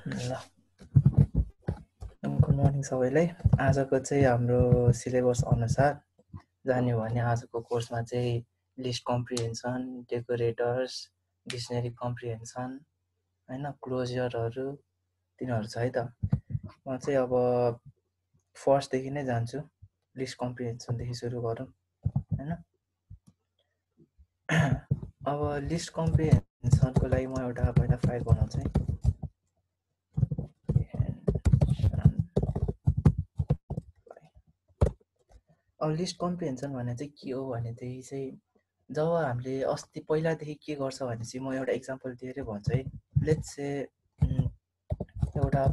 ल good morning सबैलाई। आजको चाहिँ हाम्रो सिलेबस अनुसार जाने हो भने आजको कोर्समा चाहिँ list comprehension, decorators, dictionary comprehension हैन, क्लोजरहरू तिनीहरू छ है त। म चाहिँ अब फर्स्टदेखि नै जान्छु, लिस्ट कम्प्रिहेन्सनदेखि सुरु गरौँ हैन। अब लिस्ट कम्प्रिहेन्सनको लागि म एउटा पहिला फाइल बनाउँछु है। अब लिस्ट कम्प्रिहेन्सन भने चाहिँ के हो भनेदेखि चाहिँ जब हामीले अस्ति पहिलादेखि के गर्छ भनेपछि म एउटा इक्जाम्पल दिएरै भन्छु है। लेट्स से एउटा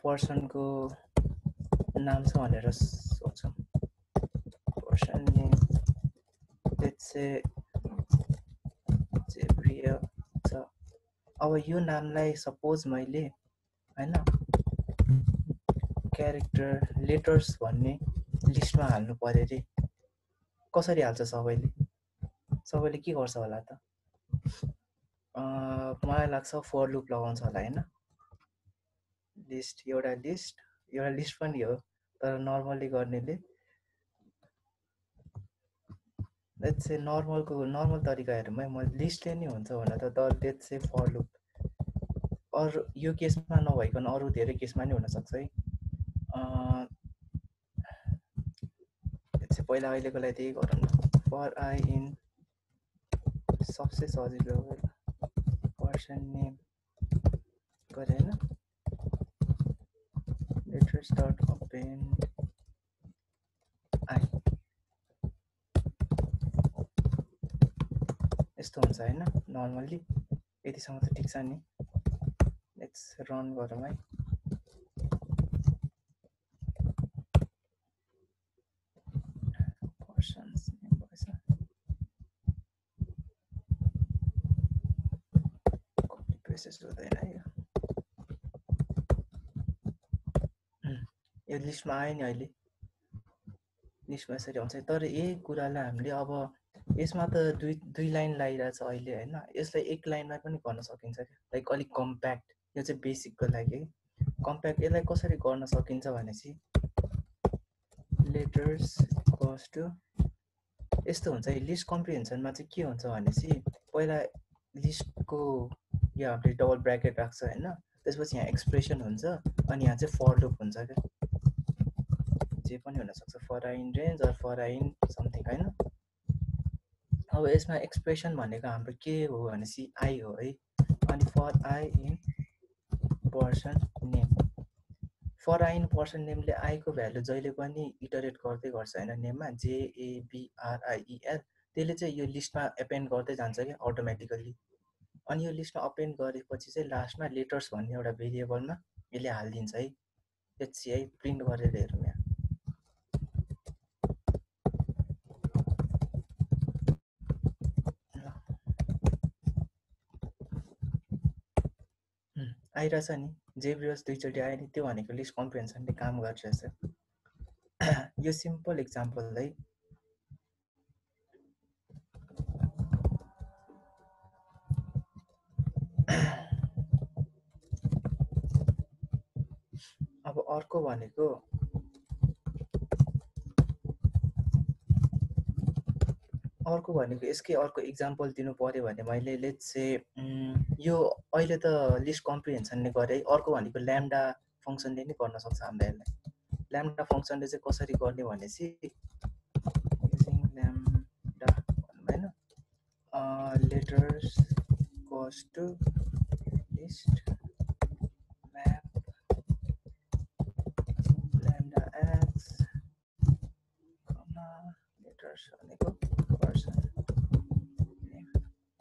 पर्सनको नाम छ भनेर सोचौँ। पर्सन नेम लेट्स से जेब्रियल छ। अब यो नामलाई सपोज मैले हैन क्यारेक्टर लेटर्स भन्ने लिस्टमा हाल्नु पर्यो रे। कसरी हाल्छ सबैले के गर्छ होला त? मलाई लाग्छ फर लुप लगाउँछ होला हैन। एउटा लिस्ट पनि हो, तर नर्मली गर्नेले लेट्स से नर्मल तरिका हेरौँ है। म लिस्टले नै हुन्छ भने त लेट्स से फर लुप, अरू यो केसमा नभइकन अरू धेरै केसमा नि हुनसक्छ है। लेट्स से पहिला अहिलेको लागि त्यही गरौँ न। फर आई इन सबसे सजिलो पर्सन नेम गरे हैन, लेटर्स डट अपेन आई यस्तो हुन्छ हैन नर्मली। यतिसम्म त ठिक छ नि। लेट्स रन गरौँ है। पर्सन्स नेम भएछ, कपी पेस्ट हुँदैन यो। यो लिस्टमा आयो नि, अहिले लिस्टमा यसरी आउँछ। तर यही कुरालाई हामीले अब यसमा त दुई लाइन लागिरहेछ अहिले हैन। यसलाई एक लाइनमा पनि गर्न सकिन्छ क्या, लाइक अलिक कम्प्याक्ट। यो चाहिँ बेसिकको लागि है। कम्प्याक्ट यसलाई कसरी गर्न सकिन्छ भनेपछि लेटर्स इक्वल्स टु यस्तो हुन्छ है। लिस्ट कम्प्रिहेन्सनमा चाहिँ के हुन्छ भनेपछि पहिला लिस्टको यो हामीले डबल ब्र्याकेट राख्छ हैन, त्यसपछि यहाँ एक्सप्रेसन हुन्छ अनि यहाँ चाहिँ फर लुप हुन्छ क्या। जे पनि हुनसक्छ, for I in range or for I in something हैन। अब यसमा एक्सप्रेसन भनेको हाम्रो के हो भनेपछि आई हो है। अनि for I in person name, for I in person नेमले आईको भ्यालु जहिले पनि इटरेट गर्दै गर्छ हैन नेममा, JABRIEL। त्यसले चाहिँ यो लिस्टमा एपेन्ड गर्दै जान्छ क्या अटोमेटिकल्ली। अनि यो लिस्टमा अपेन्ड गरेपछि चाहिँ लास्टमा लेटर्स भन्ने एउटा भेरिएबलमा यसले हालिदिन्छ है। लेट्स सी है, प्रिन्ट गरेर हेरौँ यहाँ। आइरहेछ नि, जेब्रियस दुईचोटि आयो नि, त्यो भनेको लिस्ट कम्प्रिहेन्सनले काम गरिरहेछ। यो सिम्पल इक्जाम्पल है। अब अर्को भनेको यसकै अर्को इक्जाम्पल दिनु पर्यो भने मैले लेट्स से यो अहिले त लिस्ट कम्प्रिहेन्सनले गरे, अर्को भनेको ल्याम्डा फङ्सनले नै गर्न सक्छ हामीले यसलाई। ल्याम्डा फङ्सनले चाहिँ कसरी गर्ने भनेपछि युजिङ ल्याम्डा हैन, letters equals to list map lambda X letters भनेको पर्सन नेम,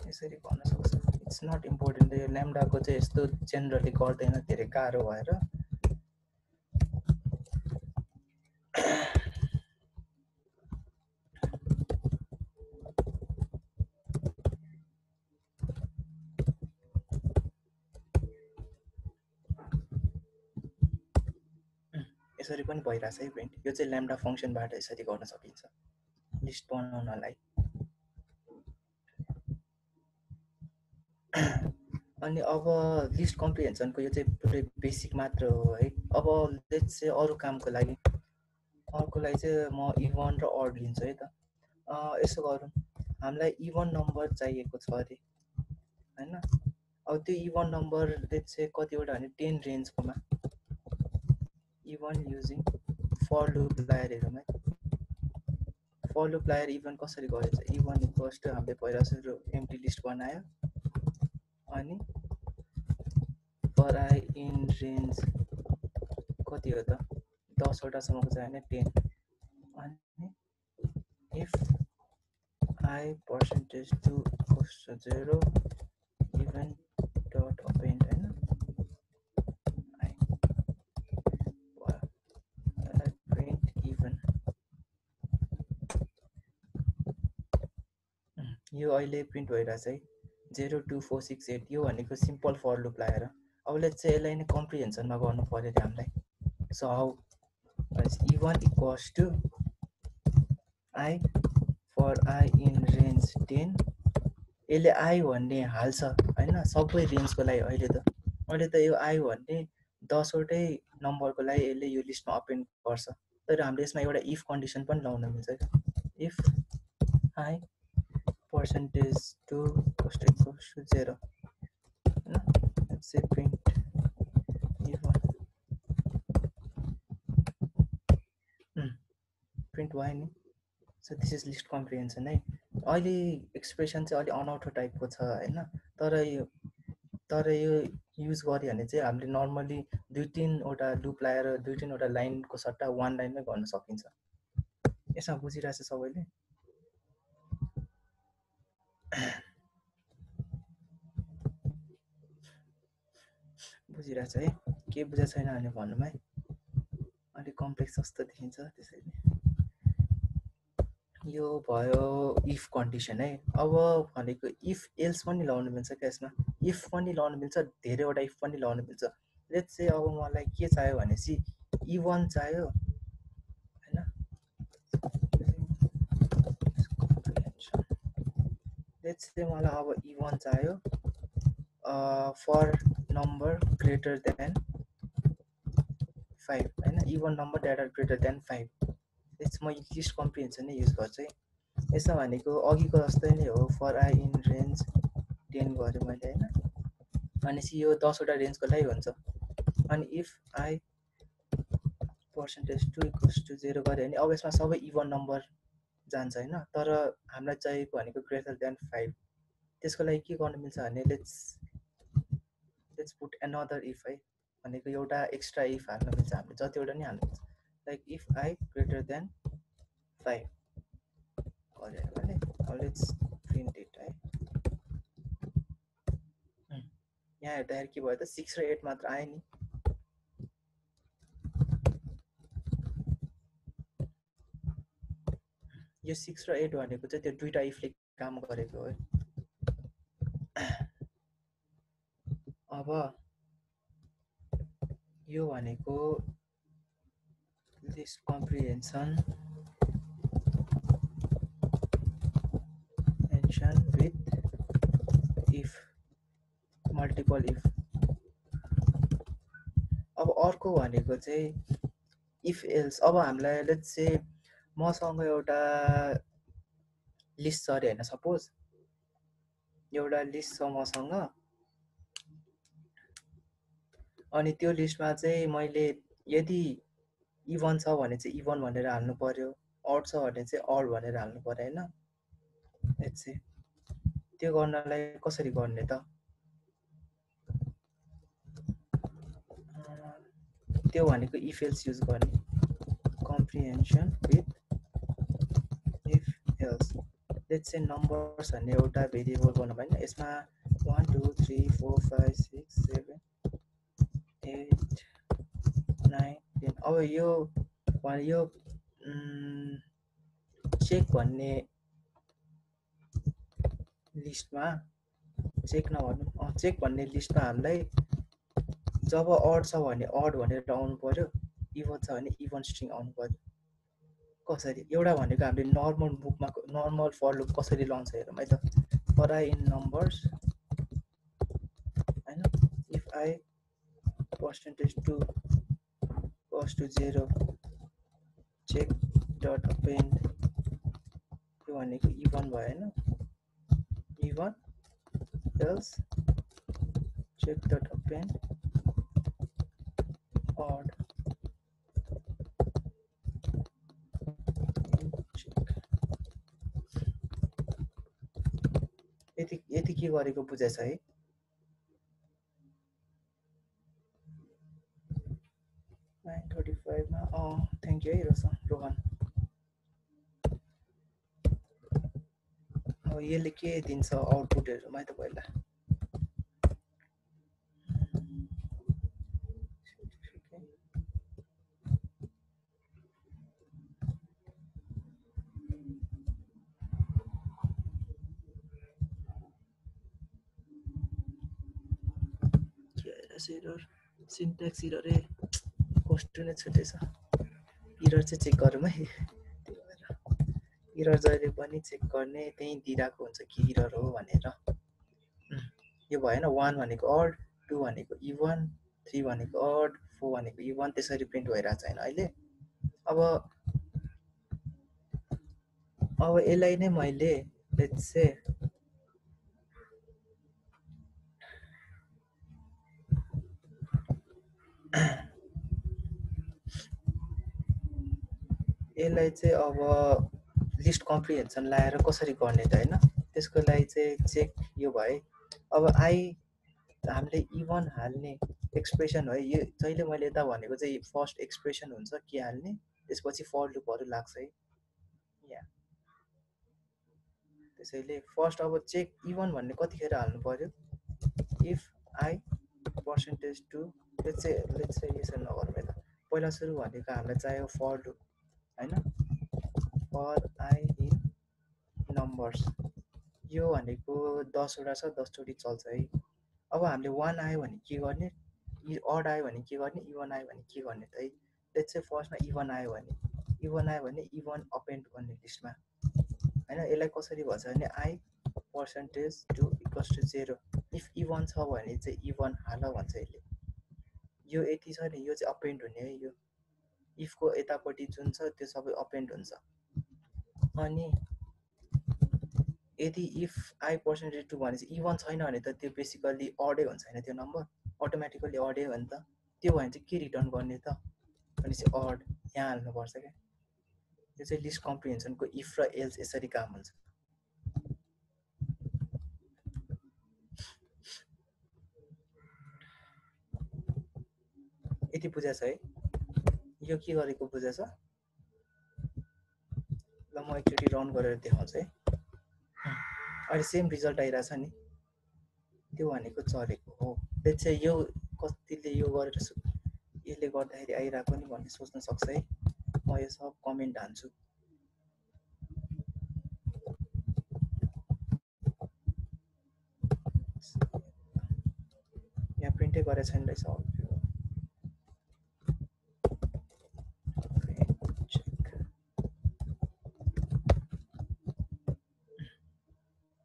यसरी गर्न सक्छ। इट्स नट इम्पोर्टेन्ट, यो ल्याम्डाको चाहिँ यस्तो जेनरली गर्दैन, धेरै गाह्रो भएर। यसरी पनि भइरहेछ है प्रिन्ट। यो चाहिँ ल्याम्डा फङ्सनबाट यसरी गर्न सकिन्छ लिस्ट बनाउनलाई। अनि अब लिस्ट कम्प्रिहेन्सनको यो चाहिँ पुरै बेसिक मात्र हो है। अब लेट्स चाहिँ अरू कामको लागि अर्कोलाई चाहिँ म इभन र अड लिन्छु है त। यसो गरौँ, हामीलाई इभन नम्बर चाहिएको छ अरे होइन। अब त्यो इभन नम्बर लेट्स चाहिँ कतिवटा भने 10 रेन्जकोमा इभन युजिङ फर लुप लायर हेरौँ है। फर लुप लायर इभन कसरी गरेछ, इभन इक्वल्स टु हामीले पहिला सुरु एम्प्टी लिस्ट बनायो अनि फर आई इन रेन्ज कति हो त 10 वटासम्मको छ भने 10 अनि if I percentage 2 equals to 0 even dot append होइन आई प्रिन्ट इभन। यो अहिले प्रिन्ट भइरहेछ है 02468। यो भनेको सिम्पल फर लुप लगाएर। अब लेट्स चाहिँ यसलाई नै कम्प्रिहेन्सनमा गर्नु पर्यो अरे हामीलाई। So how even equals to I for I in range 10। यसले आई भन्ने हाल्छ होइन सबै रेन्जको लागि। अहिले त यो आई भन्ने 10 वटै नम्बरको लागि यसले यो लिस्टमा अपेन्ड गर्छ। तर हामीले यसमा एउटा इफ कन्डिसन पनि लाउन मिल्छ क्या। If I percentage 2 equals to 0 होइन, let's say print even print भयो नि। So this is list comprehension है। अहिले एक्सप्रेसन चाहिँ अलिक अनौठो टाइपको छ होइन, तर यो युज गऱ्यो भने चाहिँ हामीले नर्मली 2-3वटा लुप लगाएर 2-3वटा लाइनको सट्टा 1 लाइनमै गर्न सकिन्छ। यसमा बुझिरहेछ सबैले? बुझिरहेछ है? के बुझेको छैन भने भनौँ है, अलिक कम्प्लेक्स जस्तो देखिन्छ त्यसैले। यो भयो इफ कन्डिसन है। अब भनेको इफ एल्स पनि लाउनु मिल्छ क्या यसमा। इफ पनि लाउनु मिल्छ, धेरैवटा इफ पनि लाउनु मिल्छ। लेट्स चाहिँ अब मलाई के चाहियो भनेपछि इभन चाहियो होइन। लेट्स चाहिँ मलाई अब इभन चाहियो फर नम्बर ग्रेटर देन 5 होइन, even number that are greater than 5। Let's म लिस्ट कम्प्रिहेन्सन नै युज गर्छु है। यसमा भनेको अघिको जस्तै नै हो, फर आई इन रेन्ज 10 गरेँ मैले होइन। भनेपछि यो 10वटा रेन्जको लागि हुन्छ। अनि if I percentage 2 equals to 0 गरेँ भने अब यसमा सबै इभन नम्बर जान्छ होइन, तर हामीलाई चाहिएको भनेको ग्रेटर देन 5। त्यसको लागि के गर्नु मिल्छ भने लेट्स पुट एनदर इफ है, भनेको एउटा एक्स्ट्रा इफ हाल्न मिल्छ हामीले, जतिवटा नि हाल्नु मिल्छ। Like if I greater than 5 गरेर भने अब लेट्स प्रिन्ट इट है। यहाँ हेर्दाखेरि के भयो त 6 र 8 मात्र आयो नि। यो 6 र 8 भनेको चाहिँ त्यो दुईटा इफले काम गरेको हो। अब यो भनेको list comprehension with if multiple if. अब अर्को भनेको चाहिँ इफ एल्स। अब हामीलाई लेट्स चाहिँ मसँग एउटा लिस्ट छ अरे होइन, सपोज एउटा लिस्ट छ मसँग, अनि त्यो लिस्टमा चाहिँ मैले यदि इभन छ भने चाहिँ इभन भनेर हाल्नु पर्यो, अड छ भने चाहिँ अड भनेर हाल्नु पर्यो होइन। लेट्स चाहिँ त्यो गर्नलाई कसरी गर्ने त, त्यो भनेको इफ एल्स युज गर्ने। Comprehension with if else. Let's चाहिँ नम्बर्स भन्ने एउटा भेरिएबल बनाउँ होइन। यसमा 1 2 3 4 5 6 7 8 9 10। अब यो चेक भन्ने लिस्टमा चेक नभनौँ, चेक भन्ने लिस्टमा हामीलाई जब अड छ भने अड भनेर आउनु पर्यो, इभन छ भने इभन स्ट्रिङ आउनु पर्यो। कसरी एउटा भनेको हामीले नर्मल फर लुप कसरी लाउँछ हेरौँ है त। For I in numbers I percentage 2 goes to 0 check dot append यो भनेको E1 भएन E1 else check dot append odd check यति के गरेको बुझेछ है 9:35 मा थ्यांक यू है रोहन यसले के दिन्छ आउटपुटहरुमा त पहिला एरर सिन्ट्याक्स एरर कस्तो नै छुटेछ एरर चाहिँ चेक गरौँ है एरर जहिले पनि चेक गर्ने त्यही दिइराको हुन्छ कि एरर हो भनेर यो भएन 1 भनेको अड 2 भनेको E1 3 भनेको अड 4 भनेको E1 त्यसरी प्रिन्ट भइरहेछ हैन अहिले अब यसलाई नै मैले लेट्स से यसलाई चाहिँ अब लिस्ट कम्प्रिहेन्सन लाएर कसरी गर्ने त हैन त्यसको लागि चाहिँ चेक यो भए अब आई हामीले E1 हाल्ने एक्सप्रेसन हो यो जहिले मैले यता भनेको चाहिँ फर्स्ट एक्सप्रेसन हुन्छ के हाल्ने त्यसपछि फर लुपहरु लाग्छ है यहाँ त्यसैले फर्स्ट अब चेक E1 भन्ने कतिखेर हाल्नु पर्यो if I percentage 2 let's say यसो नगरौँ यता पहिला सुरु भनेको हामीलाई चाहियो फर लुप हैन फर आई इन नम्बर्स यो भनेको 10 वटा छ 10 चोटी चल्छ है अब हामीले 1 आयो भने के गर्ने अड आयो भने के गर्ने E1 आयो भने के गर्ने त है लेट्स से फर्स्टमा E1 आयो भने E1 अपेन्ड गर्ने लिस्टमा हैन यसलाई कसरी भन्छ भने I percentage 2 equals to 0 if E1 छ भने चाहिँ E1 हाल भन्छ यसले यो यति छ नि यो चाहिँ अपेन्ड हुने है यो इफ को यतापट्टि जुन छ त्यो सबै अपेन्ड हुन्छ अनि यदि इफ I percentage 2 भने चाहिँ E1 छैन भने त त्यो बेसिकली अडै हुन्छ हैन त्यो नम्बर अटोमेटिकली अडै हो नि त त्यो भने चाहिँ के रिटर्न गर्ने त अनि चाहिँ अड यहाँ हाल्नु पर्छ के यो चाहिँ लिस्ट कम्प्रिहेन्सनको इफ र एल्स यसरी काम हुन्छ यति बुझेछ है यो के गरेको बुझेछ ल म एकचोटी रन गरेर देखाउँछु है अहिले सेम रिजल्ट आइराछ नि त्यो भनेको चलेको हो लेट्स चाहिँ यो कतिले यो गरेर यसले गर्दाखेरि आइराको नि भन्ने सोच्न सक्छ है म यो सब कमेन्ट हान्छु यहाँ प्रिन्टै गरेछ नि रहेछ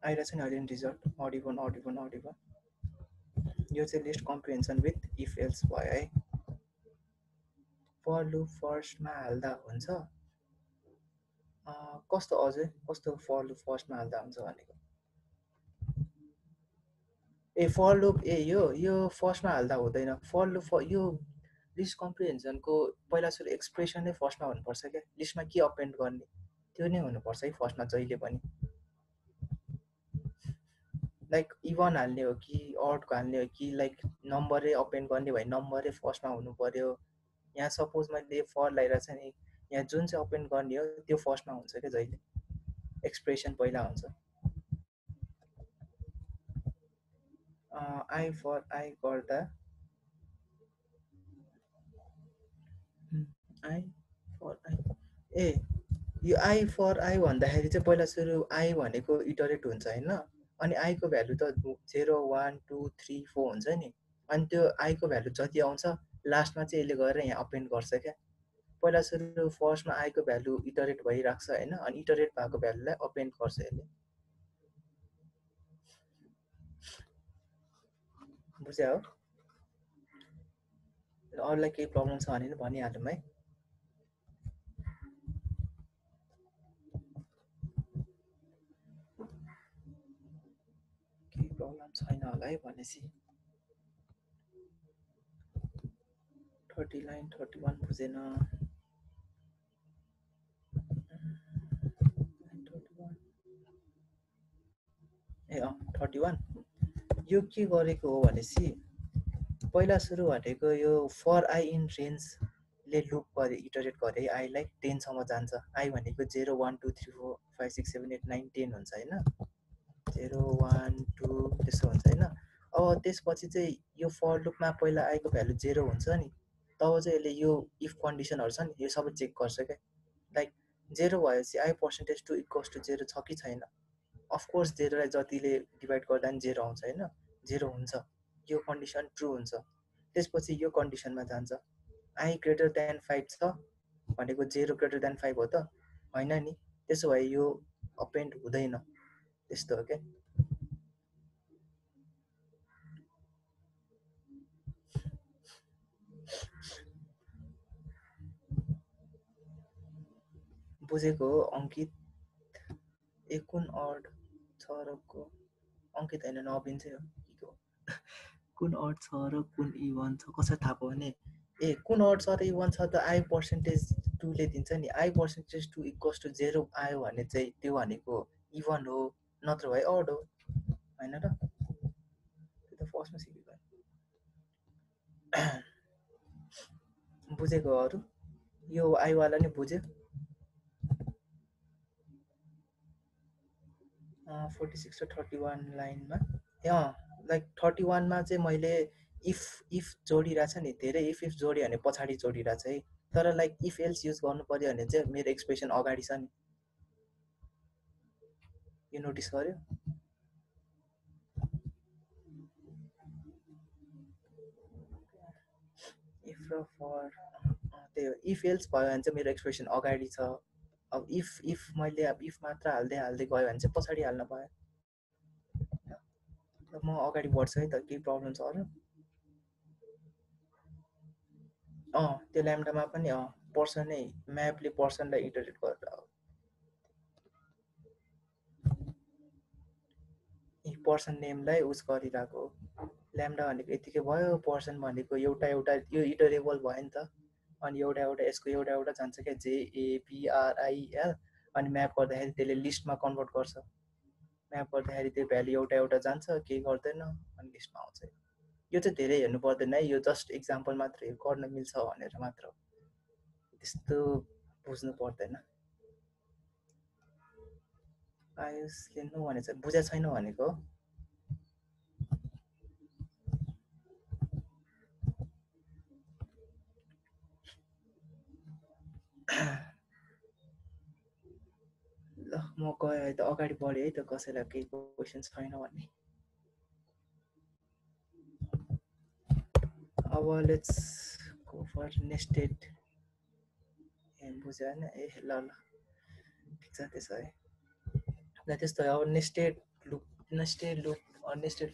आइरहेछ नि अहिले रिजल्ट अडिबन यो चाहिँ list comprehension with if else भयो है फर लुप फर्स्टमा हाल्दा हुन्छ कस्तो अझै कस्तो फर लुप फर्स्टमा हाल्दा हुन्छ भनेको ए फर लुप यो फर्स्टमा हाल्दा हुँदैन फर लुप यो लिस्ट कम्प्रिहेन्सनको पहिला सुरु एक्सप्रेसन नै फर्स्टमा हुनुपर्छ क्या लिस्टमा के अपेन्ड गर्ने त्यो नै हुनुपर्छ है फर्स्टमा जहिले पनि लाइक E1 हाल्ने हो कि अडको हाल्ने हो कि लाइक नम्बरै अपेन्ड गर्ने भए नम्बरै फर्स्टमा हुनु पर्यो यहाँ सपोज मैले फर लगाइरहेको छ नि यहाँ जुन चाहिँ अपेन्ड गर्ने हो त्यो फर्स्टमा हुन्छ क्या जहिले एक्सप्रेसन पहिला हुन्छ आई फर आई गर्दा आई फर आई ए यो आई फर आई भन्दाखेरि चाहिँ पहिला सुरु आई भनेको इटरेट हुन्छ हैन अनि आई को भ्यालु त 0 1 2 3 4 हुन्छ नि अनि त्यो आई को भ्यालु जति आउँछ लास्टमा चाहिँ यसले गएर यहाँ अपेन्ड गर्छ क्या पहिला सुरु फर्स्टमा आई को भ्यालु इटरेट भइराख्छ हैन अनि इटरेट भएको भ्यालुलाई अपेन्ड गर्छ यसले बुझ्या हो अरूलाई केही प्रब्लम छ भने भनिहालौँ है। केही प्रब्लम छैन होला है भनेपछि 30 लाइन 31 बुझेन। 31 यो के गरेको हो भनेपछि पहिला सुरु भनेको यो फर आई इन रेन्जले लुप गरे इटरेट गरे आईलाई 10 सम्म जान्छ। आई भनेको 0 1 2 3 4 5 6 7 8 9 10 हुन्छ हैन। 0 1 2 त्यसो हुन्छ हैन। अब त्यसपछि चाहिँ यो फर लुपमा पहिला आईको भ्यालु 0 हुन्छ नि, तब चाहिँ यसले यो इफ कन्डिसनहरु छ नि यो सबै चेक गर्छ के। लाइक 0 भएपछि आई पर्सेन्टेज 2 इक्वल्स टु 0 छ कि छैन। अफकोर्स 0 लाई जतिले डिभाइड गर्दा नि 0 आउँछ हैन, 0 हुन्छ। यो कन्डिसन ट्रु हुन्छ। त्यसपछि यो कन्डिसनमा जान्छ आई ग्रेटर देन 5 छ भनेको 0 ग्रेटर देन 5 हो त हैन नि, त्यसो भए यो अपेन्ड हुँदैन। त्यस्तो हो के। बुझेको हो अंकित? एक कुन अड छ र को अंकित हैन नवीन चाहिँ हो। कुन अड छ र कुन इवन छ कसरी थाहा पाउने भने कुन अड छ र इवन छ त आई पर्सेन्टेज 2 ले दिन्छ नि। आई पर्सेन्टेज 2 इक्वल्स टु 0 आयो भने चाहिँ त्यो भनेको इवन हो, नत्र भए अड हो हैन र। त्यो त फर्स्टमा सिकेको। बुझेको अरु? यो आई वाला नि बुझ्यो? 46 र 31 लाइनमा लाइक 31 मा चाहिँ मैले इफ जोडिरहेछ नि, धेरै इफ जोड्यो भने पछाडि जोडिरहेछ है। तर लाइक इफ एल्स युज गर्नु पर्यो भने चाहिँ मेरो एक्सप्रेसन अगाडि छ नि। यो नोटिस गर्यो? इफ र फर त्यो इफ एल्स भयो भने चाहिँ मेरो एक्सप्रेसन अगाडि छ। अब इफ मैले अब इफ मात्र हाल्दै गयो भने चाहिँ पछाडि हाल्न पाएँ। म अगाडि बढ्छु है त, केही प्रब्लम छ अरू? त्यो ल्याम्डामा पनि पर्सनै म्यापले पर्सनलाई इटरेट गरेर पर्सन नेमलाई उस गरिरहेको। ल्याम्डा भनेको यतिकै भयो, पर्सन भनेको एउटा यो इटरेबल भयो नि त। अनि एउटा यसको एउटा जान्छ क्या, JAPRIL। अनि म्याप गर्दाखेरि त्यसले लिस्टमा कन्भर्ट गर्छ। म्याप गर्दाखेरि त्यो भ्यालु एउटा जान्छ, केही गर्दैन अनि लिस्टमा आउँछ। यो चाहिँ धेरै हेर्नु पर्दैन है, यो जस्ट इक्जाम्पल मात्रै हो, गर्न मिल्छ भनेर मात्र हो, त्यस्तो बुझ्नु पर्दैन। आयुष लिनु भनेछ बुझे छैन भनेको। ल म गएँ है त, अगाडि बढेँ है त, कसैलाई केही क्वेसन छैन भने। अब लेट्स गो फर नेस्टेड। बुझ्यो होइन? ल ठिक छ त्यसो है। ल त्यस्तो अब नेस्टेड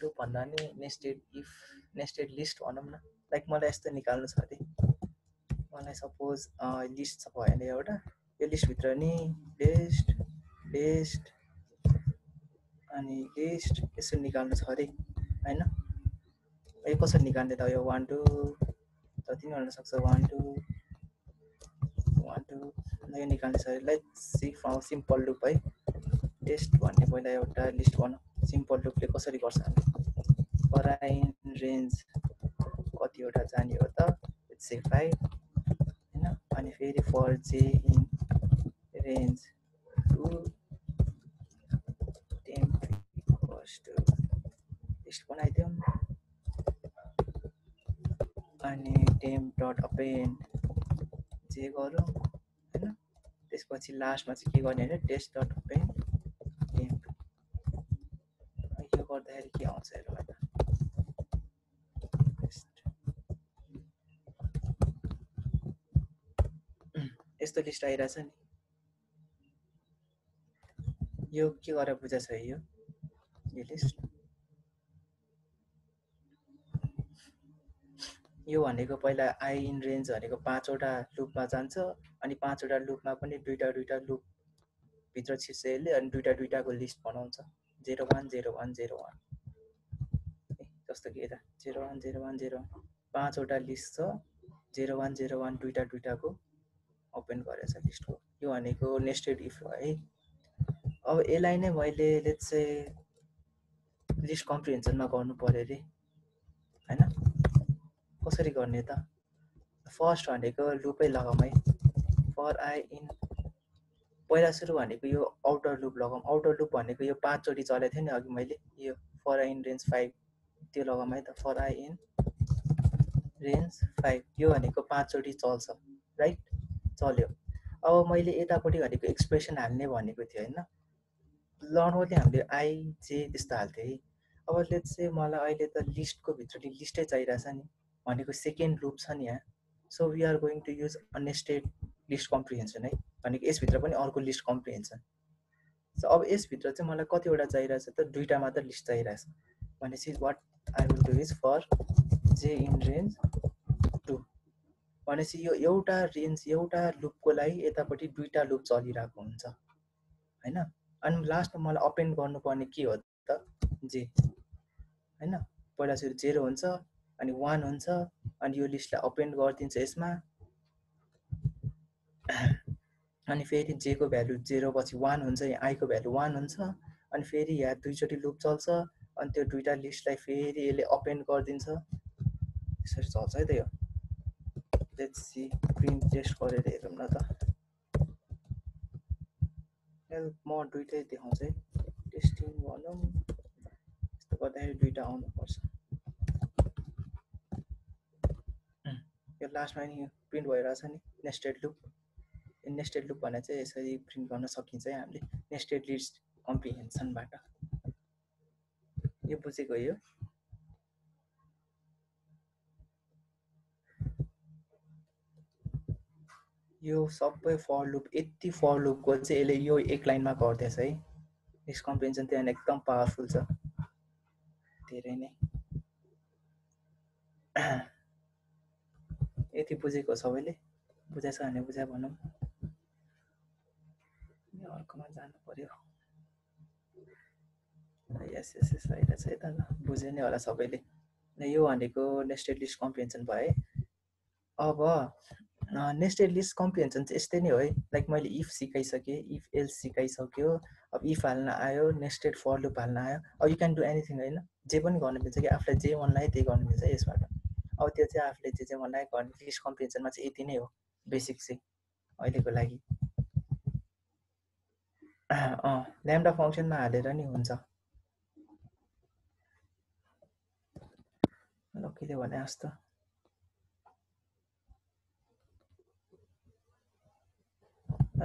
लुप भन्दा नि नेस्टेड लिस्ट भनौँ न। लाइक मलाई यस्तो निकाल्नु छ अरे, मलाई सपोज लिस्ट छ भयो भने एउटा, यो लिस्टभित्र नि लिस्ट अनि लिस्ट यसो निकाल्नु छ अरे होइन। यो कसरी निकाल्ने त? यो 1 2 जति नि गर्न सक्छ, 1 2 यो निकाल्ने छ अरे। Let's see from simple loop है। टेस्ट भन्ने पहिला एउटा लिस्ट बनाऊ। सिम्पल लुपले कसरी गर्छ भने फर आई इन रेन्ज कतिवटा जाने हो त, लेट्स से 5 हैन। अनि फेरि for J in range 2 temp equals to list बनाइदिउँ। अनि टेम्प डट अपेन्ड जे गरौँ हैन। त्यसपछि लास्टमा चाहिँ के गर्ने भने टेस्ट डट अपेन्ड टेम्प। यो गर्दाखेरि के आउँछ हेरौँ है त। यस्तो लिस्ट आइरहेछ नि। यो के गरेर बुझाछ यो लिस्ट? यो भनेको पहिला आई इन रेन्ज भनेको 5 वटा लुपमा जान्छ अनि 5 वटा लुपमा पनि दुईटा लुप भित्र छिर्छ यसले अनि दुईटाको लिस्ट बनाउँछ 01 01 01 जस्तो कि यता 01 01 01 5 वटा लिस्ट छ 01 01 दुईटाको ओपन गरेछ लिस्टको यो भनेको नेस्टेड इफ हो है अब यसलाई नै मैले लेट्स से लिस्ट कम्प्रिहेन्सनमा गर्नु पर्यो रे हैन कसरी गर्ने त फर्स्ट भनेको लुपै लगाउँ है फर आई इन पहिला सुरु भनेको यो आउटर लुप लगाउँ आउटर लुप भनेको यो 5 चोटि चलेको थियो नि अघि मैले यो फर आई इन रेन्ज 5 त्यो लगाउँ है त फर आई इन रेन्ज 5 यो भनेको 5 चोटि चल्छ राइट चल्यो अब मैले यतापट्टि भनेको एक्सप्रेसन हाल्ने भनेको थियो हैन नर्मली हामीले आई जे त्यस्तो हाल्थ्यो है अब लेट्स से मलाई अहिले त लिस्टको भित्र लिस्टै चाहिरहेछ नि भनेको सेकेन्ड लुप छ नि यहाँ so we are going to use unnested list comprehension है भनेको यसभित्र पनि अर्को लिस्ट कम्प्रिहेन्सन सो अब यसभित्र चाहिँ मलाई कतिवटा चाहिरहेछ त दुईटा मात्र लिस्ट चाहिरहेछ भनेपछि what I will do is for J in range 2 भनेपछि यो एउटा रेन्ज एउटा लुपको लागि यतापट्टि दुईटा लुप चलिरहेको हुन्छ हैन अनि लास्टमा मलाई अपेन्ड गर्नुपर्ने के हो त जे हैन पहिला सुरु 0 हुन्छ अनि 1 हुन्छ अनि यो लिस्टलाई अपेन्ड गरिदिन्छ यसमा अनि फेरि जे को भ्यालु 0 पछि 1 हुन्छ यहाँ आई को भ्यालु 1 हुन्छ अनि फेरि यहाँ दुईचोटि लुप चल्छ अनि त्यो दुईटा लिस्टलाई फेरि यसले अपेन्ड गरिदिन्छ यसरी चल्छ है त yo let's see print test गरेर हेरौँ न त म दुईटै देखाउँछु है टेस्टिङ भनौँ यस्तो गर्दाखेरि दुईटा आउनुपर्छ यो लास्टमा नि प्रिन्ट भइरहेछ नि नेस्टेड लुप भने चाहिँ यसरी प्रिन्ट गर्न सकिन्छ है हामीले नेस्टेड लिस्ट कम्प्रिहेन्सनबाट यो बुझेको यो यो सबै फर लुप यति फर लुपको चाहिँ यसले यो एक लाइनमा गर्दैछ है लिस्ट कम्प्रिहेन्सन त्यहाँ एकदम पावरफुल छ धेरै नै यति बुझेको सबैले बुझेछ भने बुझ्या भनौँ अर्कोमा जानु पर्यो यस यस यस आइरहेछ है त बुझे नै होला सबैले यो भनेको नेस्टेड लिस्ट कम्प्रिहेन्सन भयो है अब नेस्टेड लिस्ट कम्प्रिहेन्सन चाहिँ यस्तै नै हो है लाइक मैले इफ सिकाइसकेँ इफ एल्स सिकाइसक्यो अब इफ हाल्न आयो नेस्टेड फर लुप हाल्न आयो अब यु क्यान डु एनिथिङ होइन जे पनि गर्नु मिल्छ कि आफूलाई जे मन लाग्यो त्यही गर्नु मिल्छ यसबाट अब त्यो चाहिँ आफूले जे मन लाग्यो गर्ने लिस्ट कम्प्रिहेन्सनमा चाहिँ यति नै हो बेसिक चाहिँ अहिलेको लागि ल्याम्डा फङ्सनमा हालेर नि हुन्छ लक्कीले भने जस्तो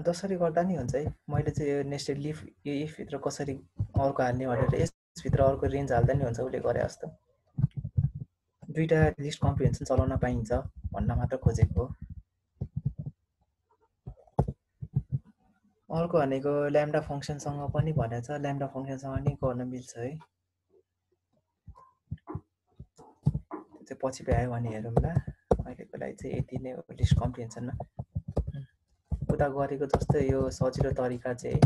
जसरी गर्दा नि हुन्छ है मैले चाहिँ यो नेस्टेड लिफ यो इफभित्र कसरी अर्को हाल्ने भनेर यसभित्र अर्को रेन्ज हाल्दा नि हुन्छ उसले गरे जस्तो दुईटा लिस्ट कम्प्रिहेन्सन चलाउन पाइन्छ भन्न मात्र खोजेको हो अर्को भनेको ल्याम्डा फङ्सनसँग पनि भनेछ ल्याम्डा फङ्सनसँग नि गर्न मिल्छ है त्यो चाहिँ पछि भ्यायो भने हेरौँला अहिलेको लागि चाहिँ यति नै हो लिस्ट कम्प्रिहेन्सनमा उता गरेको जस्तै यो सजिलो तरिका चाहिँ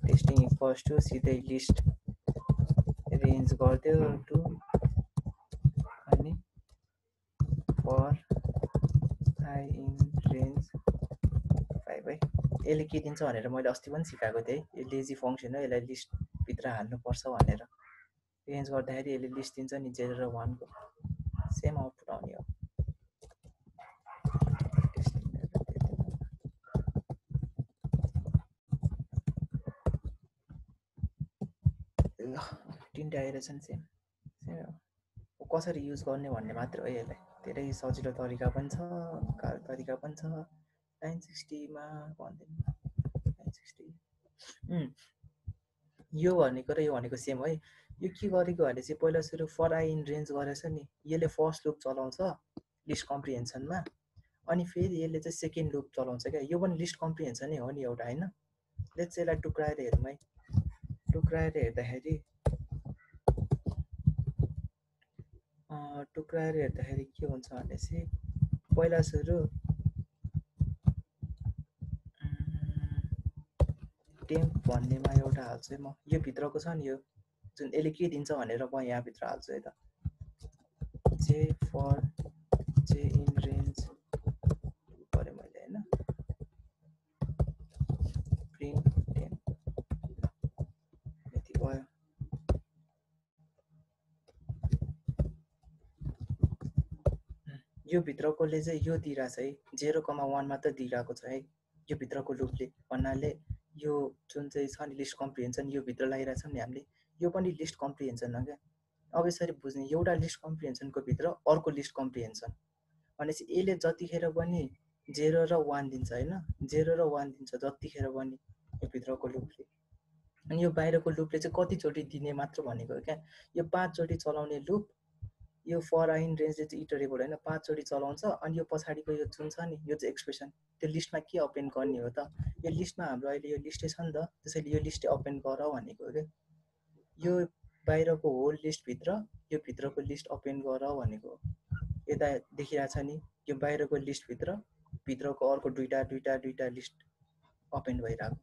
टेस्टिङ इक्वल्स टु सिधै लिस्ट रेन्ज गरिदियो टु अनि फर आई इन रेन्ज 5 है यसले के दिन्छ भनेर मैले अस्ति पनि सिकाएको थिएँ यो लेजी फङ्सन हो यसलाई लिस्टभित्र हाल्नुपर्छ भनेर रेन्ज गर्दाखेरि यसले लिस्ट दिन्छ नि 0 र 1 को सेम आउटपुट आउने हो तिनवटा आइरहेछन् सेम हो कसरी युज गर्ने भन्ने मात्र हो यसलाई धेरै सजिलो तरिका पनि छ गाह्रो तरिका पनि छ 960मा भन्दैन 960 यो भनेको र यो भनेको सेम है यो के गरेको भने चाहिँ पहिला सुरु फर आई इन रेन्ज गरेछ नि यसले फर्स्ट लुप चलाउँछ लिस्ट कम्प्रिहेन्सनमा अनि फेरि यसले चाहिँ सेकेन्ड लुप चलाउँछ क्या यो पनि लिस्ट कम्प्रिहेन्सन नै हो नि एउटा होइन लेट्स यसलाई टुक्राएर हेरौँ है टुक्राएर हेर्दाखेरि टुक्राएर हेर्दाखेरि के हुन्छ भनेपछि पहिला सुरु टेम्प भन्नेमा एउटा हाल्छु है म, यो भित्रको छ नि, यो जुन यसले के दिन्छ भनेर म यहाँभित्र हाल्छु है त, जे फर जे इन रेन्ज पऱ्यो मैले होइन, प्रिन्ट टेम्प यति भयो। यो भित्रकोले चाहिँ यो दिइरहेछ है, 0,1 मात्र दिइरहेको छ है यो भित्रको लुपले, भन्नाले यो जुन चाहिँ छ नि लिस्ट कम्प्रिहेन्सन यो भित्र लगाइरहेछौँ नि हामीले, यो पनि लिस्ट कम्प्रिहेन्सन हो क्या। अब यसरी बुझ्ने, एउटा लिस्ट कम्प्रिहेन्सनको भित्र अर्को लिस्ट कम्प्रिहेन्सन भनेपछि यसले जतिखेर पनि 0 र 1 दिन्छ होइन, 0 र 1 दिन्छ जतिखेर पनि यो भित्रको लुपले। अनि यो बाहिरको लुपले चाहिँ कतिचोटि दिने मात्र भनेको क्या, यो 5 चोटि चलाउने लुप, यो फर आई इन रेन्जले चाहिँ इटरेबल होइन 5 चोटि चलाउँछ। अनि यो पछाडिको यो जुन छ नि यो चाहिँ एक्सप्रेसन, त्यो लिस्टमा के अपेन्ड गर्ने हो त, यो लिस्टमा हाम्रो अहिले यो लिस्टै छ नि त, त्यसैले यो लिस्टै अपेन्ड गर भनेको हो क्या। यो बाहिरको होल लिस्टभित्र यो भित्रको लिस्ट अपेन्ड गर भनेको हो। यता देखिरहेछ नि यो बाहिरको लिस्टभित्र भित्रको अर्को दुईटा लिस्ट अपेन्ड भइरहेको।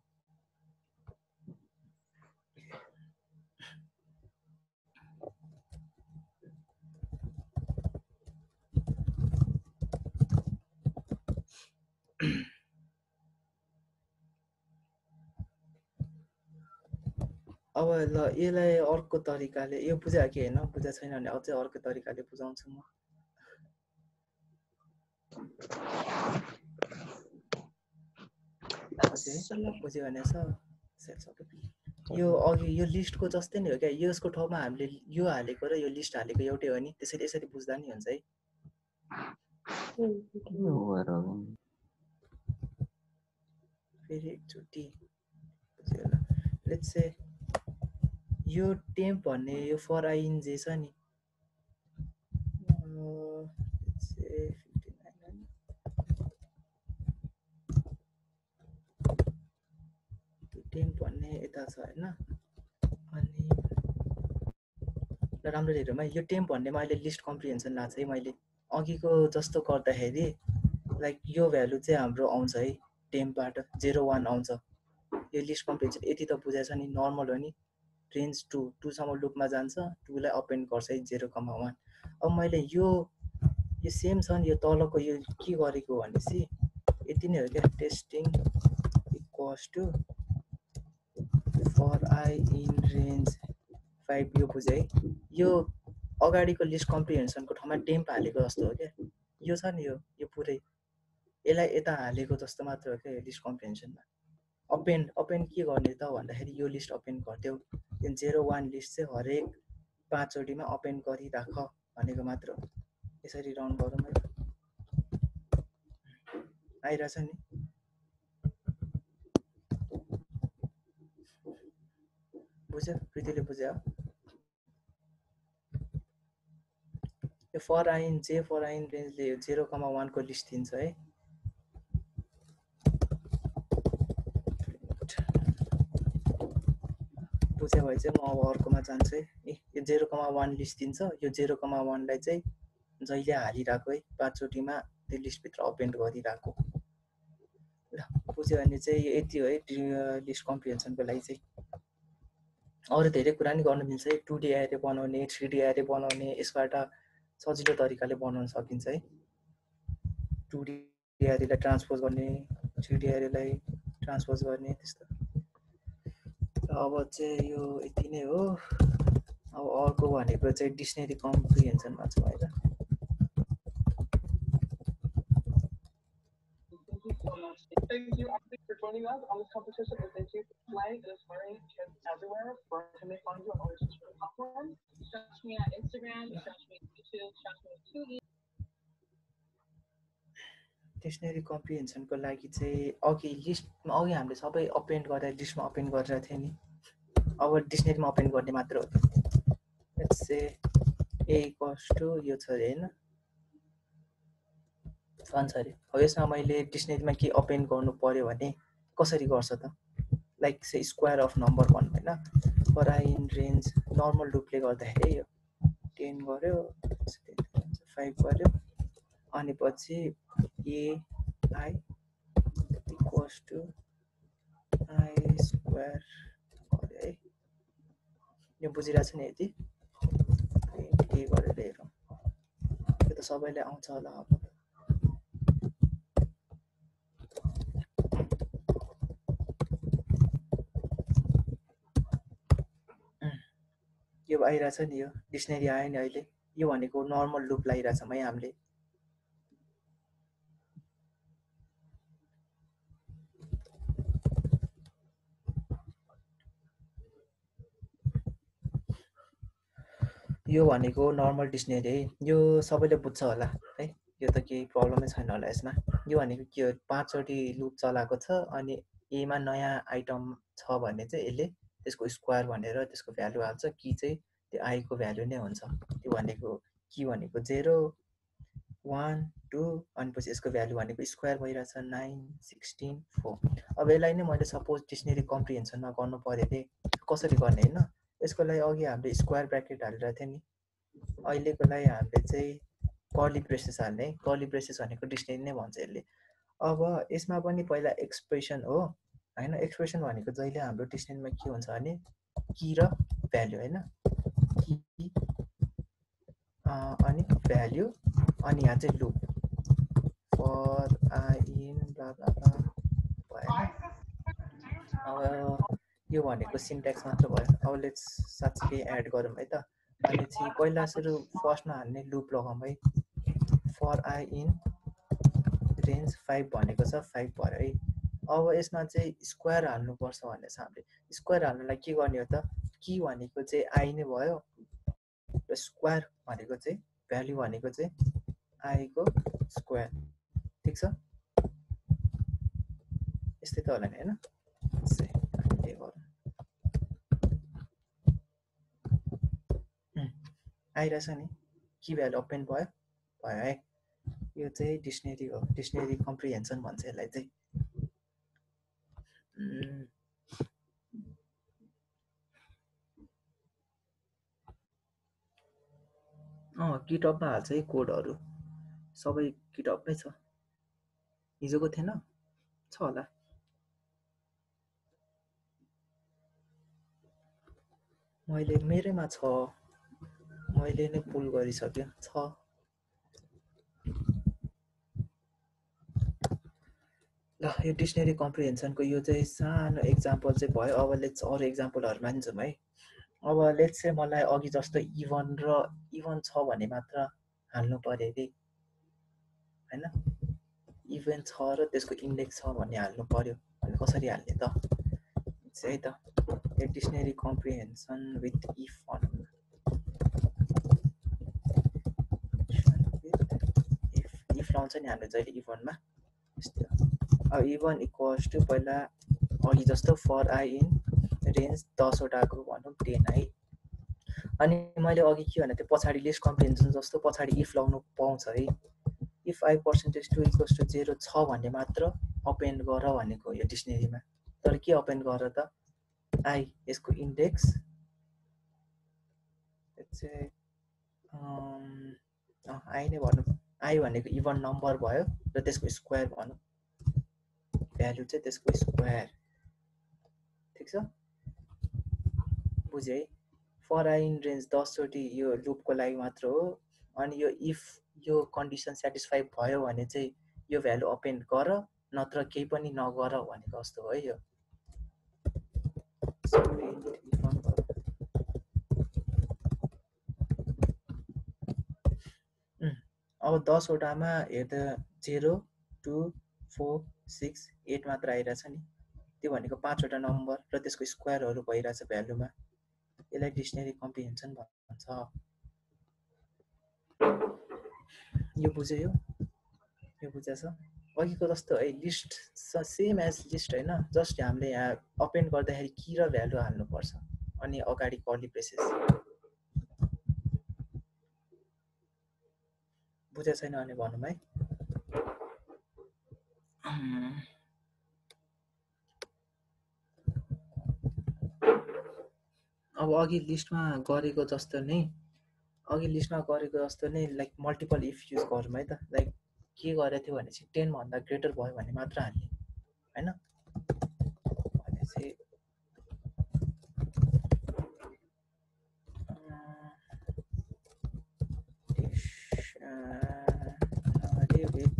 अब ल यसलाई अर्को तरिकाले, यो बुझ्यो कि होइन, बुझा छैन भने अझै अर्को तरिकाले बुझाउँछु म। बुझ्यो भने यो अघि यो लिस्टको जस्तै नै हो क्या, यसको ठाउँमा हामीले यो हालेको र यो लिस्ट हालेको एउटै हो नि, त्यसैले यसरी बुझ्दा नि हुन्छ है। फेरि एकचोटि बुझ्यो होला, लेट्स से यो टेम्प भन्ने यो फर आई इन जे छ नि, टेम्प भन्ने यता छ होइन। अनि राम्रो हेरौँ है, यो टेम्प भन्नेमा अहिले लिस्ट कम्प्रिहेन्सन लाग्छ है मैले, अघिको जस्तो गर्दाखेरि लाइक यो भ्यालु चाहिँ हाम्रो आउँछ है टेम्पबाट 0,1 आउँछ, यो लिस्ट कम्प्रिहेन्सन यति त बुझाएछ नि, नर्मल हो नि, रेन्ज 2 सम्म लुपमा जान्छ, 2 लाई अपेन्ड गर्छ है 0,1। अब मैले यो सेम छ नि, यो तलको यो के गरेको भनेपछि यति नै हो क्या, testing equals to for I in range 5, यो बुझ्यो है। यो अगाडिको लिस्ट कम्प्रिहेन्सनको ठाउँमा टेम्प हालेको जस्तो हो क्या, यो छ नि यो पुरै यसलाई यता हालेको जस्तो मात्र हो क्या यो लिस्ट कम्प्रिहेन्सनमा। अपेन्ड के गर्ने त भन्दाखेरि यो लिस्ट अपेन्ड गरिदेऊ, यो 0,1 लिस्ट चाहिँ हरेक 5 चोटिमा अपेन्ड गरिराख भनेको मात्र हो। यसरी रन गरौँ है, आइरहेछ नि, बुझ्यो प्रीतिले बुझ्यो। यो फर आई इन जे फर आई इन रेन्जले 0,1 को लिस्ट दिन्छ है। बुझ्यो भए चाहिँ म अब अर्कोमा जान्छु है। यो 0,1 लिस्ट दिन्छ, यो 0,1 लाई चाहिँ जहिले हालिरहेको है 5 चोटिमा त्यो लिस्टभित्र अपेन्ड गरिरहेको। ल बुझ्यो भने चाहिँ यति हो है लिस्ट कम्प्रिहेन्सनको लागि चाहिँ। अरू धेरै कुरा नि गर्न मिल्छ है, 2D एरे बनाउने, 3D एरे बनाउने, यसबाट सजिलो तरिकाले बनाउन सकिन्छ है। 2D एरेलाई ट्रान्सपोज गर्ने, 3D एरेलाई ट्रान्सपोज गर्ने, त्यस्तो। अब चाहिँ यो यति नै हो। अब अर्को भनेको चाहिँ डिक्सनरी कम्प्रिहेन्सनमा छ है त। Thank you for joining us on this competition. And thank you for playing and inspiring kids everywhere. Where can they find you on all your social platforms? Search me on Instagram, search me on YouTube, search me on Twitter. Dictionary कम्प्रिहेन्सनको लागि चाहिँ अघि हामीले सबै अपेन्ड गरेर लिस्टमा अपेन्ड गरेर थिएँ नि, अब डिक्सनरीमा अपेन्ड गर्ने मात्र हो। Let's say A equals to यो छ अरे होइन, भन्छ अरे। अब यसमा मैले डिक्सनरीमा के अपेन्ड गर्नु पर्यो भने कसरी गर्छ त, like say square of number भन्नु होइन, for I in range normal लुपले गर्दाखेरि यो 10 गर्यो, 5 गऱ्यो अनि पछि AI equals to I square गऱ्यो है। यो बुझिरहेको छ नि यति प्रिन्ट A गरेर हेरौँ यो त सबैलाई आउँछ होला अब यो आइरहेछ नि यो डिक्सनेरी आयो नि अहिले यो भनेको नर्मल लुप लगाइरहेछौँ है हामीले यो भनेको नर्मल डिक्सनेरी है यो सबैले बुझ्छ होला है यो त केही प्रब्लमै छैन होला यसमा यो भनेको के हो 5 चोटि लुप चलाएको छ अनि एमा नयाँ आइटम छ भने चाहिँ यसले त्यसको स्क्वायर भनेर त्यसको भ्यालु हाल्छ कि चाहिँ त्यो आईको भ्यालु नै हुन्छ त्यो भनेको कि भनेको 0 1 2 अनि पछि यसको भ्यालु भनेको स्क्वायर भइरहेछ 9 16 4 अब यसलाई नै मैले सपोज डिक्सनेरी कम्प्रिहेन्सनमा गर्नु पर्यो अरे कसरी गर्ने हैन यसको लागि अघि हामीले स्क्वायर ब्र्याकेट हालेर थियो नि अहिलेको लागि हामीले चाहिँ कर्ली ब्रेसेस हाल्ने कर्ली ब्रेसेस भनेको डिक्सनेरी नै भन्छ यसले अब यसमा पनि पहिला एक्सप्रेसन हो हैन एक्सप्रेसन भनेको जहिले हाम्रो डिक्सनेरीमा के हुन्छ भने की र भ्यालु हैन की अनि भ्यालु अनि यहाँ चाहिँ loop for I in blah blah blah भयो अब यो भनेको सिन्ट्याक्स मात्र भयो अब लेट्स साँच्चै एड गरौँ है त अनि चाहिँ पहिला सुरु फर्स्टमा हाल्ने लुप लगाउँ है फर आई इन रेन्ज 5 भनेको छ 5 भयो है अब यसमा चाहिँ स्क्वायर हाल्नुपर्छ भनेछ हामीले स्क्वायर हाल्नलाई के गर्ने हो त की भनेको चाहिँ आई नै भयो र स्क्वायर भनेको चाहिँ भ्यालु भनेको चाहिँ आईको स्क्वायर ठिक छ यस्तै त होला नि हैन हामीले गरौँ आइरहेछ नि की भ्यालु ओपन भयो भयो है यो चाहिँ डिक्सनेरी हो डिक्सनेरी कम्प्रिहेन्सन भन्छ यसलाई चाहिँ गिटहबमा हाल्छ है कोडहरू सबै गिटहबमै छ हिजोको थिएन छ होला मैले मेरैमा छ मैले नै पुल गरिसक्यो छ ल यो डिक्सनेरी कम्प्रिहेन्सनको यो चाहिँ सानो एक्जाम्पल चाहिँ भयो अब लेट्स अरू एक्जाम्पलहरूमा नि जाउँ है अब लेट्स चाहिँ मलाई अघि जस्तो इभन छ भने मात्र हाल्नु पर्यो अरे हैन इभन छ र त्यसको इन्डेक्स छ भन्ने हाल्नु पर्यो अनि कसरी हाल्ने त है त यो डिक्सनेरी कम्प्रिहेन्सन विथ इफ भनौँ इफ लाउँछ नि हामीले जहिले इभनमा यस्तै अब इभन इक्वल्स टु पहिला अघि जस्तो फर आई इन रेन्ज 10 वटाको भनौँ 10 है अनि मैले अघि के भने त्यो पछाडि लिस्ट कम्प्रिहेन्सन जस्तो पछाडि इफ लाउनु पाउँछ है if I percentage 2 equals to 0 छ भन्ने मात्र ओपन गर भनेको यो डिक्सनेरीमा तर के ओपन गर त आई यसको इन्डेक्स चाहिँ आई नै भनौँ आई भनेको इभन नम्बर भयो र त्यसको स्क्वायर भनौँ भ्यालु चाहिँ त्यसको स्क्वायर ठिक छ बुझ्यो है फर आई इन रेन्ज 10 चोटि यो लुपको लागि मात्र हो अनि यो इफ यो कन्डिसन सेटिस्फाई भयो भने चाहिँ यो भ्यालु ओपन गर नत्र केही पनि नगर भनेको जस्तो हो है यो अब 10 वटामा हेर्दा 0 2 4 6 8 मात्र आइरहेछ नि त्यो भनेको 5 वटा नम्बर र त्यसको स्क्वायरहरू भइरहेछ भ्यालुमा यसलाई डिक्सनेरी कम्प्रिहेन्सन भन्छ यो बुझ्यो यो बुझेछ अघिको जस्तो है लिस्ट सेम एज लिस्ट हैन जस्ट हामीले यहाँ ओपन गर्दाखेरि की र भ्यालु हाल्नुपर्छ अनि अगाडि कर्ली ब्रेसेस बुझेको छैन भने भनौँ है अब अघि लिस्टमा गरेको जस्तो नै अघि लिस्टमा गरेको जस्तो नै लाइक मल्टिपल इफ युज गरौँ है त लाइक के गरेको थियो भने चाहिँ 10 भन्दा ग्रेटर भयो भने मात्र हाल्ने हैन भनेपछि with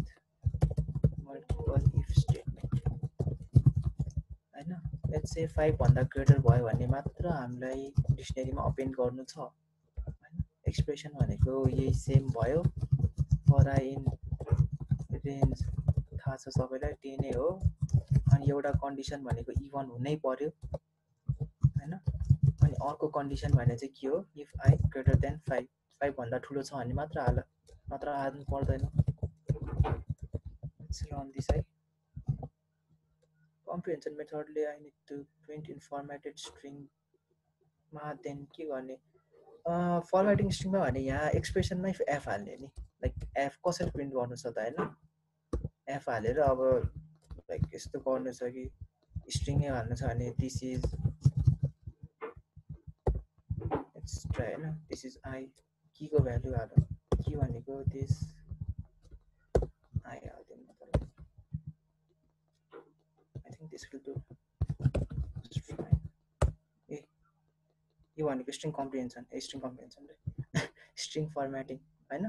multiple if statement हैन लेट्स से 5 भन्दा ग्रेटर भयो भने मात्र हामीलाई डिक्सनरीमा अपेन्ड गर्नु छ हैन एक्सप्रेसन भनेको यही सेम भयो फर आई इन रेन्ज थाहा छ सबैलाई 10 नै हो अनि एउटा कन्डिसन भनेको इभन हुनै पर्यो हैन अनि अर्को कन्डिसन भने चाहिँ के हो इफ आई ग्रेटर देन 5 5 भन्दा ठुलो छ भने मात्र हाल नत्र हाल्नु पर्दैन लेट्स रन दिस है comprehension methodले I need to print in formatted string मा देन के गर्ने फर्मेटिङ स्ट्रिङमा भने यहाँ एक्सप्रेसनमै एफ हाल्ने नि लाइक एफ कसरी प्रिन्ट गर्नु छ त हैन एफ हालेर अब लाइक यस्तो गर्नु छ कि स्ट्रिङै हाल्नु छ भने दिस इज लेट्स ट्राई हैन दिस इज आई की को भ्यालु हालौँ की भनेको दिस आई हाल्दिउँ न त I think this will do यो भनेको स्ट्रिङ कम्प्रिहेन्सन स्ट्रिङ कम्प्रिहेन्सन रे स्ट्रिङ फर्मेटिङ हैन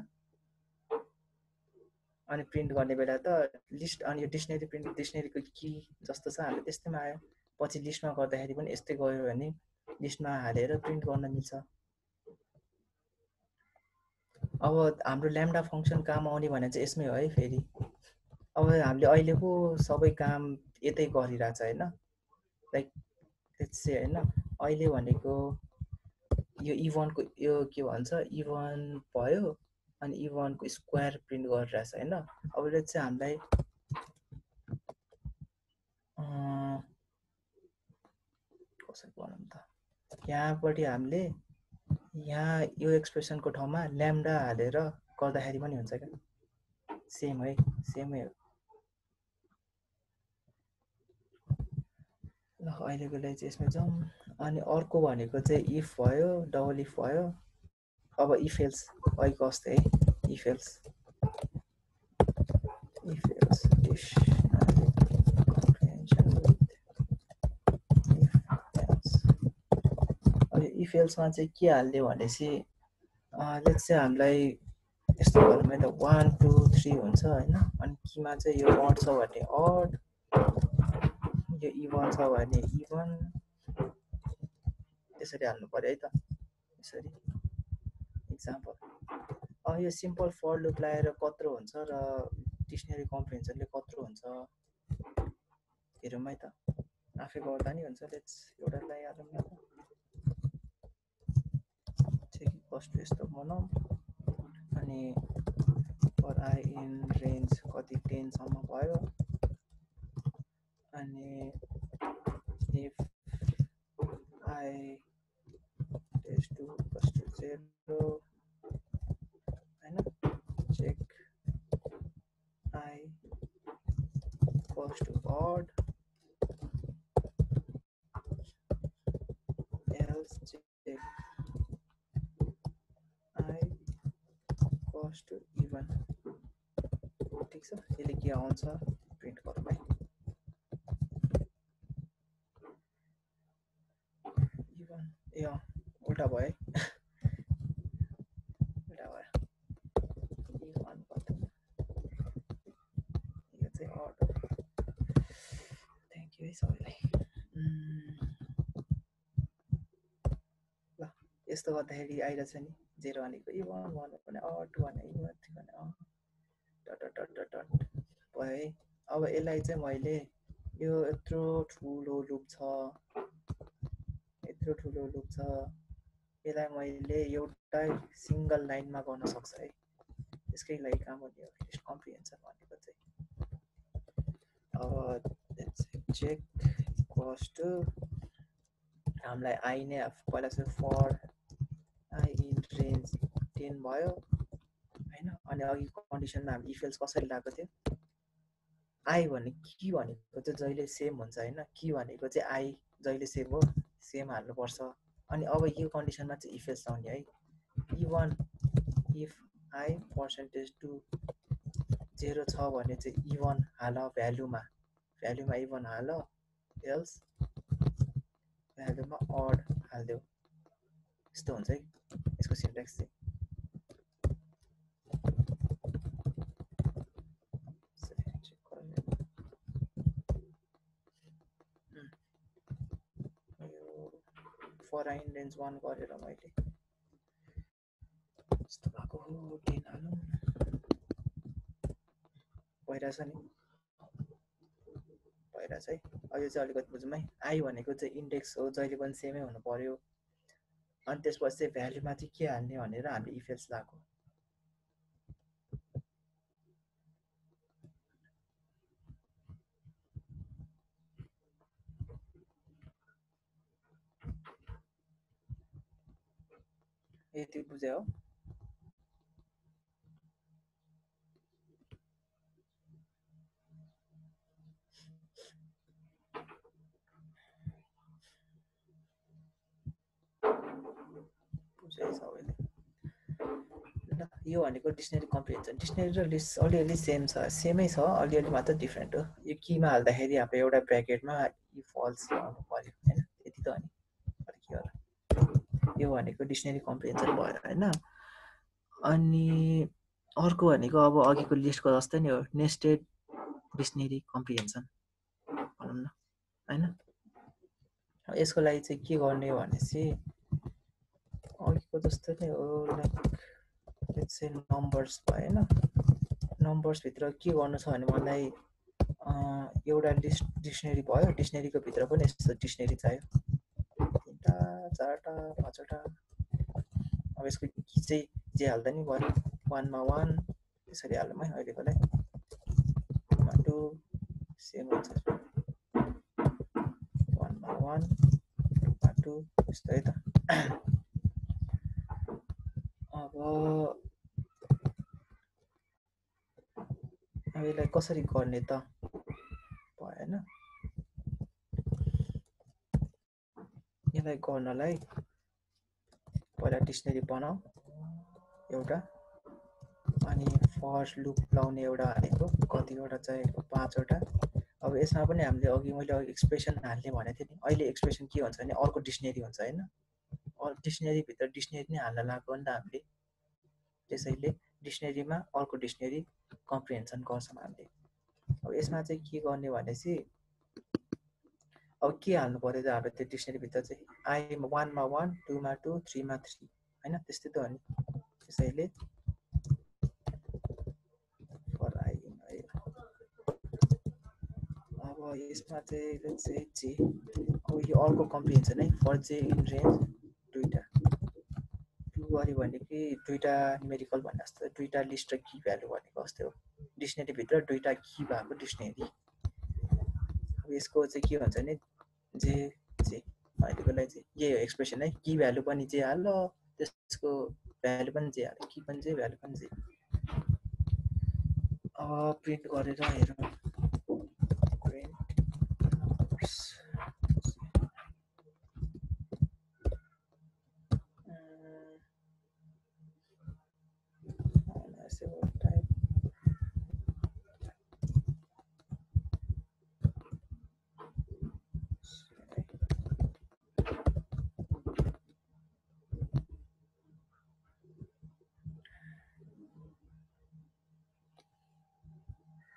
अनि प्रिन्ट गर्ने बेला त लिस्ट अनि यो डिक्सनरी प्रिन्ट डिक्सनरीको की जस्तो छ हामीले त्यस्तैमा आयो पछि लिस्टमा गर्दाखेरि पनि यस्तै गयो भने लिस्टमा हालेर प्रिन्ट गर्न मिल्छ अब हाम्रो ल्याम्डा फंक्सन काम आउने भने चाहिँ यसमै हो है फेरि अब हामीले अहिलेको सबै काम यतै गरिरहेछ हैन लाइक लेट्स से हैन अहिले भनेको यो इभनको यो के भन्छ इभन भयो अनि इभनको स्क्वायर प्रिन्ट गरिरहेछ हैन अब लेट्स चाहिँ हामीलाई कसरी बनाउँ त यहाँपट्टि हामीले यहाँ यो एक्सप्रेसनको ठाउँमा ल्याम्डा हालेर गर्दाखेरि पनि हुन्छ क्या सेम है सेमै हो ल अहिलेको लागि चाहिँ यसमा जाउँ अनि अर्को भनेको चाहिँ इफ भयो डबल इफ भयो अब इफ एल्स अहिलेको अस्ति है if else this comprehension with if else अब इफ एल्समा चाहिँ के हाल्ने भनेपछि लेट्स चाहिँ हामीलाई यस्तो गरौँ है त 1 2 3 हुन्छ हैन अनि कीमा चाहिँ यो अड छ भने अड यो इभन छ भने इभन त्यसरी हाल्नु पर्यो है त यसरी एक्जाम्पल यो सिम्पल फर लुप लगाएर कत्रो हुन्छ र डिक्सनरी कम्प्रिहेन्सनले कत्रो हुन्छ हेरौँ है त आफै गर्दा नि हुन्छ लेट्स एउटा लगाइहालौँ न त ठिक कस्तो यस्तो बनाऊँ अनि फर आई इन रेन्ज कति 10 सम्म भयो अनि इफ आई टेस्ट टु कस्तो 0 हैन check I equals to odd else check I equals to even ठीक छ यसले के आउँछ प्रिन्ट गरौँ है even यो उल्टा भयो उल्टा भयो even कति यो चाहिँ odd थ्यांक यू है सबैलाई ल यस्तो गर्दाखेरि आइरहेछ नि 0 भनेको even 1 भने odd 2 भने even 3 भने डट डट डट डट भयो है अब यसलाई चाहिँ मैले यो यत्रो ठुलो लुप छ यसलाई मैले एउटा सिंगल लाइनमा गर्न सक्छ है यसकै लागि काम गर्ने हो लिस्ट कम्प्रिहेन्सन भनेको चाहिँ अब लेट्स चेक इक्वल्स टु हामीलाई आई नै पहिला चाहिँ फर आई इन रेन्ज 10 भयो हैन अनि अघि कन्डिसनमा हामी इफ एल्स कसरी लागेको थियो आई भने की भनेको चाहिँ जहिले सेम हुन्छ हैन की भनेको चाहिँ आई जहिले सेम हो सेम हाल्नु पर्छ अनि अब यो कन्डिसनमा चाहिँ इफ एल्स आउने है इभन इफ आई पर्सेन्टेज 2 0 छ भने चाहिँ इभन हाल भ्यालुमा इभन हाल एल्स भ्यालुमा अड हालिदेऊ यस्तो हुन्छ है यसको सिन्ट्याक्स चाहिँ फराइन रेन्ज 1 गरेर मैले यस्तो भएको हो 10 हालौँ भइरहेछ नि भइरहेछ है अहिले चाहिँ अलिकति बुझौँ है आई भनेको चाहिँ इन्डेक्स हो जहिले पनि सेमै हुनु पर्यो अनि त्यसपछि चाहिँ भ्यालुमा चाहिँ के हाल्ने भनेर हामीले इफ एल्स लगाएको यति बुझे हो बुझे सबैले ल यो भनेको डिक्सनरी कम्प्रिहेन्सन डिक्सनरी र लिस्ट अलिअलि सेमै छ अलिअलि मात्र डिफ्रेन्ट हो यो कीमा हाल्दाखेरि हाम्रो एउटा ब्र्याकेटमा यी फल्स लगाउनु पर्यो होइन त्यति त हो नि अरू के होला यो भनेको डिक्सनरी कम्प्रिहेन्सन भयो होइन अनि अर्को भनेको अब अघिको लिस्टको जस्तै नै हो नेस्टेड डिक्सनरी कम्प्रिहेन्सन भनौँ न होइन यसको लागि चाहिँ के गर्ने भनेपछि अघिको जस्तो नै हो लाइक लेट्स से नम्बर्स भयो होइन नम्बर्सभित्र के गर्नु छ भने मलाई एउटा डिक्सनरी भयो डिक्सनरीको भित्र पनि यस्तो डिक्सनरी चाहियो 3टा 4टा 5वटा अब यसको की चाहिँ जे हाल्दा नि भयो 1 मा 1 त्यसरी हालौँ है अहिलेको लागि 2 मा 2 सेम हुन्छ 1 मा 1 2 मा 2 यस्तो है त अब यसलाई कसरी गर्ने त भएन यसलाई गर्नलाई पहिला डिक्सनरी बनाऊ एउटा अनि फर लुप लाउने एउटा हालेको कतिवटा चाहिएको 5वटा अब यसमा पनि हामीले अघि मैले एक्सप्रेसन हाल्ने भनेको थिएँ नि अहिले एक्सप्रेसन के हुन्छ भने अर्को डिक्सनरी हुन्छ होइन डिक्सनरीभित्र डिक्सनरी नै हाल्न लाग्यो नि त हामीले त्यसैले डिक्सनरीमा अर्को डिक्सनरी कम्प्रिहेन्सन गर्छौँ हामीले अब यसमा चाहिँ के गर्ने भनेपछि अब के हाल्नु पर्यो त हाम्रो त्यो डिक्सनरीभित्र चाहिँ आई 1 मा 1 2 मा 2 3 मा 3 होइन त्यस्तै त हो नि त्यसैले फर आई इन आई अब यसमा चाहिँ लेट्स से जे अब यो अर्को कम्प्रिहेन्सन है फर जे इन रेन्ज 2टा 2 गऱ्यो भने कि 2टा न्युमेरिकल भने जस्तो 2टा लिस्ट र की भ्यालु भनेको जस्तै हो डिक्सनरीभित्र 2टा की भएको डिक्सनरी अब यसको चाहिँ के भन्छ भने जे जे अहिलेको लागि चाहिँ यही हो एक्सप्रेसन है की भ्यालु पनि जे हाल त्यसको भ्यालु पनि जे हाल की पनि जे भ्यालु पनि जे प्रिन्ट गरेर हेरौँ प्रिन्ट नम्बर्स टाइप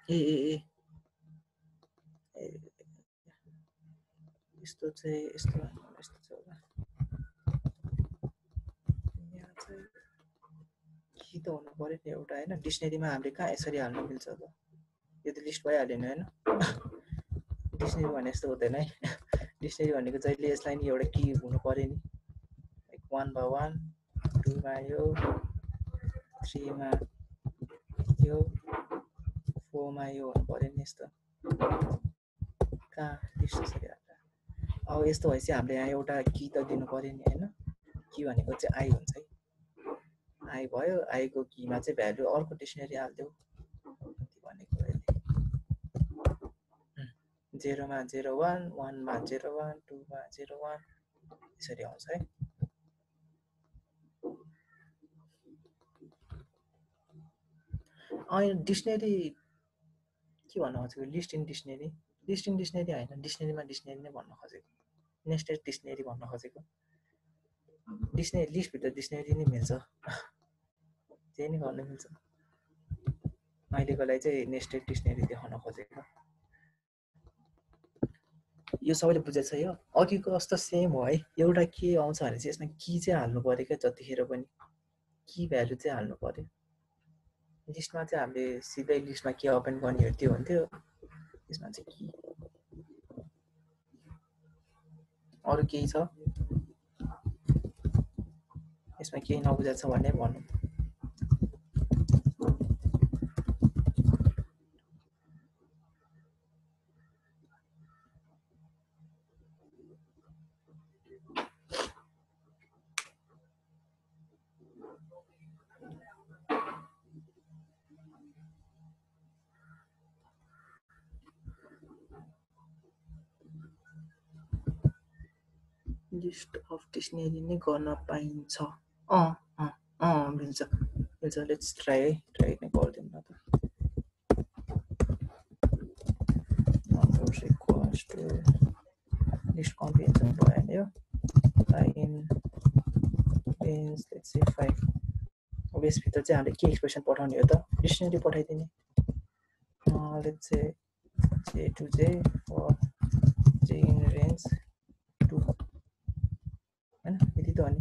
ए यस्तो चाहिँ यस्तो यस्तो छ होला यहाँ चाहिँ के त हुनु पर्यो नि एउटा होइन डिक्सनरीमा हामीले कहाँ यसरी हाल्न मिल्छ त यो त लिस्ट भइहाल्यो नि होइन डिक्सनरी भने यस्तो हुँदैन है डिक्सनरी भनेको जहिले यसलाई नि एउटा की हुनु पर्यो नि लाइक 1 मा 1 2 मा यो 3 मा यो 4 मा यो हुनु पर्यो नि यस्तो कहाँ लिस्ट यसरी हाल्दा अब यस्तो भएपछि हामीले यहाँ एउटा की त दिनु पर्यो नि होइन की भनेको चाहिँ आई हुन्छ है आई भयो आईको कीमा चाहिँ भ्यालु अर्को डिक्सनरी हालिदेऊ भनेको अहिले 0 मा 01 1 मा 01 2 मा 01 यसरी आउँछ है डिक्सनेरी के भन्न खोजेको लिस्ट इन डिक्सनेरी होइन डिक्सनेरीमा डिक्सनेरी नै भन्न खोजेको नेस्टेड डिक्सनेरी भन्न खोजेको डिक्सनेरी लिस्टभित्र डिक्सनेरी नै मिल्छ त्यही नै गर्न मिल्छ अहिलेको लागि चाहिँ नेस्टेड डिक्सनेरी देखाउन खोजेको यो सबैले बुझेछ यो अघिको जस्तो सेम हो है एउटा के आउँछ भने चाहिँ यसमा की चाहिँ हाल्नु पऱ्यो क्या जतिखेर पनि की भ्यालु चाहिँ हाल्नु पऱ्यो लिस्टमा चाहिँ हामीले सिधै लिस्टमा के ओपन गर्ने हो त्यो हुन्थ्यो यसमा चाहिँ की अरू केही छ यसमा केही नबुझेको छ भने भन्नु लिस्ट अफ डिक्सनेरी नै गर्न पाइन्छ मिल्छ लेट्स ट्राई नै गरिदिउँ न त रिक्वेस्ट लिस्ट कम्प्रिहेन्सन भयो भने यो इन रेन्ज लेट्स से 5 अब यसभित्र चाहिँ हामीले के एक्सप्रेसन पठाउने हो त डिक्सनेरी पठाइदिने let's say J to J for J in range 2 हैन यति त हो नि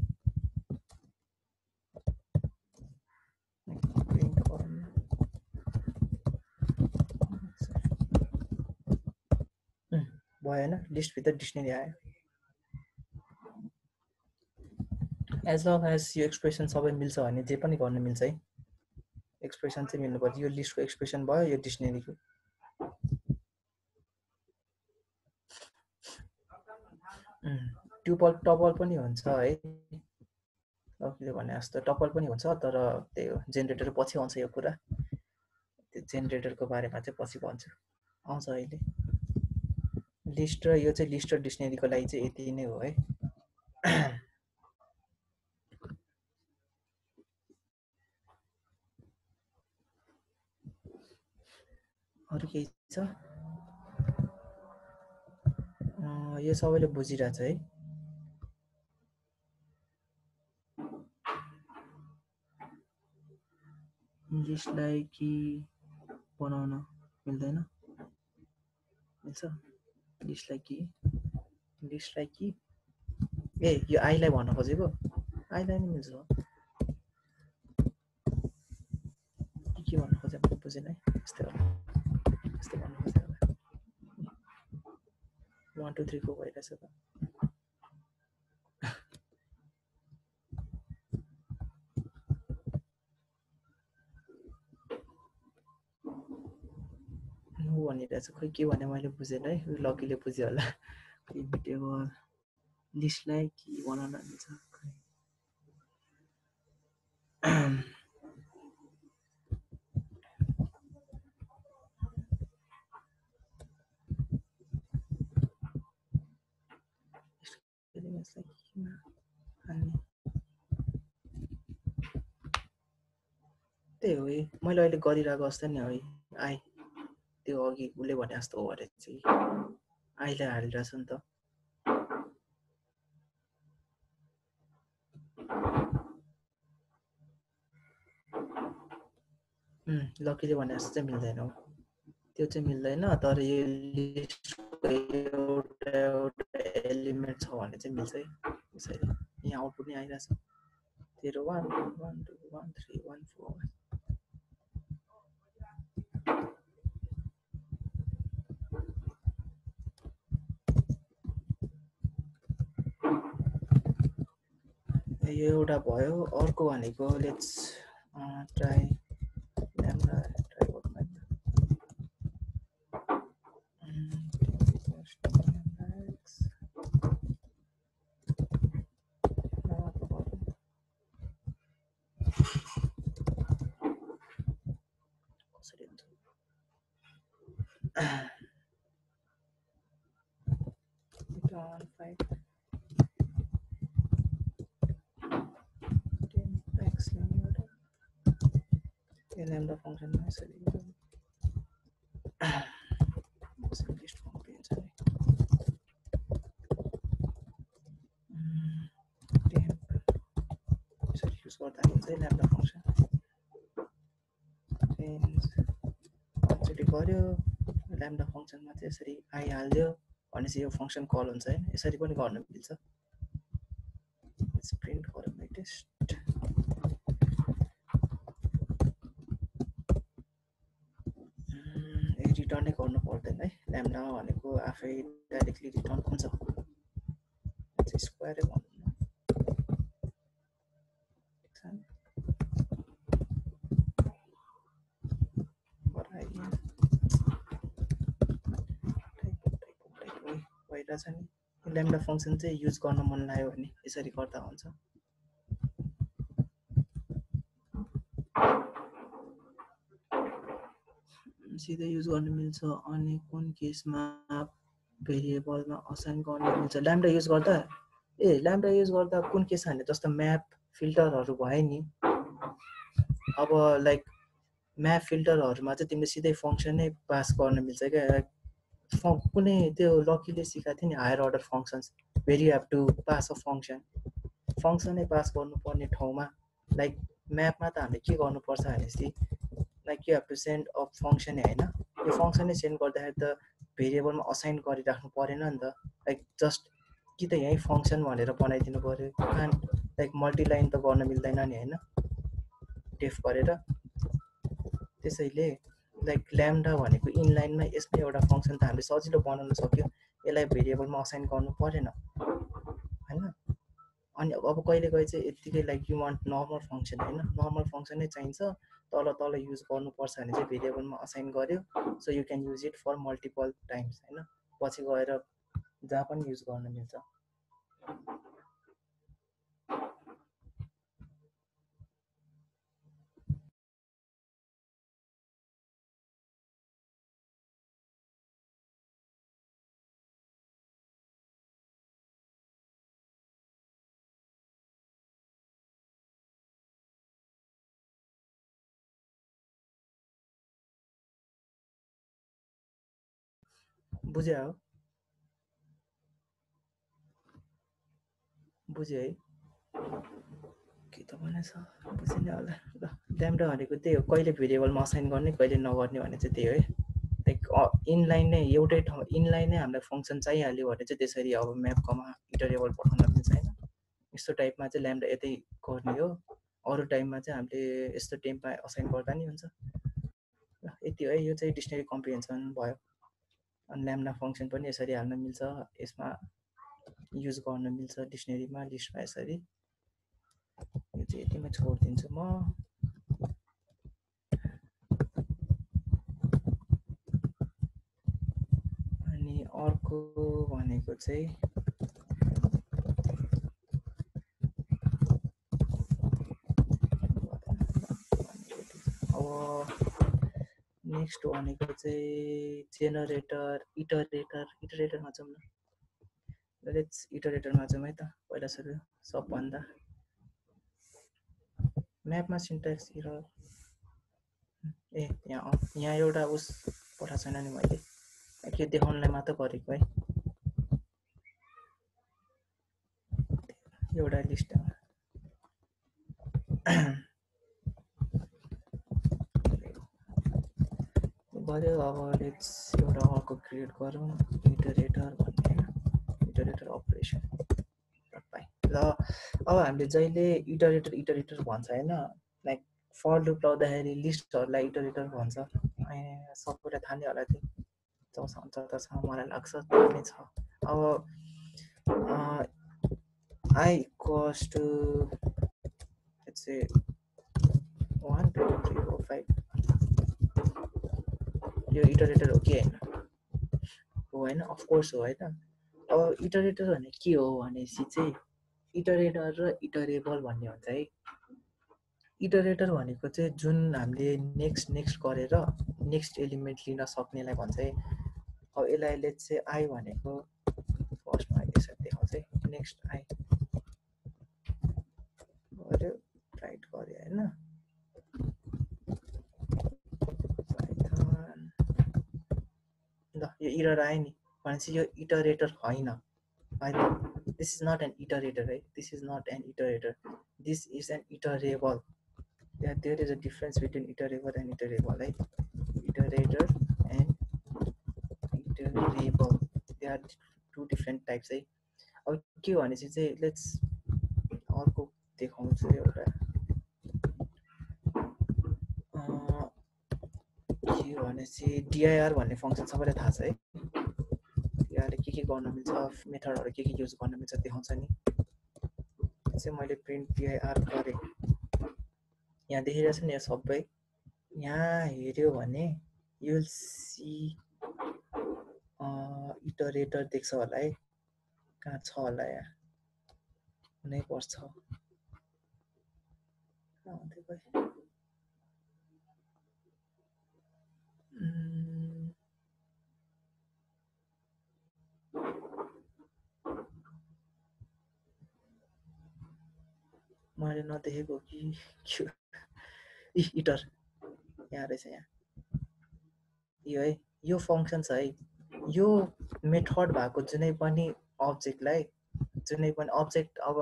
प्रिन्ट गर्नु भयो हैन लिस्टभित्र डिक्सनेरी आयो एज लङ एज यो एक्सप्रेसन सबै मिल्छ भने जे पनि गर्न मिल्छ है एक्सप्रेसन चाहिँ मिल्नु पर्छ यो लिस्टको एक्सप्रेसन भयो यो डिक्सनेरीको ट्युपल टपल पनि हुन्छ है लकीले भने जस्तो टपल पनि हुन्छ तर त्यही हो जेनेरेटर पछि आउँछ यो कुरा त्यो जेनेरेटरको बारेमा चाहिँ पछि भन्छु आउँछ अहिले लिस्ट र यो चाहिँ लिस्ट र डिक्सनेरीको लागि चाहिँ यति नै हो है अरू केही छ यो सबैले बुझिरहेछ है लिस्टलाई कि बनाउन मिल्दैन मिल्छ लिस्टलाई कि ए यो आईलाई भन्न खोजेको आईलाई नै मिल्छ के भन्न खोजेको मैले बुझेन है यस्तै होला यस्तो भन्न खोजेको 1 2 3 4 भइरहेछ त भनिरहेछ खोइ के भने मैले बुझेन है लकीले बुझ्यो होला इमिटेबल लिस्टलाई के बनाउन मिल्छ त्यही हो मैले अहिले गरिरहेको जस्तो नि है आइ त्यो अघि उसले भने जस्तो हो अरे चाहिँ आइलाई हालिरहेछ नि त लकीले भने जस्तो चाहिँ मिल्दैन हो त्यो चाहिँ मिल्दैन तर यो लिस्टको एउटा एलिमेन्ट छ भने चाहिँ मिल्छ है यसरी यहाँ आउटपुट नै आइरहेछ 0 1 1 2 1 3 1 4 यो एउटा भयो अर्को भनेको लेट्स ट्राई ल्याम्डा ट्राई गर्नु कसरी हुन्छ 5 10x यो ल्याम्डा फङ्सनमा यसरी लिस्ट कम्प्रिहेन्सन यसरी युज गर्दाखेरि चाहिँ ल्याम्डा फङ्सन एकचोटि गऱ्यो ल्याम्डा फङ्सनमा चाहिँ यसरी आइहाल्यो भनेपछि यो फङ्सन कल हुन्छ होइन यसरी पनि गर्न मिल्छ प्रिन्ट गरौँ है टेस्ट रिटर्नै गर्नु पर्दैन है ल्याम्डा भनेको आफै डाइरेक्टली रिटर्न हुन्छ स्क्वायरै भन्नु भइरहेछ नि ल्याम्डा फङ्सन चाहिँ युज गर्न मन लाग्यो भने यसरी गर्दा हुन्छ सिधै युज गर्न मिल्छ अनि कुन केसमा भेरिएबलमा असाइन गर्न मिल्छ ल्याम्डा युज गर्दा ल्याम्डा युज गर्दा कुन केस हाल्ने जस्तो म्याप फिल्टरहरू भयो नि अब लाइक म्याप फिल्टरहरूमा चाहिँ तिमीले सिधै फङ्सनै पास गर्न मिल्छ क्या कुनै त्यो लकीले सिकाएको थियो नि higher order functions where you have to pass a फङ्सनै पास गर्नुपर्ने ठाउँमा लाइक म्यापमा त हामीले के गर्नुपर्छ भनेपछि like you have to send a function होइन यो फङ्सनै सेन्ड गर्दाखेरि त भेरिएबलमा असाइन गरिराख्नु परेन नि त लाइक जस्ट कि त यहीँ फङ्सन भनेर बनाइदिनु पऱ्यो लाइक मल्टिलाइन त गर्न मिल्दैन नि होइन डेफ गरेर त्यसैले लाइक ल्याम्डा भनेको इनलाइनमा यसमा एउटा फङ्सन त हामीले सजिलो बनाउन सक्यो यसलाई भेरिएबलमा असाइन गर्नु परेन होइन अनि अब कहिले कहिले चाहिँ यत्तिकै like you want normal function होइन नर्मल फङ्सनै चाहिन्छ तल तल युज गर्नुपर्छ भने चाहिँ भेरिएबलमा असाइन गर्यो so you can use it for multiple times होइन पछि गएर जहाँ पनि युज गर्न मिल्छ बुझ्यो हो बुझ्यो है के त भनेछ बुझिनँ होला ल ल्याम्डा भनेको त्यही हो कहिले भेरिएबलमा असाइन गर्ने कहिले नगर्ने भने चाहिँ त्यही हो है लाइक इनलाइन नै एउटै ठाउँ इनलाइन नै हामीलाई फङ्सन चाहिहाल्यो भने चाहिँ त्यसरी अब म्यापकोमा इटरेबल पठाउन मिल्छ होइन यस्तो टाइपमा चाहिँ ल्याम्डा यतै गर्ने हो अरू टाइममा चाहिँ हामीले यस्तो टेम्पमा असाइन गर्दा नि हुन्छ ल यति हो है यो चाहिँ डिक्सनरी कम्प्रिहेन्सन भयो अनि ल्याम्डा फङ्सन पनि यसरी हाल्न मिल्छ यसमा युज गर्न मिल्छ डिक्सनरीमा लिस्टमा यसरी यो चाहिँ यतिमै छोडिदिन्छु म अनि अर्को भनेको चाहिँ अब नेक्स्ट भनेको चाहिँ जेनरेटर इटरेटरमा जाउँ न लेट्स इटरेटरमा जाउँ है त पहिला सुरु सबभन्दा म्यापमा सिन्ट्याक्स इरर यहाँ एउटा उस पठाएको छैन नि मैले के देखाउनलाई मात्र गरेको है एउटा लिस्ट गऱ्यो अब लेट्स एउटा अर्को क्रिएट गरौँ इटरेटर भन्ने होइन इटरेटर अपरेसन ल अब हामीले जहिले इटरेटर भन्छ होइन लाइक फर लुप लाउँदाखेरि लिस्टहरूलाई इटरेटर भन्छ सबैलाई थाहा नै होला त्यो चौसा छ मलाई लाग्छ थाहा नै छ अब I equals to let's say 1 2 3 4 5 यो इटरेटर हो कि होइन अफकोर्स हो होइन अब इटरेटर भने के हो भनेपछि चाहिँ इटरेटर र इटरेबल भन्ने हुन्छ है इटरेटर भनेको चाहिँ जुन हामीले नेक्स्ट गरेर नेक्स्ट एलिमेन्ट लिन सक्नेलाई भन्छ है अब यसलाई लेट्स चाहिँ आई भनेको फर्स्टमा यसरी देखाउँछ है नेक्स्ट आई गऱ्यो राइट गऱ्यो होइन इरर आयो नि भनेपछि यो इटरेटर होइन this is not an iterator है this is not an iterator this is an iterable there is a difference between iterable and iterable है iterator and iterable they are two different types है अब के भनेपछि चाहिँ let's अर्को देखाउँछु एउटा के भनेपछि dir भन्ने फङ्सन सबैलाई थाहा छ है dirले के गर्न मिल्छ मेथडहरु के युज गर्न मिल्छ देखाउँछ नि चाहिँ मैले प्रिन्ट dir गरे यहाँ देखिरहेछ नि यो सबै यहाँ हेर्यो भने यु विल सी इटरेटर देख्छ होला है कहाँ छ होला यहाँ हुनै पर्छ मैले नदेखेको कि इटर यहाँ रहेछ यहाँ यो है यो फङ्सन छ है यो मेथड भएको जुनै पनि अब्जेक्टलाई जुनै पनि अब्जेक्ट अब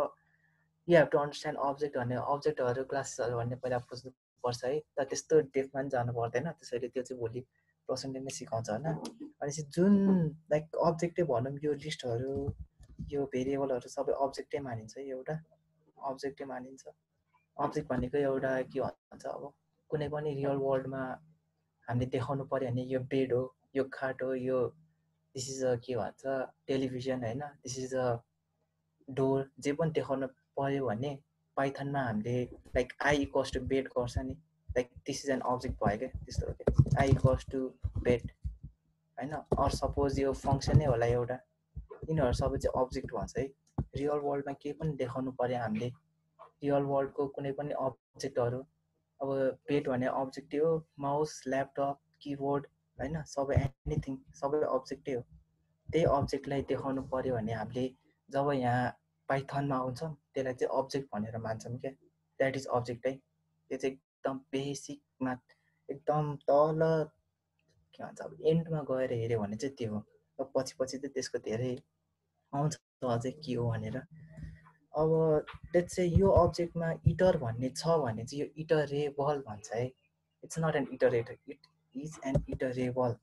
you have to understand object भन्ने अब्जेक्टहरू क्लासेसहरू भन्ने पहिला बुझ्नुपर्छ है त त्यस्तो डेपमा पनि जानु पर्दैन त्यसैले त्यो चाहिँ भोलि पर्सेन्टले नै सिकाउँछ होइन भनेपछि जुन लाइक अब्जेक्टै भनौँ यो लिस्टहरू यो भेरिएबलहरू सबै अब्जेक्टै मानिन्छ है एउटा अब्जेक्टै मानिन्छ अब्जेक्ट भनेको एउटा के भन्छ अब कुनै पनि रियल वर्ल्डमा हामीले देखाउनु पर्यो भने यो बेड हो यो खाट हो यो दिस इज अ के भन्छ टेलिभिजन होइन दिस इज अ डोर जे पनि देखाउनु पर्यो भने पाइथनमा हामीले like I equals to bed गर्छ नि like this is an object भयो क्या त्यस्तो हो क्या आई इक्वल्स टु बेड होइन अर सपोज यो फङ्सनै होला एउटा यिनीहरू सबै चाहिँ अब्जेक्ट भन्छ है रियल वर्ल्डमा केही पनि देखाउनु पर्यो हामीले रियल वर्ल्डको कुनै पनि अब्जेक्टहरू अब बेड भन्ने अब्जेक्टै हो माउस ल्यापटप किबोर्ड होइन सबै एनिथिङ सबै अब्जेक्टै हो त्यही अब्जेक्टलाई देखाउनु पर्यो भने हामीले जब यहाँ पाइथनमा आउँछ त्यसलाई चाहिँ अब्जेक्ट भनेर मान्छौँ क्या द्याट इज अब्जेक्ट है त्यो चाहिँ एकदम बेसिकमा एकदम तल के भन्छ अब एन्डमा गएर हेऱ्यो भने चाहिँ त्यो हो अब पछि चाहिँ त्यसको धेरै आउँछ अझै के हो भनेर अब लेट्स से यो अब्जेक्टमा इटर भन्ने छ भने चाहिँ यो इटरेबल भन्छ है it's not an iterator it is an iterable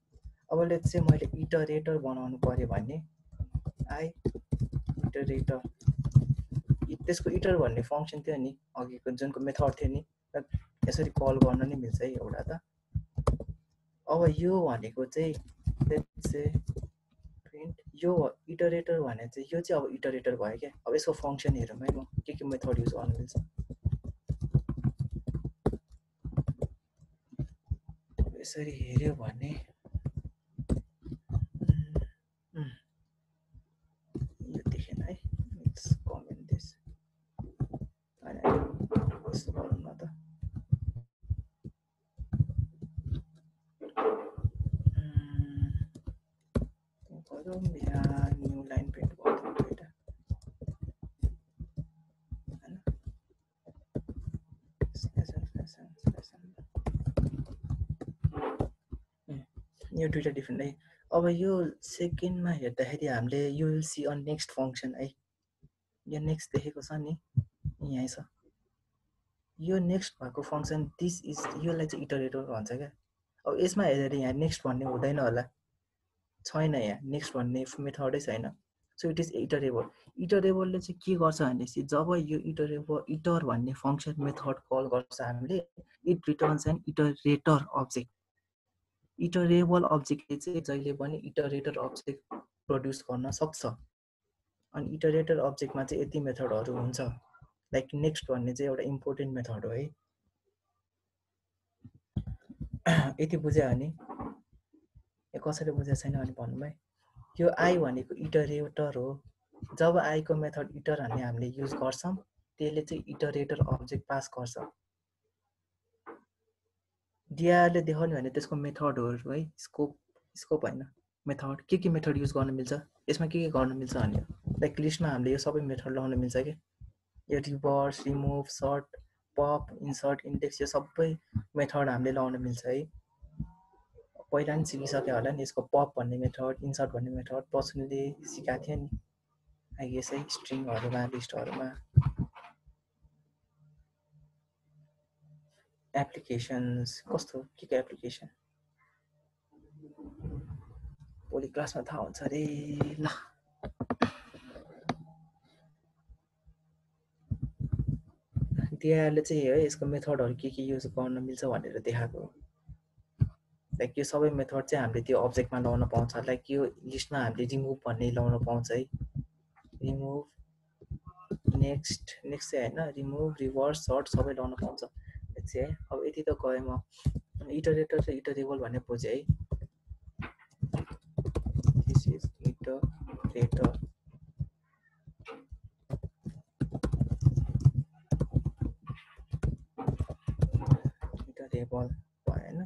अब लेट्स से मैले इटरेटर बनाउनु पर्यो भने आई इटरेटर त्यसको इटर भन्ने फङ्सन थियो नि अघिको जुनको मेथड थियो नि यसरी कल गर्न नै मिल्छ है एउटा त अब यो भनेको चाहिँ लेट्स से प्रिन्ट यो इटरेटर भने चाहिँ यो चाहिँ अब इटरेटर भयो क्या अब यसको फङ्सन हेरौँ है म के मेथड युज गर्न मिल्छ यसरी हेऱ्यो भने यो देखेन है इट्स कमेन्ट दिस यसो गरौँ न त गरौँ यहाँ न्यू लाइन प्रिन्ट गर्दा एउटा यो दुईटा डिफ्रेन्ट है अब यो सेकेन्डमा हेर्दाखेरि हामीले you will see on next function है यो नेक्स्ट देखेको छ नि यहीँ छ यो नेक्स्ट भएको फङ्सन दिस इज योलाई चाहिँ इटरेटर भन्छ क्या अब यसमा हेर्दाखेरि यहाँ नेक्स्ट भन्ने हुँदैन होला छैन यहाँ नेक्स्ट भन्ने मेथडै छैन सो इट इज इटरेबल इटरेबलले चाहिँ के गर्छ भनेपछि जब यो इटर भन्ने फङ्सन मेथड कल गर्छ हामीले it returns an iterator object iterable अब्जेक्टले चाहिँ जहिले पनि इटरेटर अब्जेक्ट प्रड्युस गर्न सक्छ अनि इटरेटर अब्जेक्टमा चाहिँ यति मेथडहरू हुन्छ लाइक नेक्स्ट भन्ने चाहिँ एउटा इम्पोर्टेन्ट मेथड हो है यति बुझ्यो भने कसैले बुझेको छैन भने भन्नु है यो आई भनेको इटरेटर हो जब आईको मेथड इटर भन्ने हामीले युज गर्छौँ त्यसले चाहिँ इटरेटर अब्जेक्ट पास गर्छ डिआरले देखाउने भने त्यसको मेथडहरू है स्कोप होइन मेथड के मेथड युज गर्न मिल्छ यसमा के गर्न मिल्छ भने लाइक लिस्टमा हामीले यो सबै मेथड लगाउन मिल्छ कि यो reverse remove sort pop insert index यो सबै मेथड हामीले लगाउन मिल्छ है पहिला नि सिकिसक्यो होला नि यसको पप भन्ने मेथड इन्सर्ट भन्ने मेथड पछुले सिकाएको थियो नि आई गेस है स्ट्रिङहरुमा लिस्टहरुमा एप्लिकेसन्स कस्तो के एप्लिकेसन भोलि क्लासमा थाहा हुन्छ अरे ल त्यहाँले चाहिँ है यसको मेथडहरु के युज गर्न मिल्छ भनेर देखाएको लाइक यो सबै मेथड चाहिँ हामीले त्यो अब्जेक्टमा लगाउन पाउँछ लाइक यो लिस्टमा हामीले रिमुभ भन्ने लगाउन पाउँछ है रिमुभ नेक्स्ट चाहिँ हैन रिमुभ रिभर्स सर्ट सबै लगाउन पाउँछ चाहिँ है अब यति त गए म इटरेटर र इटरेबल भन्ने बुझे है दिस इज इटरेटर इटरेबल भएन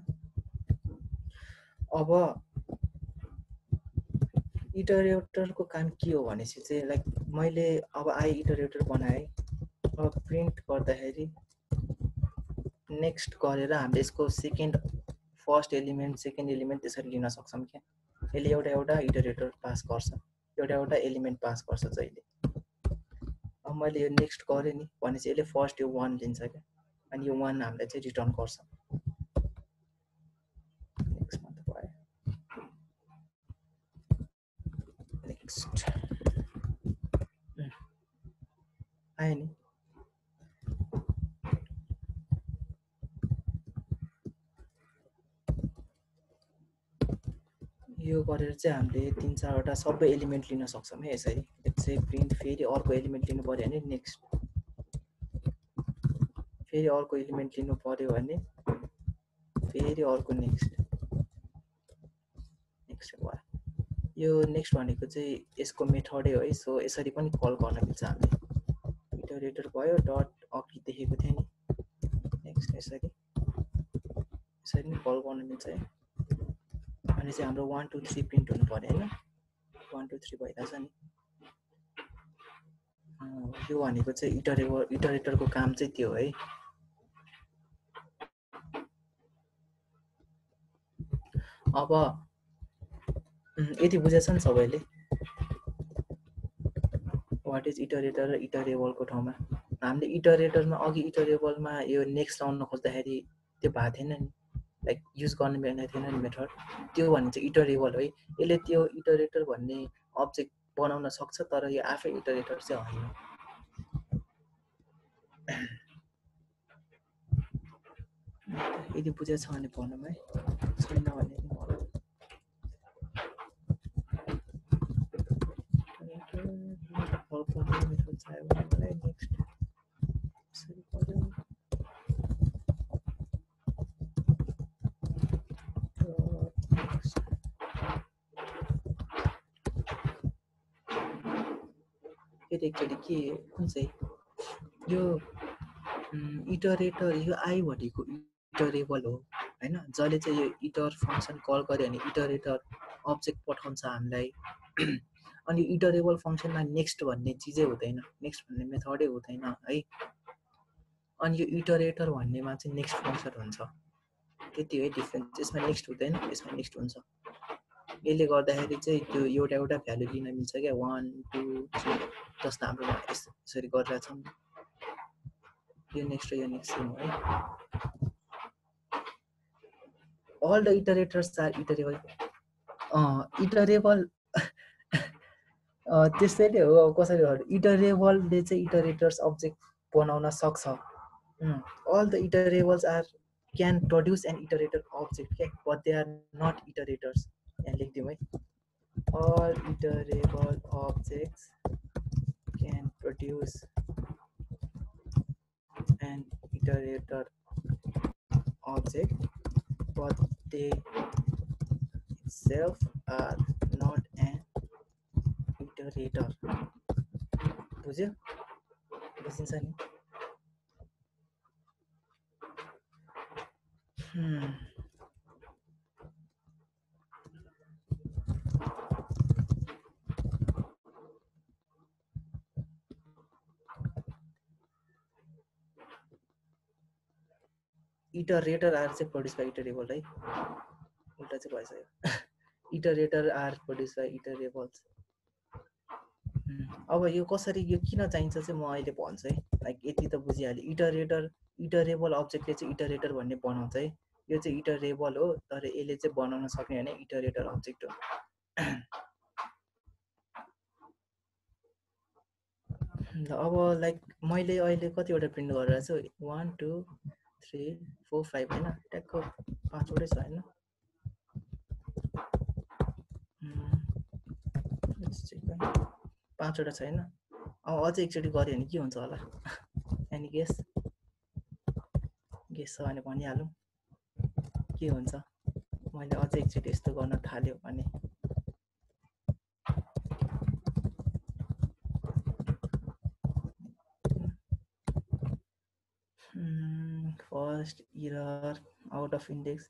अब इटरेटरको काम के हो भनेपछि चाहिँ लाइक मैले अब इटरेटर बनाए अब प्रिन्ट गर्दाखेरि नेक्स्ट गरेर हामीले यसको फर्स्ट एलिमेन्ट सेकेन्ड एलिमेन्ट त्यसरी लिन सक्छौं के यसले एउटा इटरेटर पास गर्छ एउटा एलिमेन्ट पास गर्छ जहिले अब मैले यो नेक्स्ट गरे नि भनेपछि यसले फर्स्ट यो 1 लिन्छ के अनि यो 1 हामीले चाहिँ रिटर्न गर्छ नेक्स्ट मात्र भयो नेक्स्ट आयो नि यो गरेर चाहिँ हामीले 3-4 वटा सबै एलिमेन्ट लिन सक्छौं है यसरी चाहिँ प्रिन्ट फेरि अर्को एलिमेन्ट लिनु पर्यो भने नेक्स्ट फेरि अर्को एलिमेन्ट लिनु पर्यो भने फेरि अर्को नेक्स्ट भयो यो नेक्स्ट भनेको चाहिँ यसको मेथडै हो है सो यसरी पनि कल गर्न मिल्छ हामीले इटरेटर भयो डट अघि देखेको थियो नि नेक्स्ट यसरी नि कल गर्न मिल्छ है अनि चाहिँ हाम्रो 1 2 3 प्रिन्ट हुनु पर्यो हैन 1 2 3 भइराछ नि यो भनेको चाहिँ इटरेटरको काम चाहिँ त्यो है अब यति बुझेछ नि सबैले व्हाट इज इटरेटर र इटरेबलको ठाउँमा हामीले इटरेटरमा अघि इटरेबलमा यो नेक्स्ट लाउन खोज्दाखेरि त्यो भएको थिएन नि लाइक युज गर्न मिल्ने थिएन नि मेथड त्यो भन्ने चाहिँ इटरेबल है यसले त्यो इटरेटर भन्ने अब्जेक्ट बनाउन सक्छ तर यो आफै इटरेटर चाहिँ होइन यदि बुझेछ भने भन्नु है छैन भने मेथड चाहियो भने नेक्स्ट यसरी गर्यो फेरि एकचोटि के कुन चाहिँ यो इटरेटर यो आई भनेको इटरेबल हो हैन जसले चाहिँ यो इटर फंक्सन कल गर्यो भने इटरेटर अब्जेक्ट पठाउँछ हामीलाई अनि इटरेबल फंक्सनमा नेक्स्ट भन्ने चीजै हुँदैन नेक्स्ट भन्ने मेथडै हुँदैन है अनि यो इटरेटर भन्नेमा चाहिँ नेक्स्ट फंक्सन हुन्छ त्यति हो डिफरेन्स यसमा नेक्स्ट हुँदैन यसमा नेक्स्ट हुन्छ यसले गर्दाखेरि चाहिँ त्यो एउटा भ्यालु लिन मिल्छ के 1 2 3 जस्तो हाम्रोमा यसरी गरिरहेछौं यो नेक्स्ट र यो नेक्स्ट हो है all the iterators are iterable iterable त्यसैले हो अब कसरी गर्नु इटरेबलले चाहिँ इटरेटर्स अब्जेक्ट बनाउन सक्छ all the iterables are can produce an iterator object okay? but they are not iterators यहाँ लेख्दिउँ है all iterable objects can produce an iterator object but they itself are not an iterator बुझ्यो बुझिन्छ नि iterator are चाहिँ produce by iterable है उल्टा चाहिँ भइसक्यो इटरेटर आर प्रोड्युस बाई इटरेबल्स अब यो कसरी यो किन चाहिन्छ चाहिँ म अहिले भन्छु है लाइक यति त बुझिहाल्यो इटरेबल अब्जेक्टले चाहिँ इटरेटर भन्ने बनाउँछ है यो चाहिँ इटरेबल हो तर यसले चाहिँ बनाउन सक्ने होइन इटरेटर अब्जेक्ट हो अब लाइक मैले अहिले कतिवटा प्रिन्ट गरेर छु 1 2 3 4 5 होइन ट्याक्क 5वटै छ होइन पाँचवटा छैन अब अझै एकचोटि गऱ्यो भने के हुन्छ होला एनी गेस छ भने भनिहालौँ के हुन्छ मैले अझै एकचोटि यस्तो गर्न थाल्यो भने first error out of index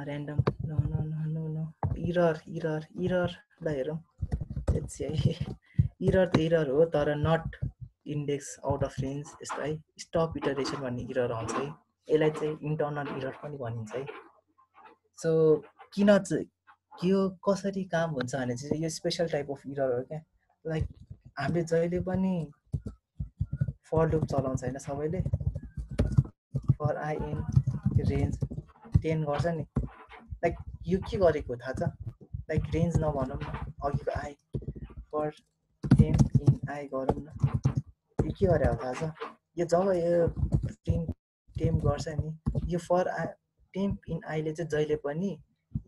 random no इररलाई हेरौँ इरर त इरर हो तर not index out of range यस्तो है स्टप इटरेसन भन्ने इरर आउँछ है यसलाई चाहिँ इन्टर्नल इरर पनि भनिन्छ है सो किन चाहिँ यो कसरी काम हुन्छ भने चाहिँ यो स्पेसल टाइप अफ इरर हो क्या लाइक हामीले जहिले पनि फर लुप चलाउँछ होइन सबैले फर आई इन रेन्ज 10 गर्छ नि लाइक यो के गरेको थाहा छ लाइक रेन्ज नभनौँ न अघिको I for temp in I गरौँ न यो के गरे हो थाहा छ यो जब यो प्रिन्ट टेम्प गर्छ नि यो फर टेम्प इन आईले चाहिँ जहिले पनि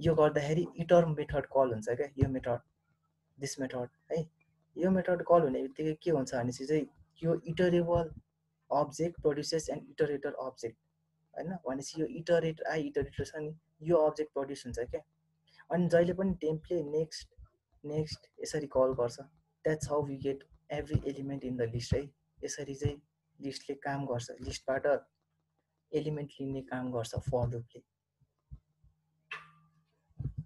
यो गर्दाखेरि इटर मेथड कल हुन्छ क्या यो मेथड दिस मेथड है यो मेथड कल हुने बित्तिकै के हुन्छ भनेपछि चाहिँ यो iterable object produces and iterator object होइन भनेपछि यो इटरेटर छ नि यो अब्जेक्ट प्रड्युस हुन्छ क्या अनि जहिले पनि टेम्पले नेक्स्ट यसरी कल गर्छ that's how we get every element in the list है यसरी चाहिँ लिस्टले काम गर्छ लिस्टबाट एलिमेन्ट लिने काम गर्छ फर लुपले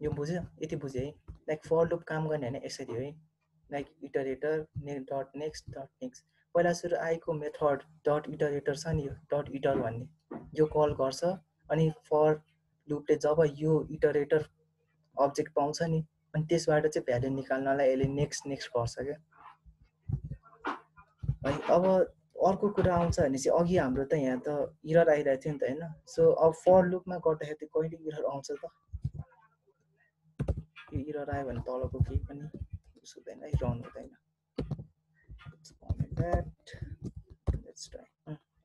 यो बुझ्यो यति बुझ्यो है लाइक फर लुप काम गर्ने होइन यसरी हो है लाइक इटरेटर डट नेक्स्ट पहिला सुरु आएको मेथड डट इटरेटर छ नि यो डट इटर भन्ने यो कल गर्छ अनि फर लुपले जब यो इटरेटर अब्जेक्ट पाउँछ नि अनि त्यसबाट चाहिँ भ्यालु निकाल्नलाई यसले नेक्स्ट गर्छ क्या है अब अर्को कुरा आउँछ भने चाहिँ अघि हाम्रो त यहाँ त इरर आइरहेको थियो नि त होइन सो अब फर लुपमा गर्दाखेरि चाहिँ कहिले इरर आउँछ त यो इरर आयो भने तलको केही पनि उस हुँदैन है रन हुँदैन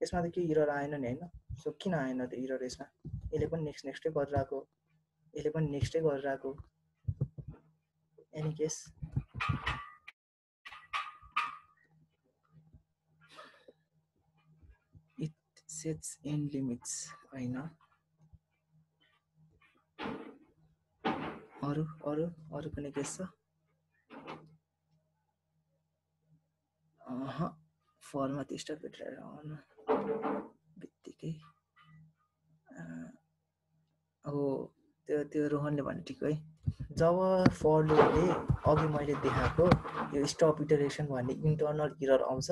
यसमा त केही इरर आएन नि होइन सो किन आएन त इरर यसमा यसले पनि नेक्स्टै गरिरहेको यसले पनि नेक्स्टै गरिरहेको any case it sets and limits होइन अरू कुनै केस छ फरमा त स्टप इटरेटर आउनु बित्तिकै अब त्यो रोहनले भने ठिक है जब फर लुपले अघि मैले देखाएको यो स्टप इटरेसन भन्ने इन्टर्नल इरर आउँछ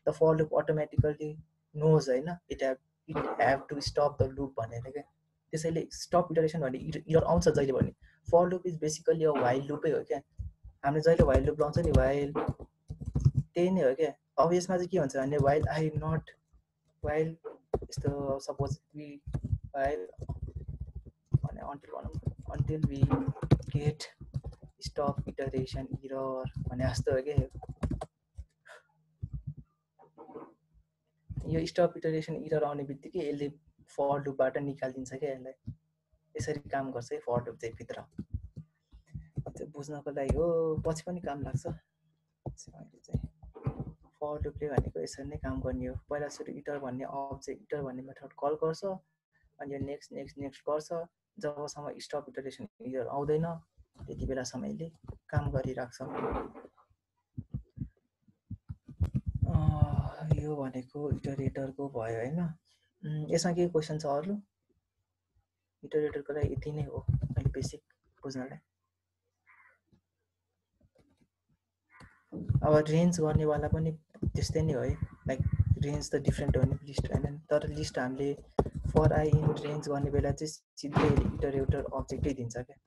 the for loop automatically knows होइन it have to stop the loop भनेर क्या त्यसैले स्टप इटरेसन भन्ने इरर आउँछ जहिले पनि फर लुप इज बेसिकली अब वाइल लुपै हो क्या हामीले जहिले वाइल लुप लाउँछ नि वाइल त्यही नै हो क्या अब यसमा चाहिँ के हुन्छ भने वाइल आई नट वाइल यस्तो सपोज वी वाइल भने until we get stop iteration error भने जस्तो हो क्या यो स्टप इटरेसन इरर आउने बित्तिकै यसले फर लुपबाट निकालिदिन्छ क्या यसलाई यसरी काम गर्छ है फर लुप चाहिँ भित्र त्यो बुझ्नको लागि हो पछि पनि काम लाग्छ अहिले चाहिँ फर लुपले भनेको यसरी नै काम गर्ने हो पहिला सुरु इटर भन्ने अब्जेक्ट इटर भन्ने मेथड कल गर्छ अनि यो नेक्स्ट गर्छ जबसम्म स्टप इटरेसन इरर आउँदैन त्यति बेलासम्म यसले काम गरिराख्छ यो भनेको इटरेटरको भयो होइन यसमा के क्वेसन छ अरू इटरेटरको लागि यति नै हो अहिले बेसिक बुझ्नलाई अब रेन्ज गर्नेवाला पनि त्यस्तै नै हो है लाइक रेन्ज त डिफ्रेन्ट हो नि लिस्ट होइन, तर लिस्ट हामीले फर आई इन रेन्ज गर्ने बेला चाहिँ सिधै इटरेटर अब्जेक्टै दिन्छ क्या,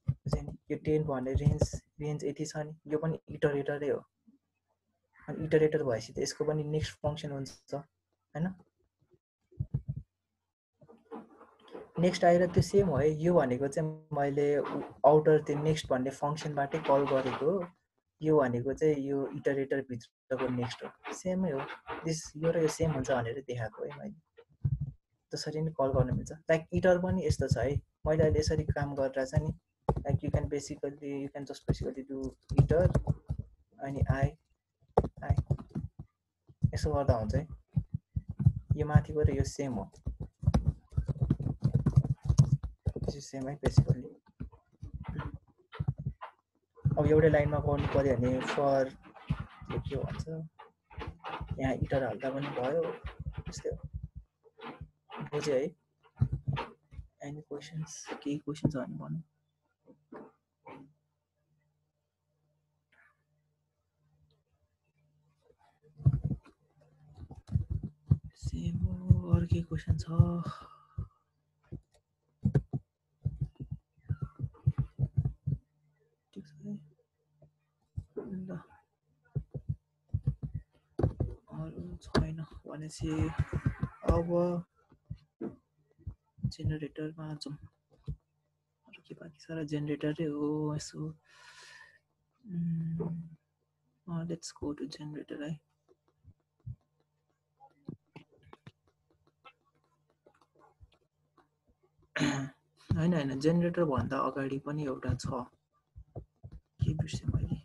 बुझ्यो नि। यो 10 भन्ने रेन्ज यति छ नि, यो पनि इटरेटरै हो। अनि इटरेटर भएपछि त यसको पनि नेक्स्ट फङ्सन हुन्छ होइन। नेक्स्ट आएर त्यो सेम हो है, यो भनेको चाहिँ मैले आउटर त्यो नेक्स्ट भन्ने फङ्सनबाटै कल गरेको हो, यो भनेको चाहिँ यो इटरेटरभित्रको नेक्स्ट हो, सेमै हो। यो र यो सेम हुन्छ भनेर देखाएको है मैले, त्यसरी नै कल गर्न मिल्छ। लाइक इटर पनि यस्तो छ है, मैले अहिले यसरी काम गरिरहेछ नि, like you can just basically do hitter अनि आई यसो गर्दा हुन्छ है। यो माथिको र यो सेम हो, सेम है बेसिकली। अब एउटै लाइनमा गर्नु पऱ्यो भने फर के भन्छ यहाँ इटर हाल्दा पनि भयो, त्यस्तै हो, बुझ्यो है। एनी क्वेसन्स, केही क्वेसन छ भने भन्नु। सेम हो, अरू केही क्वेसन छ? ठिक छ है, ल अरू छैन भनेपछि अब जेनेरेटरमा जाउँ। अरू के बाँकी छ र, जेनेरेटरै हो। यसो लेट्स गो टु जेनेरेटर है। होइन जेनेरेटर भन्दा अगाडि पनि एउटा छ, के बिर्सेँ मैले।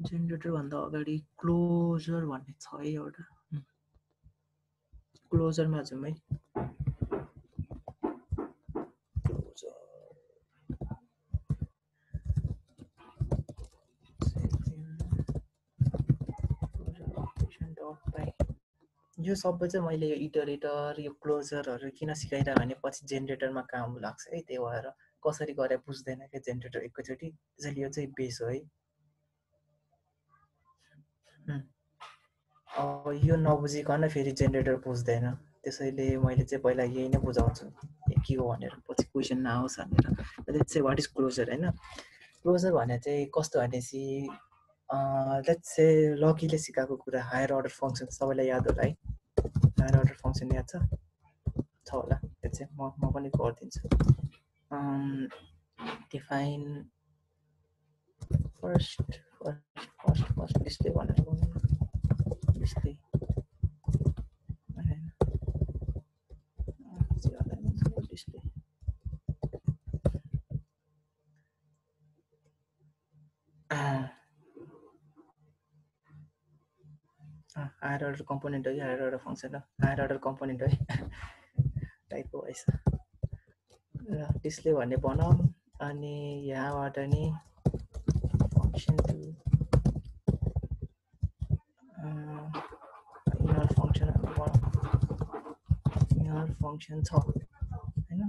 जेनेरेटर भन्दा अगाडि क्लोजर भन्ने छ है एउटा, क्लोजरमा जाउँ है। यो सबै चाहिँ मैले यो इटरेटर यो क्लोजरहरू किन सिकाइरहेको भने पछि जेनेरेटरमा काम लाग्छ है, त्यही भएर कसरी गरे बुझ्दैन क्या जेनेरेटर एकैचोटि, त्यसैले यो चाहिँ बेस हो है। अब यो नबुझिकन फेरि जेनेरेटर बुझ्दैन, त्यसैले मैले चाहिँ पहिला यही नै बुझाउँछु के हो भनेर, पछि क्वेसन नआओस् भनेर। Let's say what is closure होइन। क्लोजर भने चाहिँ कस्तो भनेपछि लेट्स से लकीले सिकाएको कुरा, हायर अर्डर फङ्सन सबैलाई याद होला है, हायर अर्डर फङ्सन याद छ होला, लेट्स से म पनि गरिदिन्छु। डिफाइन फर्स्ट डिस्प्ले भनेर display display higher order component हो कि हायर अर्डर फङ्सन हो, हायर अर्डर कम्पोनेन्ट है टाइपको भएछ। र डिस्प्ले भन्ने बनाऊ, अनि यहाँबाट नि फङ्सन टु इनर फङ्सनहरू बनाऊ, इनर फङ्सन छ होइन।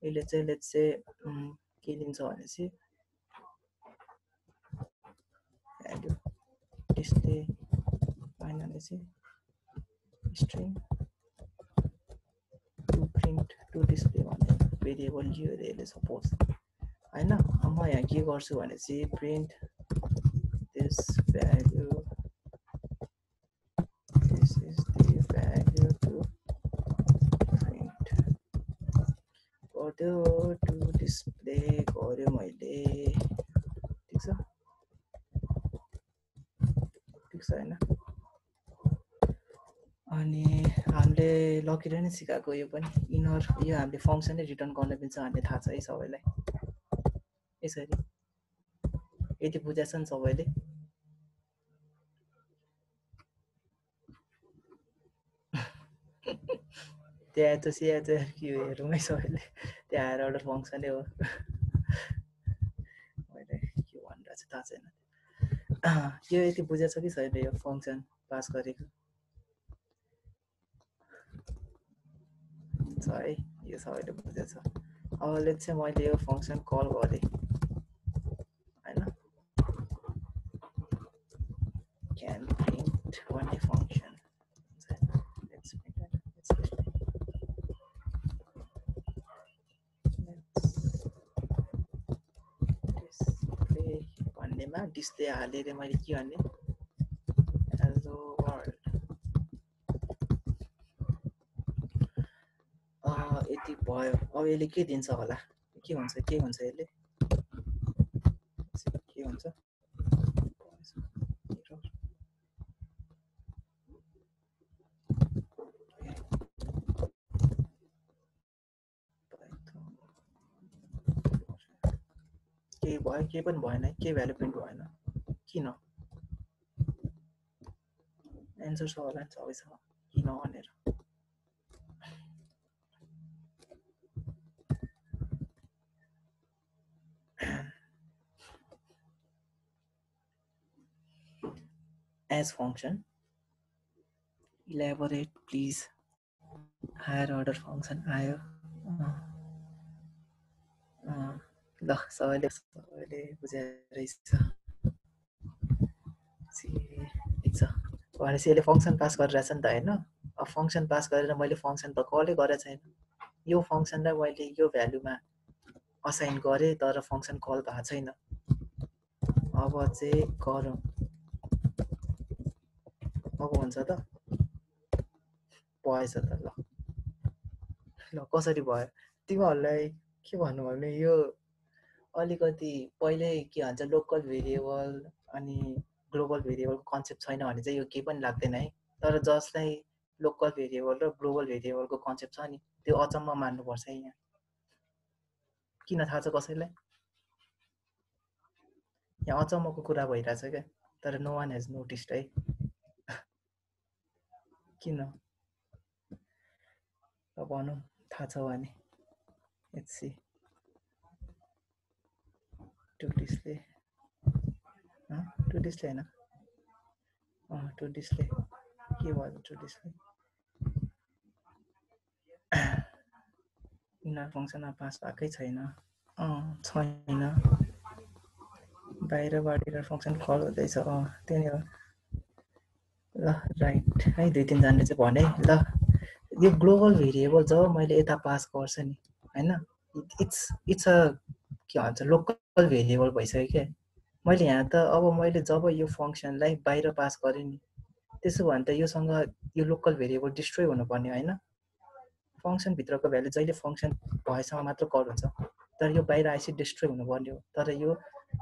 यसले चाहिँ लेट्स से के दिन्छ भनेपछि भ्याल्यु डिस्प्ले भनेपछि string to print to display भन्ने भेरिएबल लियो अरे यसले सपोज होइन। म यहाँ के गर्छु भनेपछि print this value, this is the value to print गर्यो, टु डिस्प्ले गर्यो मैले, ठिक छ होइन। अनि हामीले लकीले नै सिकाएको यो पनि इनर, यो हामीले फङ्सनै रिटर्न गर्न मिल्छ भन्ने थाहा छ है सबैलाई। यसरी यति बुझाएको छ नि सबैले। त्यहाँ त के हेरौँ है सबैले, त्यो हायर अर्डर फङ्सनै हो। मैले के भनिरहेको छु थाहा छैन। यो यति बुझाएको छ कि छैन यो फङ्सन पास गरेको छ है, यो सबैले बुझेको छ। अब लेट्स चाहिँ मैले यो फङ्सन कल गरेँ होइन, भन्नेमा डिस्प्ले हालेर मैले के भन्ने हेलो वर्ल्ड यति भयो अब यसले के दिन्छ होला के हुन्छ यसले के हुन्छ केही भयो केही पनि भएन के भ्यालु प्रिन्ट भएन किन एन्सर छ होला नि सबैसँग किन भनेर as function elaborate please higher order function आयो ल सबैले बुझेर रहेछ ठिक छ भनेपछि यसले फङ्सन पास गरिरहेछ नि त होइन अब फङ्सन पास गरेर मैले फङ्सन त कलै गरेको छैन यो फङ्सनलाई मैले यो भ्यालुमा असाइन गरेँ तर फङ्सन कल भएको छैन अब चाहिँ गरौँ अब हुन्छ त भएछ त ल कसरी भयो तिमीहरूलाई के भन्नु भने यो अलिकति पहिल्यै के भन्छ लोकल भेरिएबल अनि ग्लोबल भेरिएबलको कन्सेप्ट छैन भने चाहिँ यो केही पनि लाग्दैन है तर जसलाई लोकल भेरिएबल र ग्लोबल भेरिएबलको कन्सेप्ट छ नि त्यो अचम्म मान्नुपर्छ है यहाँ किन थाहा छ कसैलाई यहाँ अचम्मको कुरा भइरहेछ क्या तर नो वान हेज नोटिस्ड है किन अब भनौँ थाहा छ भने लेट्स सी टु डिस्प्ले होइन टु डिस्प्ले के भयो टु डिस्प्ले इनर फङ्सनमा पास भएकै छैन छैन बाहिरबाट इनर फङ्सन कल हुँदैछ त्यही हो ल राइट है दुई तिनजनाले चाहिँ भने ल यो ग्लोबल भेरिएबल जब मैले यता पास गर्छ नि होइन इट्स अ के भन्छ लोकल भेरिएबल भइसक्यो क्या मैले यहाँ त अब मैले जब यो फङ्सनलाई बाहिर पास गरेँ नि त्यसो भने त योसँग यो लोकल भेरिएबल डिस्ट्रोय हुनुपर्ने होइन फङ्सनभित्रको भ्यालु जहिले फङ्सन भएसँग मात्र कल हुन्छ तर यो बाहिर आएपछि डिस्ट्रोय हुनुपर्ने हो तर यो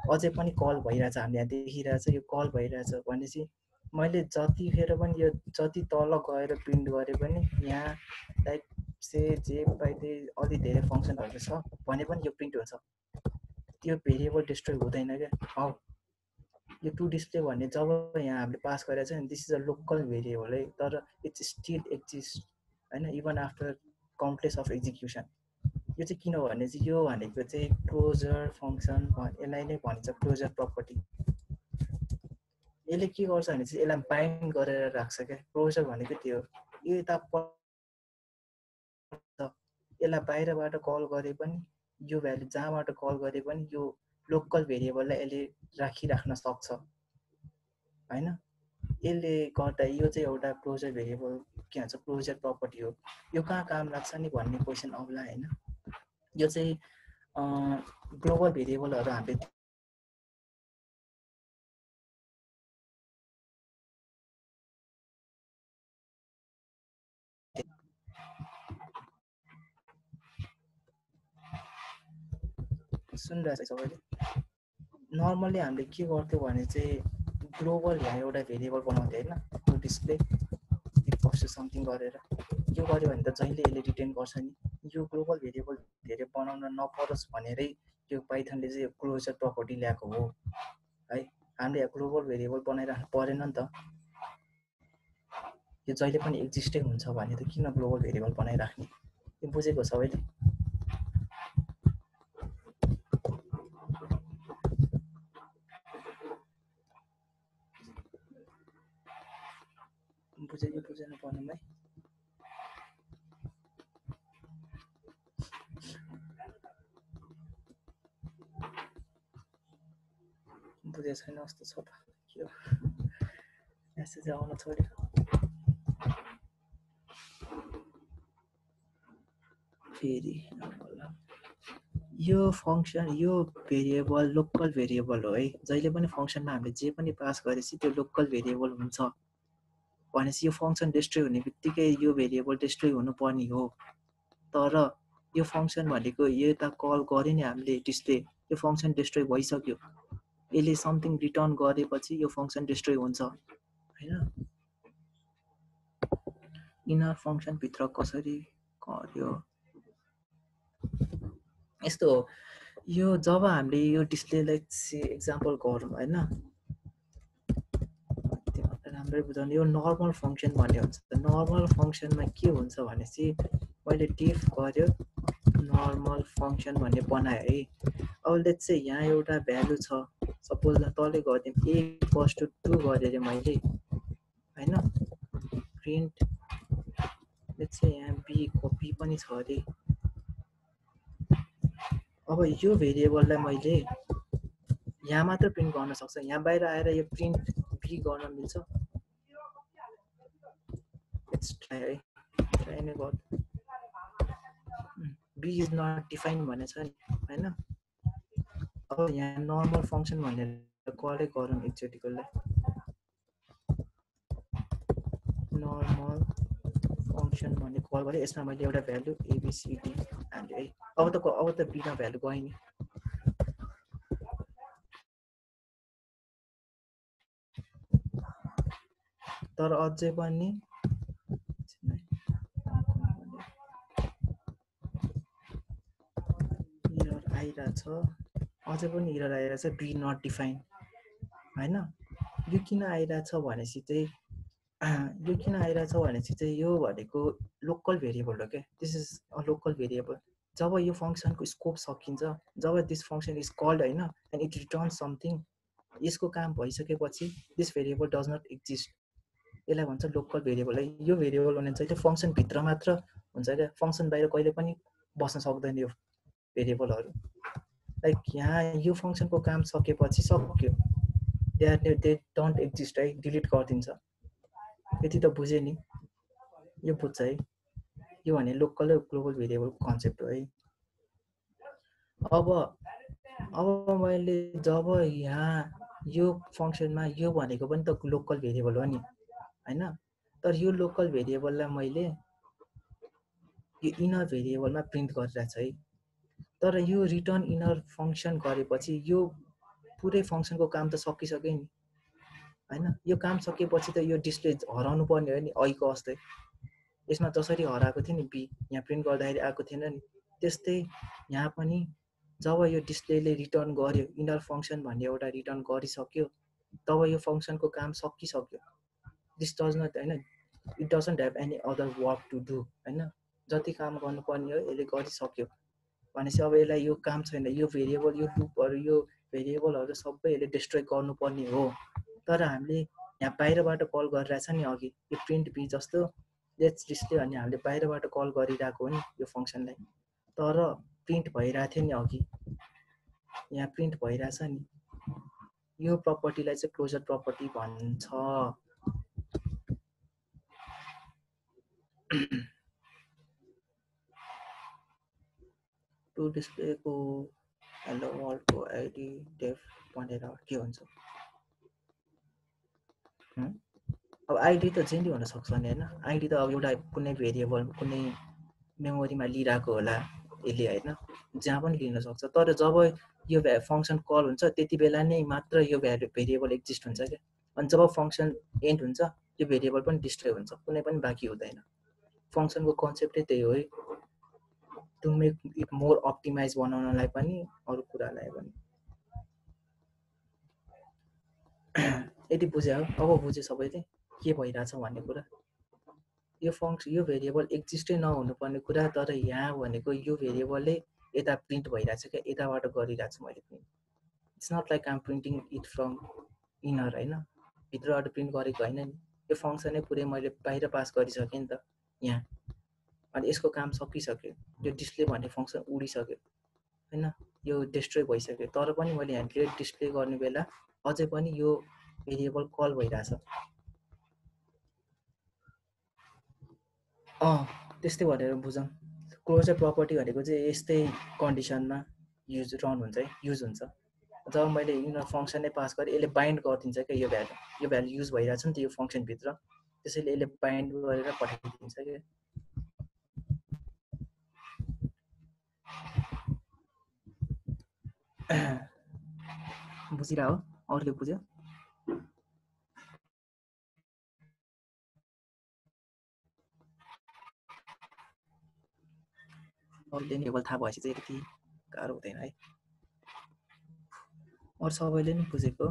अझै पनि कल भइरहेछ हामीले यहाँ देखिरहेछ यो कल भइरहेछ भनेपछि मैले जतिखेर पनि यो जति तल गएर प्रिन्ट गरे पनि यहाँ लाइक से जे पाइदै अलि धेरै फङ्सनहरू छ भने पनि यो प्रिन्ट हुन्छ त्यो भेरिएबल डिस्ट्रोय हुँदैन क्या हौ यो टु डिस्प्ले भन्ने जब यहाँ हामीले पास गरेको छ नि this is a local variable है तर इट्स स्टिल एक्जिस्ट होइन even after countless of execution यो चाहिँ किन भने चाहिँ यो भनेको चाहिँ क्लोजर फङ्सन यसलाई नै भनिन्छ क्लोजर प्रपर्टी यसले के गर्छ भने चाहिँ यसलाई बाइन्ड गरेर राख्छ क्या क्लोजर भनेको त्यो यो यता यसलाई बाहिरबाट कल गरे पनि यो भ्यालु जहाँबाट कल गरे पनि यो लोकल भेरिएबललाई यसले राखिराख्न सक्छ होइन यसले गर्दा यो चाहिँ एउटा क्लोजर भेरिएबल के भन्छ क्लोजर प्रपर्टी हो यो कहाँ काम लाग्छ नि भन्ने क्वेसन आउला होइन यो चाहिँ ग्लोबल भेरिएबलहरू हामीले सुनिरहेछ सबैले नर्मली हामीले के गर्थ्यौँ भने चाहिँ ग्लोबल यहाँ एउटा भेरिएबल बनाउँथ्यो होइन to display equals to something गरेर यो गऱ्यो भने त जहिले यसले रिटेन गर्छ नि यो ग्लोबल भेरिएबल धेरै बनाउन नपरोस् भनेरै यो पाइथनले चाहिँ यो क्लोजर प्रपर्टी ल्याएको हो है हामीले यहाँ ग्लोबल भेरिएबल बनाइराख्नु परेन नि त यो जहिले पनि एक्जिस्टै हुन्छ भने त किन ग्लोबल भेरिएबल बनाइराख्ने यो बुझेको सबैले बुझेको बुझेन भन्नुमै बुझेको छैन जस्तो छ त के हो मेसेज आउन छोड्यो फेरि यो फङ्सन यो भेरिएबल लोकल भेरिएबल हो है। जहिले पनि फङ्सनमा हामीले जे पनि पास गरेपछि त्यो लोकल भेरिएबल हुन्छ भनेपछि यो फङ्सन डिस्ट्रोय हुने बित्तिकै यो भेरिएबल डिस्ट्रोय हुनुपर्ने हो। तर यो फङ्सन भनेको यता कल गऱ्यो नि हामीले डिस्प्ले, यो फङ्सन डिस्ट्रोय भइसक्यो। यसले समथिङ रिटर्न गरेपछि यो फङ्सन डिस्ट्रोय हुन्छ हैन। इनर फङ्सनभित्र कसरी गर्यो यस्तो हो। यो जब हामीले यो डिस्प्लेलाई एक्जाम्पल गरौँ हैन, राम्रै बुझाउने। यो नर्मल फङ्सन भन्ने हुन्छ। नर्मल फङ्सनमा के हुन्छ भनेपछि मैले डिफ गर्यो नर्मल फङ्सन भन्ने बनाएँ है। अब लेट्स से यहाँ एउटा भ्यालु छ, सपोज तले गरिदिउँ a इक्वल्स टु 2 गरेँ अरे मैले हैन। प्रिन्ट लेट्स से यहाँ b पनि छ अरे। अब यो भेरिएबललाई मैले यहाँ मात्र प्रिन्ट गर्न सक्छ, यहाँ बाहिर आएर यो प्रिन्ट b गर्न मिल्छ? लेट्स ट्राई है, ट्राई नै गर। b इज नट डिफाइन भनेछ नि हैन। अब यहाँ नर्मल फङ्सन भनेर कलै गरौँ एकचोटिकोलाई। नर्मल फङ्सन भन्ने कल गरेँ, यसमा मैले एउटा भ्यालु abcd हालेँ है। अब त बिना भ्यालु गयो नि। तर अझै पनि इरर आइरहेछ, अझै पनि इरर आइरहेछ बी नट डिफाइन हैन। यो किन आइरहेछ भनेपछि चाहिँ यो किन आइरहेछ भनेपछि चाहिँ यो भनेको लोकल भेरिएबल हो क्या। This is a local variable. जब यो फङ्सनको स्कोप सकिन्छ, जब दिस फङ्सन इज कल्ड हैन एन्ड इट रिटर्न समथिङ, यसको काम भइसकेपछि this variable does not exist, यसलाई भन्छ लोकल भेरिएबल है। यो भेरिएबल भने चाहिँ फङ्सनभित्र मात्र हुन्छ क्या, फङ्सन बाहिर कहिले पनि बस्न सक्दैन यो भेरिएबलहरू। लाइक यहाँ यो फङ्सनको काम सकेपछि सक्यो, दे डोन्ट एक्जिस्ट है, डिलिट गरिदिन्छ। यति त बुझेँ नि, यो बुझ्छ है। यो भने लोकल र ग्लोबल भेरिएबलको कन्सेप्ट हो है। अब मैले जब यहाँ यो फङ्सनमा यो भनेको पनि त लोकल भेरिएबल हो नि हैन। तर यो लोकल भेरिएबललाई मैले यो इनर भेरिएबलमा प्रिन्ट गरिरहेछ है। तर यो रिटर्न इनर फङ्सन गरेपछि यो पुरै फङ्सनको काम त सकिसक्यो नि हैन। यो काम सकेपछि त यो डिस्प्ले हराउनु पर्ने हो नि ऐको जस्तै। यसमा जसरी हराएको थियो नि बी, यहाँ प्रिन्ट गर्दाखेरि आएको थिएन नि, त्यस्तै यहाँ पनि जब यो डिस्प्लेले रिटर्न गर्यो, इनर फङ्सन भन्ने एउटा रिटर्न गरिसक्यो, तब यो फङ्सनको काम सकिसक्यो। दिस डज नट हैन, it doesn't have any other work to do हैन। जति काम गर्नुपर्ने हो यसले गरिसक्यो भनेपछि अब यसलाई यो काम छैन। यो भेरिएबल, यो लुपहरू, यो भेरिएबलहरू सबै यसले डिस्ट्रोय गर्नुपर्ने हो। तर हामीले यहाँ बाहिरबाट कल गरिरहेछ नि अघि, यो प्रिन्ट बी जस्तो लेट्स डिस्प्ले भन्ने हामीले बाहिरबाट कल गरिरहेको हो नि यो फङ्सनलाई। तर प्रिन्ट भइरहेको थियो नि अघि, यहाँ प्रिन्ट भइरहेछ नि। यो प्रपर्टीलाई चाहिँ क्लोजर प्रपर्टी भन्छ। टु डिस्प्लेको हेलो वर्ल्डको आइडी डेफ भनेर के हुन्छ? अब आइडी त जे नि हुनसक्छ नि होइन। आइडी त अब एउटा कुनै भेरिएबल कुनै मेमोरीमा लिइरहेको होला यसले होइन, जहाँ पनि लिन सक्छ। तर जब यो फङ्सन कल हुन्छ त्यति बेला नै मात्र यो भेरिएबल एक्जिस्ट हुन्छ क्या। अनि जब फङ्सन एन्ड हुन्छ यो भेरिएबल पनि डिस्ट्रोय हुन्छ, कुनै पनि बाँकी हुँदैन। फङ्सनको कन्सेप्टै त्यही हो है, to make it more optimise बनाउनलाई पनि अरू कुरालाई पनि। यति बुझ्यो हो? अब बुझ्यो सबैले के भइरहेछ भन्ने कुरा। यो भेरिएबल एक्जिस्टै नहुनुपर्ने कुरा, तर यहाँ भनेको यो भेरिएबलले यता प्रिन्ट भइरहेछ क्या, यताबाट गरिरहेको छु मैले print. It's not like um printing it from inner होइन, भित्रबाट प्रिन्ट गरेको होइन नि। यो फङ्सनै पुरै मैले बाहिर पास गरिसकेँ नि त यहाँ। अनि यसको काम सकिसक्यो, यो डिस्प्ले भन्ने फङ्सन उडिसक्यो होइन, यो डिस्ट्रोय भइसक्यो। तर पनि मैले यहाँ ग्रेड डिस्प्ले गर्ने बेला अझै पनि यो भेरिएबल कल भइरहेछ। त्यस्तै भनेर बुझौँ। क्लोजर प्रपर्टी भनेको चाहिँ यस्तै कन्डिसनमा रन हुन्छ है, युज हुन्छ। जब मैले इनर फङ्सन नै पास गरेँ यसले बाइन्ड गरिदिन्छ क्या यो भ्यालु युज भइरहेछ नि त यो फङ्सनभित्र, त्यसैले यसले बाइन्ड गरेर पठाइदिन्छ क्या। बुझिरह हो, अरूले बुझ्यो? अरूले नेबल थाहा भएपछि चाहिँ यति गाह्रो हुँदैन है, अरू सबैले नि बुझेको।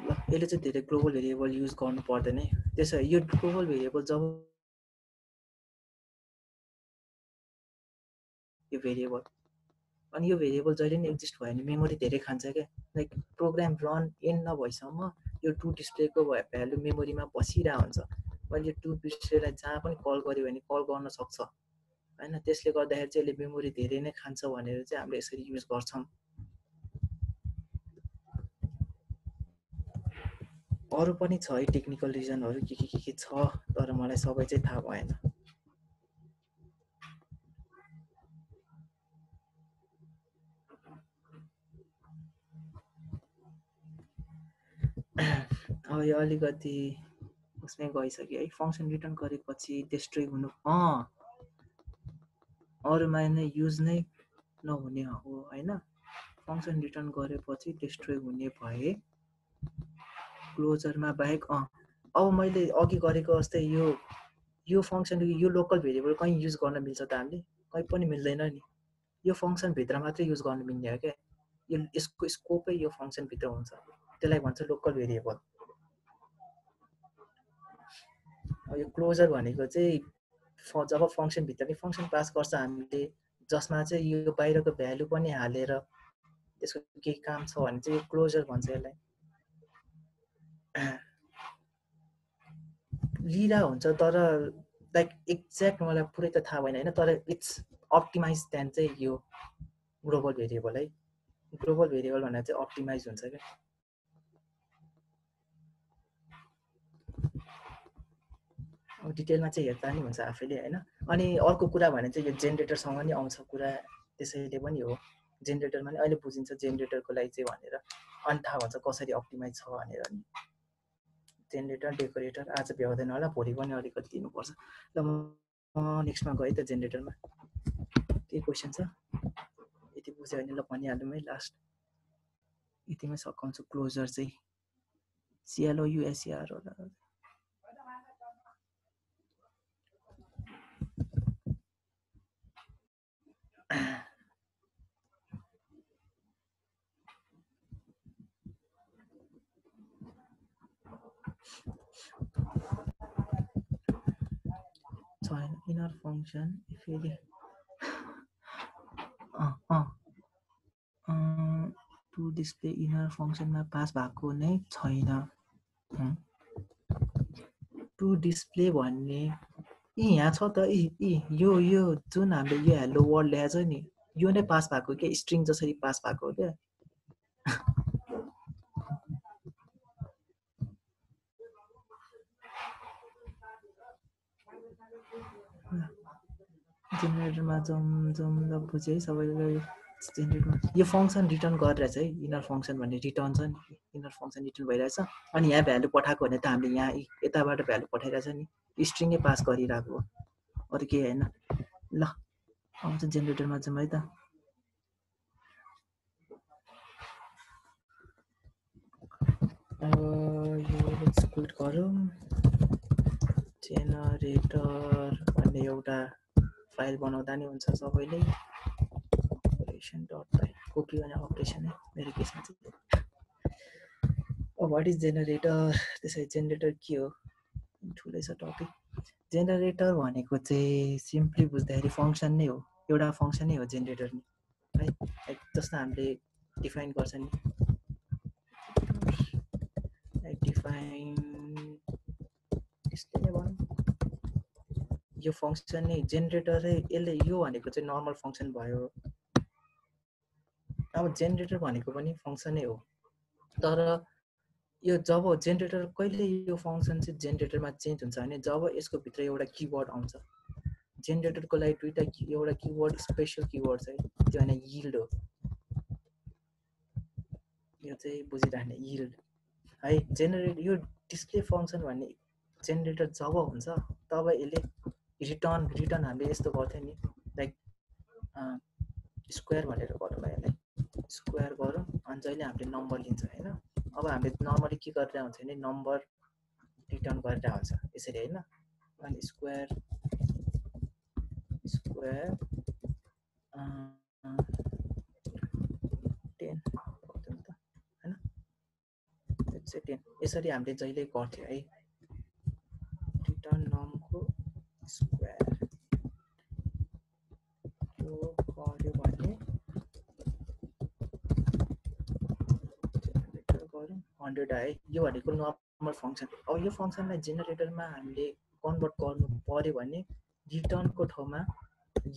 ल यसले चाहिँ धेरै ग्लोबल भेरिएबल युज गर्नु पर्दैन है। त्यसो यो ग्लोबल भेरिएबल जब यो भेरिएबल अनि यो भेरिएबल जहिले नि एक्जिस्ट भयो भने मेमोरी धेरै खान्छ क्या। लाइक प्रोग्राम रन एन्ड नभएसम्म यो टु डिस्प्लेको भ्यालु मेमोरीमा बसिरहेको हुन्छ। मैले यो टु डिस्प्लेलाई जहाँ पनि कल गऱ्यो भने कल गर्न सक्छ होइन, त्यसले गर्दाखेरि चाहिँ यसले मेमोरी धेरै नै खान्छ भनेर चाहिँ हामीले यसरी युज गर्छौँ। अरू पनि छ है टेक्निकल रिजनहरू के छ, तर मलाई सबै चाहिँ थाहा भएन। अब यो अलिकति उसमै गइसक्यो है। फङ्सन रिटर्न गरेपछि डिस्ट्रोय हुनु अरूमा नै युज नै नहुने हो होइन। फङ्सन रिटर्न गरेपछि डिस्ट्रोय हुने भए क्लोजरमा बाहेक अब मैले अघि गरेको जस्तै यो फङ्सन यो लोकल भेरिएबल कहीँ युज गर्न मिल्छ त हामीले? कहीँ पनि मिल्दैन नि। यो फङ्सनभित्र मात्रै युज गर्नु मिल्ने हो क्या। यो यसको स्कोपै यो फङ्सनभित्र हुन्छ, त्यसलाई भन्छ लोकल भेरिएबल। यो क्लोजर भनेको चाहिँ जब फङ्सनभित्र नै फङ्सन पास गर्छ हामीले, जसमा चाहिँ यो बाहिरको भ्यालु पनि हालेर त्यसको केही काम छ भने चाहिँ यो क्लोजर भन्छ यसलाई। लिरा हुन्छ तर लाइक एक्ज्याक्ट मलाई पुरै त थाहा भएन होइन, तर इट्स अप्टिमाइज देन चाहिँ यो ग्लोबल भेरिएबल है। ग्लोबल भेरिएबल भनेर चाहिँ अप्टिमाइज हुन्छ क्या। अब डिटेलमा चाहिँ हेर्दा नि हुन्छ आफैले होइन। अनि अर्को कुरा भने चाहिँ यो जेनेरेटरसँग नि आउँछ कुरा, त्यसैले पनि हो जेनेरेटरमा नि अहिले बुझिन्छ जेनेरेटरको लागि चाहिँ भनेर, अनि थाहा हुन्छ कसरी अप्टिमाइज छ भनेर नि। जेनेरेटर डेकोरेटर आज भ्याउँदैन होला, भोलि पनि अलिकति दिनुपर्छ। ल म नेक्स्टमा गएँ त जेनेरेटरमा। के क्वेसन छ यति बुझ्यो भने ल भनिहालौँ है। लास्ट यतिमै सघाउँछु क्लोजर चाहिँ CLOUSER होला। छैन इनर फङ्सन फेरि टु डिस्प्ले इनर फङ्सनमा पास भएको नै छैन। टु डिस्प्ले भन्ने यहाँ छ त यो जुन हामीले यो हेलो वर्ल्ड ल्याएछ नि, यो नै पास भएको क्या, स्ट्रिङ जसरी पास भएको हो क्या। जेनेरेटरमा जाउँ ल बुझेँ है सबैले। जेनेरेटरमा यो फङ्सन रिटर्न गरिरहेछ है, इनर फङ्सन भन्ने रिटर्न छ नि, इनर फङ्सन रिटर्न भइरहेछ। अनि यहाँ भ्यालु पठाएको भने त हामीले यहाँ यताबाट भ्यालु पठाइरहेछ नि, स्ट्रिङै पास गरिरहेको हो, अरू केही होइन। ल अब चाहिँ जेनेरेटरमा जाउँ है त। यो स्क्विट गरौँ। जेनेरेटर भन्ने एउटा फाइल बनाउँदा नि हुन्छ सबैले। अपरेसन डट पाइ कपी गर्ने अपरेसन है मेरो केसमा चाहिँ। What is generator? त्यसै जेनेरेटर के हो? ठुलै छ टपिक। जेनेरेटर भनेको चाहिँ सिम्पली बुझ्दाखेरि फङ्सन नै हो, एउटा फङ्सन नै हो जेनेरेटर नि है। जस्तो हामीले डिफाइन गर्छ नि, डिफाइन त्यसले नै भनौँ यो फङ्सन नै जेनेरेटरै, यसले यो भनेको चाहिँ नर्मल फङ्सन भयो। अब जेनेरेटर भनेको पनि फङ्सन नै हो, तर यो जब जेनेरेटर कहिले यो फङ्सन चाहिँ जेनेरेटरमा चेन्ज हुन्छ भने जब यसको भित्र एउटा किवर्ड आउँछ जेनेरेटरको लागि दुईटा एउटा किवर्ड स्पेशल किवर्ड छ है त्यो होइन यिल्ड हो यो चाहिँ बुझिराख्ने यिल्ड है जेनेरेट यो डिस्प्ले फङ्सन भन्ने जेनेरेटर जब हुन्छ तब यसले रिटर्न हामीले यस्तो गर्थ्यो नि लाइक स्क्वायर भनेर गरौँ यसलाई स्क्वायर गरौँ अनि जहिले हामीले नम्बर लिन्छ होइन अब हामीले नर्मली के गरेर हुन्छ भने नम्बर रिटर्न गरेर हुन्छ यसरी होइन अनि स्क्वायर 10 होइन चाहिँ 10 यसरी हामीले जहिले गर्थ्यो है रिटर्न नमको स्क्वायर यो गर्यो भने जेनेरेटर गरौँ 100 है यो भनेको नर्मल फङ्सन अब यो फङ्सनलाई जेनेरेटरमा हामीले कन्भर्ट गर्नु पर्यो भने रिटर्नको ठाउँमा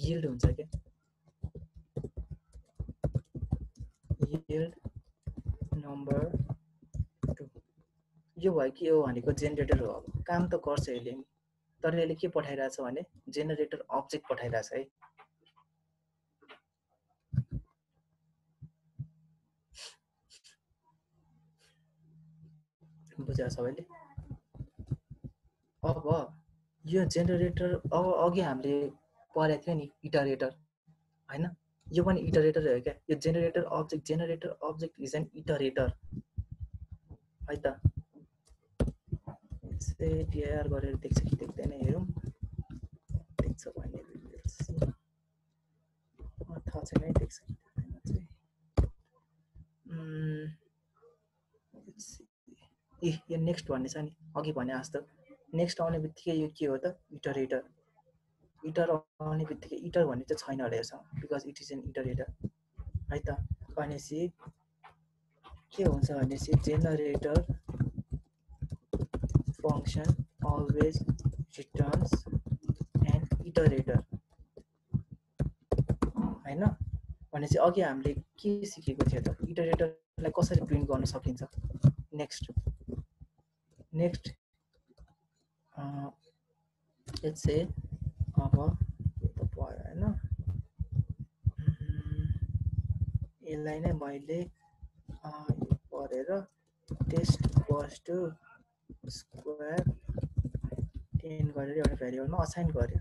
यिल्ड हुन्छ क्या यिल्ड नम्बर 2 यो भयो कि यो भनेको जेनेरेटर हो अब काम त गर्छ यसले तर यसले के पठाइरहेछ भने जेनेरेटर अब्जेक्ट पठाइरहेछ है बुझ्यो सबैले अब यो जेनेरेटर अब अघि हामीले पढेको थियो नि इटरेटर हैन यो पनि इटरेटर हो क्या यो generator object is an iterator है त डिआर गरेर देख्छ कि देख्दैन हेरौँ देख्छ भने थाहा छैन है देख्छ कि देख्दैन चाहिँ यो नेक्स्ट भन्ने छ नि अघि भने जस्तो नेक्स्ट आउने बित्तिकै यो के हो त इटरेटर आउने बित्तिकै इटर भन्ने चाहिँ छैन होला यसमा because it is an iterator है त भनेपछि के हुन्छ भनेपछि generator function always returns an iterator हैन भनेपछि अघि हामीले के सिकेको थियो त इटरेटरलाई कसरी प्रिन्ट गर्न सकिन्छ नेक्स्ट लेट्स से अब यो त भयो हैन यसलाई नै मैले गरेर टेस्ट इक्वल्स टु स्क्वायर 10 गरेर एउटा भेरिएबलमा असाइन गर्यो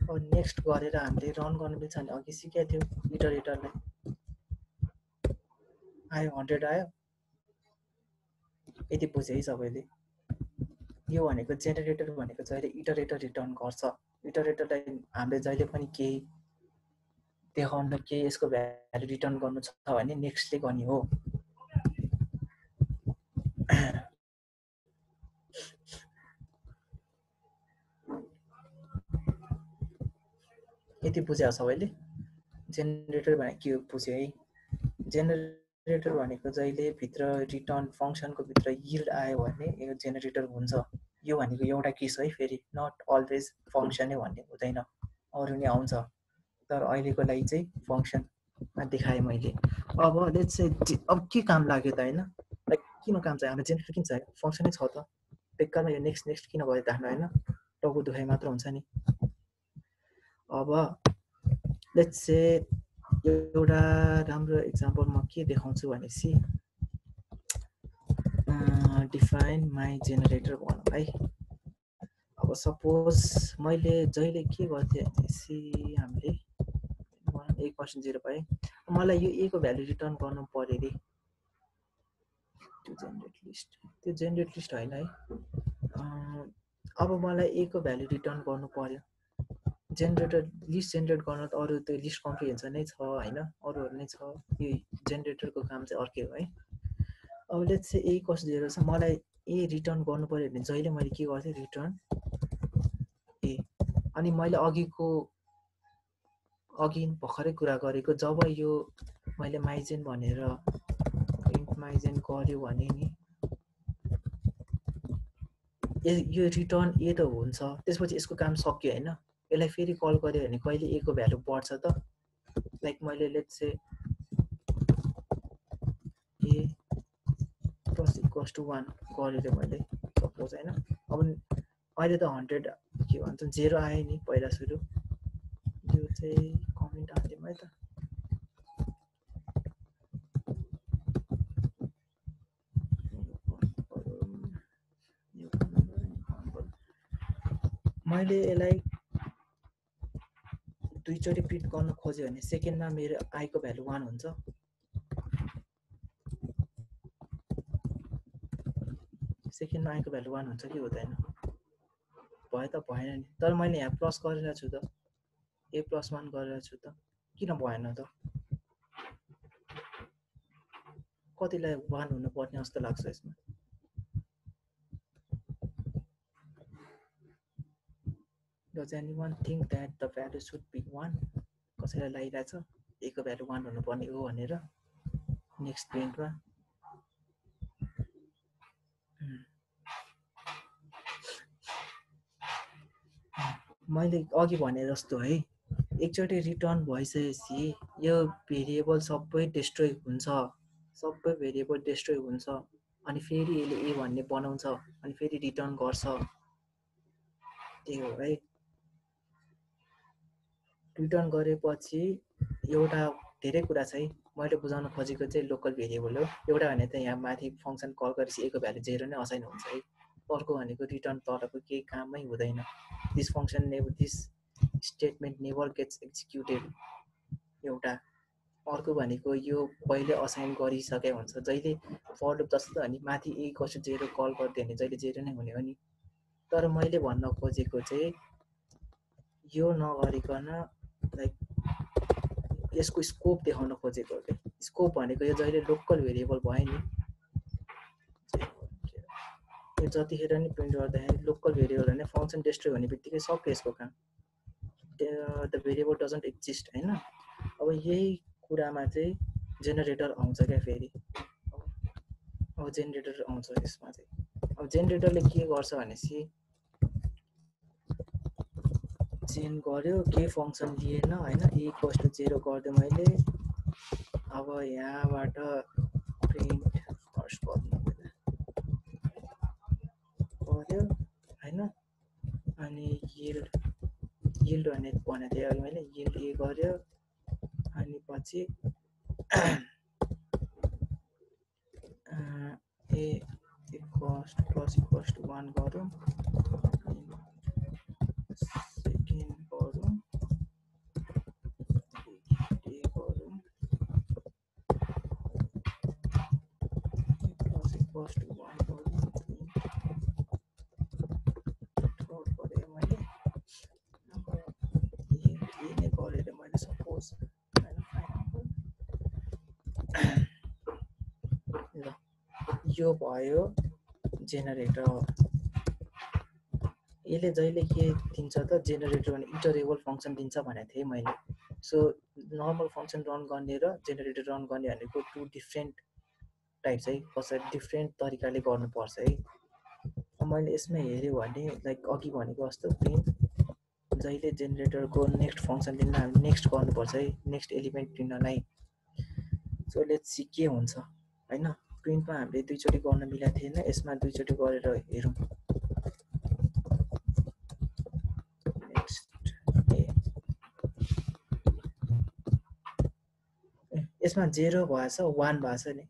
अब नेक्स्ट गरेर हामीले रन गर्न मिल्छ भने अघि सिकेको थियो इटरेटरलाई आयो 100 आयो यति बुझ्यो है सबैले यो भनेको जेनेरेटर भनेको जहिले इटरेटर रिटर्न गर्छ इटरेटरलाई हामीले जहिले पनि केही देखाउन केही यसको भ्यालु रिटर्न गर्नु छ भने नेक्स्टले गर्ने हो यति बुझ्यो सबैले जेनेरेटर भनेको के हो बुझ्यो है जेनेरेटर भनेको जहिले भित्र रिटर्न फङ्सनको भित्र यिल्ड आयो भने यो जेनेरेटर हुन्छ यो भनेको एउटा केस है फेरि नट अलवेज फङ्सनै भन्ने हुँदैन अरु नै आउँछ तर अहिलेको लागि चाहिँ फङ्सनमा देखाएँ मैले अब लेट्स से अब के काम लाग्यो त हैन लाइक किन काम चाहियो हाम्रो जेनेरेटर किन चाहियो फङ्सनै छ त बेकारमा यो नेक्स्ट किन भयो त हाम्रो हैन टाउको दुखाइ मात्र हुन्छ नि अब लेट्स से एउटा राम्रो एक्जाम्पल म के देखाउँछु भनेपछि डिफाइन माई जेनेरेटर भनौँ है अब सपोज मैले जहिले के गर्थेँ भनेपछि हामीले 1% पाएँ मलाई यो a को भ्यालु रिटर्न गर्नु पर्यो रे त्यो जेनेरेट लिस्ट होइन है अब मलाई a को भ्यालु रिटर्न गर्नु पर्यो जेनेरेटर लिस्ट जेनेरेट गर्न त अरु त्यो लिस्ट कम्प्रिहेन्सन नै छ हैन अरुहरु नै छ यो जेनेरेटरको काम चाहिँ अर्कै हो है अब लेट्स से a कस 0 छ मलाई a रिटर्न गर्नु पर्यो भने जहिले मैले के गर्थे रिटर्न a अनि मैले अघि भर्खरै कुरा गरेको जब यो मैले माइजेन भनेर प्रिन्ट माइजेन गर्यो भने नि यो रिटर्न a त हुन्छ त्यसपछि यसको काम सक्यो हैन यसलाई फेरि कल गर्यो भने कहिले a को भ्यालु बढ्छ त लाइक मैले let's say a plus equals to 1 गरेर मैले सपोज हैन अब अहिले त 100 के भन्छ 0 आयो नि पहिला सुरु यो चाहिँ कमेन्ट हाल्दिउँ है त मैले यसलाई दुईचोटि प्रिन्ट गर्न खोजेँ भने सेकेन्डमा मेरो आईको भ्यालु 1 हुन्छ सेकेन्डमा आईको भ्यालु 1 हुन्छ कि हुँदैन भयो त भएन नि तर मैले यहाँ प्लस गरेर छु त a + 1 गरेर छु त किन भएन त कतिलाई 1 हुनुपर्ने जस्तो लाग्छ यसमा Does anyone think that the value should be 1 कसैलाई लागिरहेछ a को भ्यालु 1 हुनुपर्ने हो भनेर नेक्स्ट प्रिन्टमा मैले अघि भने जस्तो है एकचोटि रिटर्न भइसकेपछि यो भेरिएबल सबै डिस्ट्रोय हुन्छ सबै भेरिएबल डिस्ट्रोय हुन्छ अनि फेरि यसले a भन्ने बनाउँछ अनि फेरि रिटर्न गर्छ त्यही हो है रिटर्न गरेपछि एउटा धेरै कुरा छ है मैले बुझाउन खोजेको चाहिँ लोकल भेरिएबल हो एउटा भने त यहाँ माथि फंक्सन कल गरेपछि a को भ्यालु 0 नै असाइन हुन्छ है अर्को भनेको रिटर्न तलको केही काममै हुँदैन this function never this statement never gets executed एउटा अर्को भनेको यो पहिले असाइन गरिसके हुन्छ जहिले फर लुप जस्तो अनि माथि a = 0 कल गर्दै भने जहिले 0 नै हुने हो नि तर मैले भन्न खोजेको चाहिँ यो नगरिकन लाइक यसको स्कोप देखाउन खोजेको के स्कोप भनेको यो जहिले लोकल भेरिएबल भयो नि यो जतिखेर नि प्रिन्ट गर्दाखेरि लोकल भेरिएबल भने फंक्सन डिस्ट्रोय हुने बित्तिकै सक्यो यसको काम द भेरिएबल डजन्ट एक्जिस्ट हैन अब यही कुरामा चाहिँ जेनेरेटर आउँछ क्या फेरि अब जेनेरेटर आउँछ यसमा चाहिँ अब जेनेरेटरले के गर्छ भनेपछि चेन गर्यो केही फंक्सन लिएन हैन a = 0 गर्दै मैले अब यहाँबाट प्रिन्ट फर्स्ट गर्नु गर्यो हैन अनि यिल्ड भने भनेको थिएँ अघि मैले यिल्ड a गर्यो अनि पछि a = 1 गरौँ सेकेन्ड गरौँ a गरौँ += 1 गरौँ थर्ड गरेँ मैले नै गरेर मैले सपोज ल यो भयो जेनेरेटर यसले जहिले के दिन्छ त जेनेरेटर भने इटरेबल फंक्सन दिन्छ भनेको थिएँ मैले सो नर्मल फंक्सन रन गर्ने र जेनेरेटर रन गर्ने भनेको टु डिफ्रेन्ट टाइप्स है कसरी डिफ्रेन्ट तरिकाले गर्नुपर्छ है मैले यसमा हेर्यो भने लाइक अघि भनेको जस्तो प्रिन्ट जहिले जेनेरेटरको नेक्स्ट फंक्सन दिन हामी नेक्स्ट गर्नुपर्छ है नेक्स्ट एलिमेन्ट दिनलाई सो लेट्स सी के हुन्छ हैन प्रिन्टमा हामीले दुईचोटि गर्न मिलेको थिएन यसमा दुईचोटि गरेर हेरौँ यसमा 0 भएछ 1 भएछ नि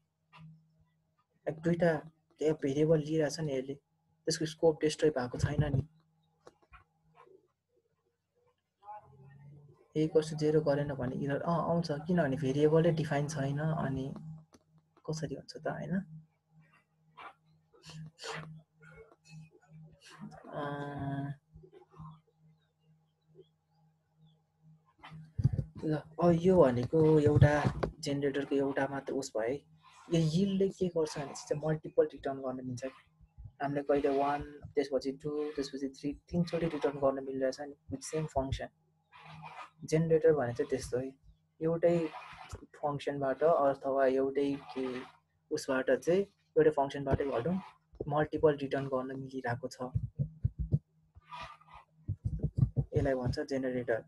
एक दुईटा भेरिएबल लिइरहेछ नि यसले त्यसको स्कोप डिस्ट्रोय भएको छैन नि a = 0 गरेन भने एरर आउँछ किनभने भेरिएबलै डिफाइन छैन अनि कसरी हुन्छ त हैन ल यो भनेको एउटा जेनेरेटरको एउटा मात्र उस भयो है यो यिल्डले के गर्छ भने चाहिँ मल्टिपल रिटर्न गर्न मिल्छ हामीले कहिले 1 त्यसपछि 2 त्यसपछि 3 तीनचोटि रिटर्न गर्न मिलिरहेछ नि विथ सेम फंक्सन जेनेरेटर भने चाहिँ त्यस्तो है एउटै फंक्सनबाट अथवा एउटै के उसबाट चाहिँ एउटै फंक्सनबाटै भनौँ मल्टिपल रिटर्न गर्न मिलिरहेको छ यसलाई भन्छ जेनेरेटर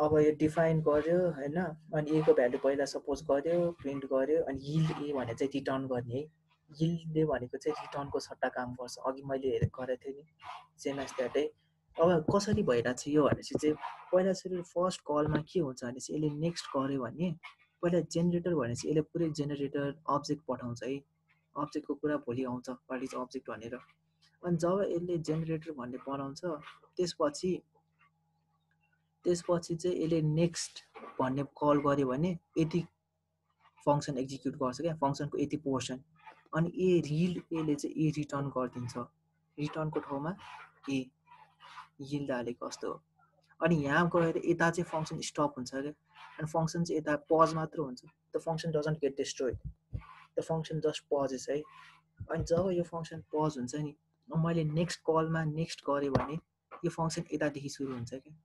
अब यो डिफाइन गर्यो हैन अनि a को भ्यालु पहिला सपोज गर्यो प्रिन्ट गर्यो अनि यिल्ड a भने चाहिँ रिटर्न गर्ने है यिल्डले भनेको चाहिँ रिटर्नको सट्टा काम गर्छ। अघि मैले गरेको थिएँ नि सेम एज द्याटै। अब कसरी भइरहेको छ यो भनेपछि चाहिँ पहिला सुरु फर्स्ट कलमा के हुन्छ भनेपछि यसले नेक्स्ट गर्यो भने पहिला जेनेरेटर भनेपछि यसले पुरै जेनेरेटर अब्जेक्ट पठाउँछ है। अब्जेक्टको कुरा भोलि आउँछ वाट इज अब्जेक्ट भनेर। अनि जब यसले जेनेरेटर भन्ने बनाउँछ त्यसपछि चाहिँ यसले नेक्स्ट भन्ने कल गर्यो भने यति फङ्सन एक्जिक्युट गर्छ क्या, फङ्सनको यति पोर्सन। अनि यसले चाहिँ ए रिटर्न गरिदिन्छ, रिटर्नको ठाउँमा ए यिल्ड हालेको कस्तो हो। अनि यहाँ गएर यता चाहिँ फङ्सन स्टप हुन्छ क्या, अनि फङ्सन चाहिँ यता पज मात्र हुन्छ। The function doesn't get destroyed, the function just pauses है। अनि जब यो फङ्सन पज हुन्छ नि मैले नेक्स्ट कलमा नेक्स्ट गरेँ भने यो फङ्सन यतादेखि सुरु हुन्छ क्या।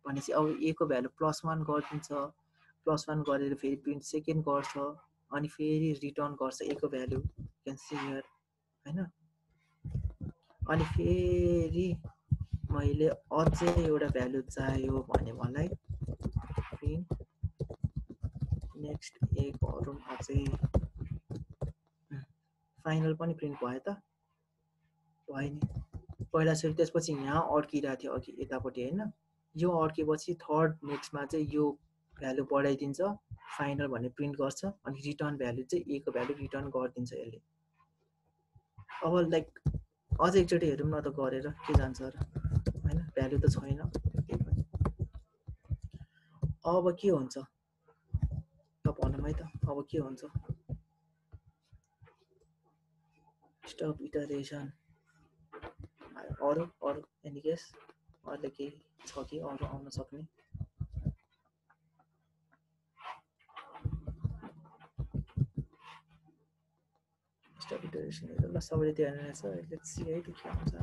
भनेपछि अब ए को भ्यालु +1 गरिदिन्छ, +1 गरेर फेरि प्रिन्ट सेकेन्ड गर्छ, अनि फेरि रिटर्न गर्छ ए को भ्यालु क्यान सी हियर हैन। अनि फेरि मैले अझै एउटा भ्यालु चाहियो भने मलाई प्रिन्ट नेक्स्ट ए गरौँ अझै। फाइनल पनि प्रिन्ट भयो त भयो नि पहिला सुरु। त्यसपछि यहाँ अड्किरहेको थियो अघि यतापट्टि होइन, यो अड्केपछि थर्ड नेक्स्टमा चाहिँ यो भ्यालु बढाइदिन्छ, फाइनल भन्ने प्रिन्ट गर्छ, अनि रिटर्न भ्यालु चाहिँ ए को भ्यालु रिटर्न गरिदिन्छ यसले। अब लाइक अझै एकचोटि हेरौँ न त गरेर के जान्छ र होइन, भ्यालु त छैन। अब के हुन्छ त भनौँ है त, अब के हुन्छ। स्टप इटरेसन अरू एनी केस अरूले केही छ कि अरू आउन सक्ने? स्टप इटरेसन ल सबैले त्यो हेर्नु छ, लेट्स सी है के हुन्छ।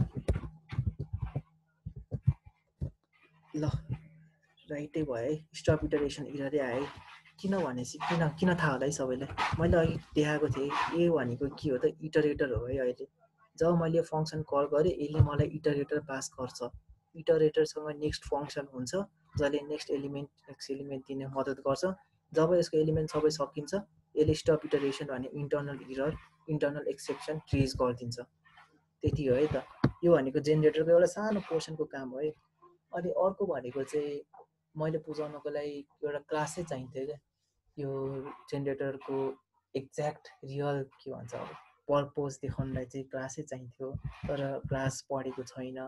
ल राइटै भयो है, स्टप इटरेसन इररै आयो। किनभनेपछि किन थाहा होला है सबैलाई, मैले अघि देखाएको थिएँ ए भनेको के हो त इटरेटर हो है। अहिले जब मैले यो फङ्सन कल गरेँ यसले मलाई इटरेटर पास गर्छ। इटरेटरसँग नेक्स्ट फङ्सन हुन्छ जसले नेक्स्ट एलिमेन्ट दिने मद्दत गर्छ। जब यसको एलिमेन्ट सबै सकिन्छ यसले स्टप इटरेसन भन्ने internal error internal exception trace गरिदिन्छ। त्यति हो है त, यो भनेको जेनेरेटरको एउटा सानो पोर्सनको काम हो है। अनि अर्को भनेको चाहिँ मैले बुझाउनको लागि एउटा क्लासै चाहिन्थ्यो क्या, यो जेनेरेटरको एक्ज्याक्ट रियल के भन्छ अब पर्पोज देखाउनलाई चाहिँ क्लासै चाहिन्थ्यो, तर क्लास पढेको छैन,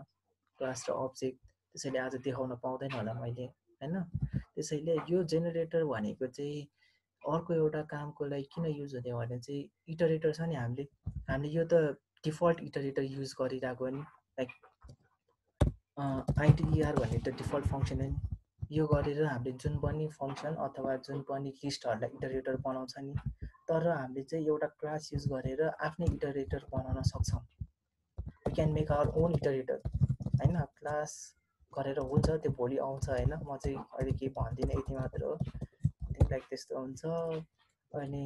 क्लास र अब्जेक्ट, त्यसैले आज देखाउन पाउँदैन होला मैले होइन। त्यसैले यो जेनेरेटर भनेको चाहिँ अर्को एउटा कामको लागि किन युज हुने भने चाहिँ इटरेटर छ नि, हामीले यो त डिफल्ट इटरेटर युज गरिरहेको नि, लाइक आइटिआर भन्ने त डिफल्ट फङ्सन हो नि। यो गरेर हामीले जुन पनि फङ्सन अथवा जुन पनि लिस्टहरूलाई इटरेटर बनाउँछ नि, तर हामीले चाहिँ एउटा क्लास युज गरेर आफ्नै इटरेटर बनाउन सक्छौँ। We can make our own iterator होइन, क्लास गरेर हुन्छ, त्यो भोलि आउँछ होइन। म चाहिँ अहिले केही भन्दिनँ, यति मात्र हो। लाइक त्यस्तो हुन्छ। अनि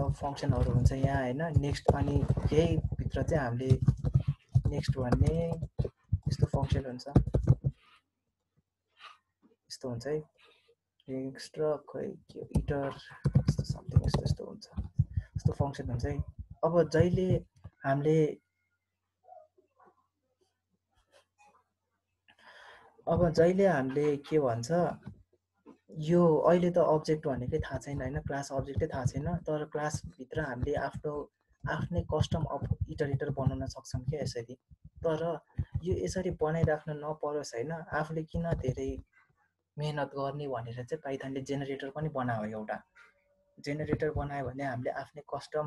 अब फङ्सनहरू हुन्छ यहाँ होइन, नेक्स्ट अनि यही भित्र चाहिँ हामीले नेक्स्ट भन्ने यस्तो फङ्सन हुन्छ, यस्तो हुन्छ है। नेक्स्ट र खोइ के इटर समथिङ यस्तो हुन्छ, यस्तो फङ्सन हुन्छ है। अब जहिले हामीले के भन्छ यो अहिले त अब्जेक्ट भनेकै थाहा छैन होइन, क्लास अब्जेक्टै थाहा छैन, तर क्लासभित्र हामीले आफ्नै कस्टम इटरेटर बनाउन सक्छौँ क्या यसरी। तर यो यसरी बनाइराख्नु नपरोस् होइन, आफूले किन धेरै मेहनत गर्ने भनेर चाहिँ पाइथनले जेनेरेटर पनि बनायो। एउटा जेनेरेटर बनायो भने हामीले आफ्नै कस्टम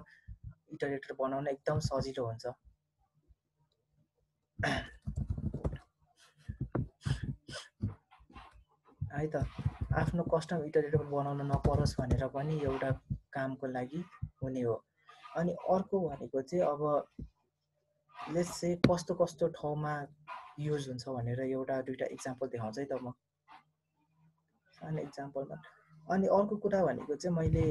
इटरेटर बनाउन एकदम सजिलो हुन्छ है त। आफ्नो कस्टम इटरेटर बनाउन नपरोस् भनेर पनि एउटा कामको लागि हुने हो। अनि अर्को भनेको चाहिँ अब लेट्स से कस्तो ठाउँमा युज हुन्छ भनेर एउटा दुईवटा इक्जाम्पल देखाउँछु है त म, सानो इक्जाम्पलमा। अनि अर्को कुरा भनेको चाहिँ मैले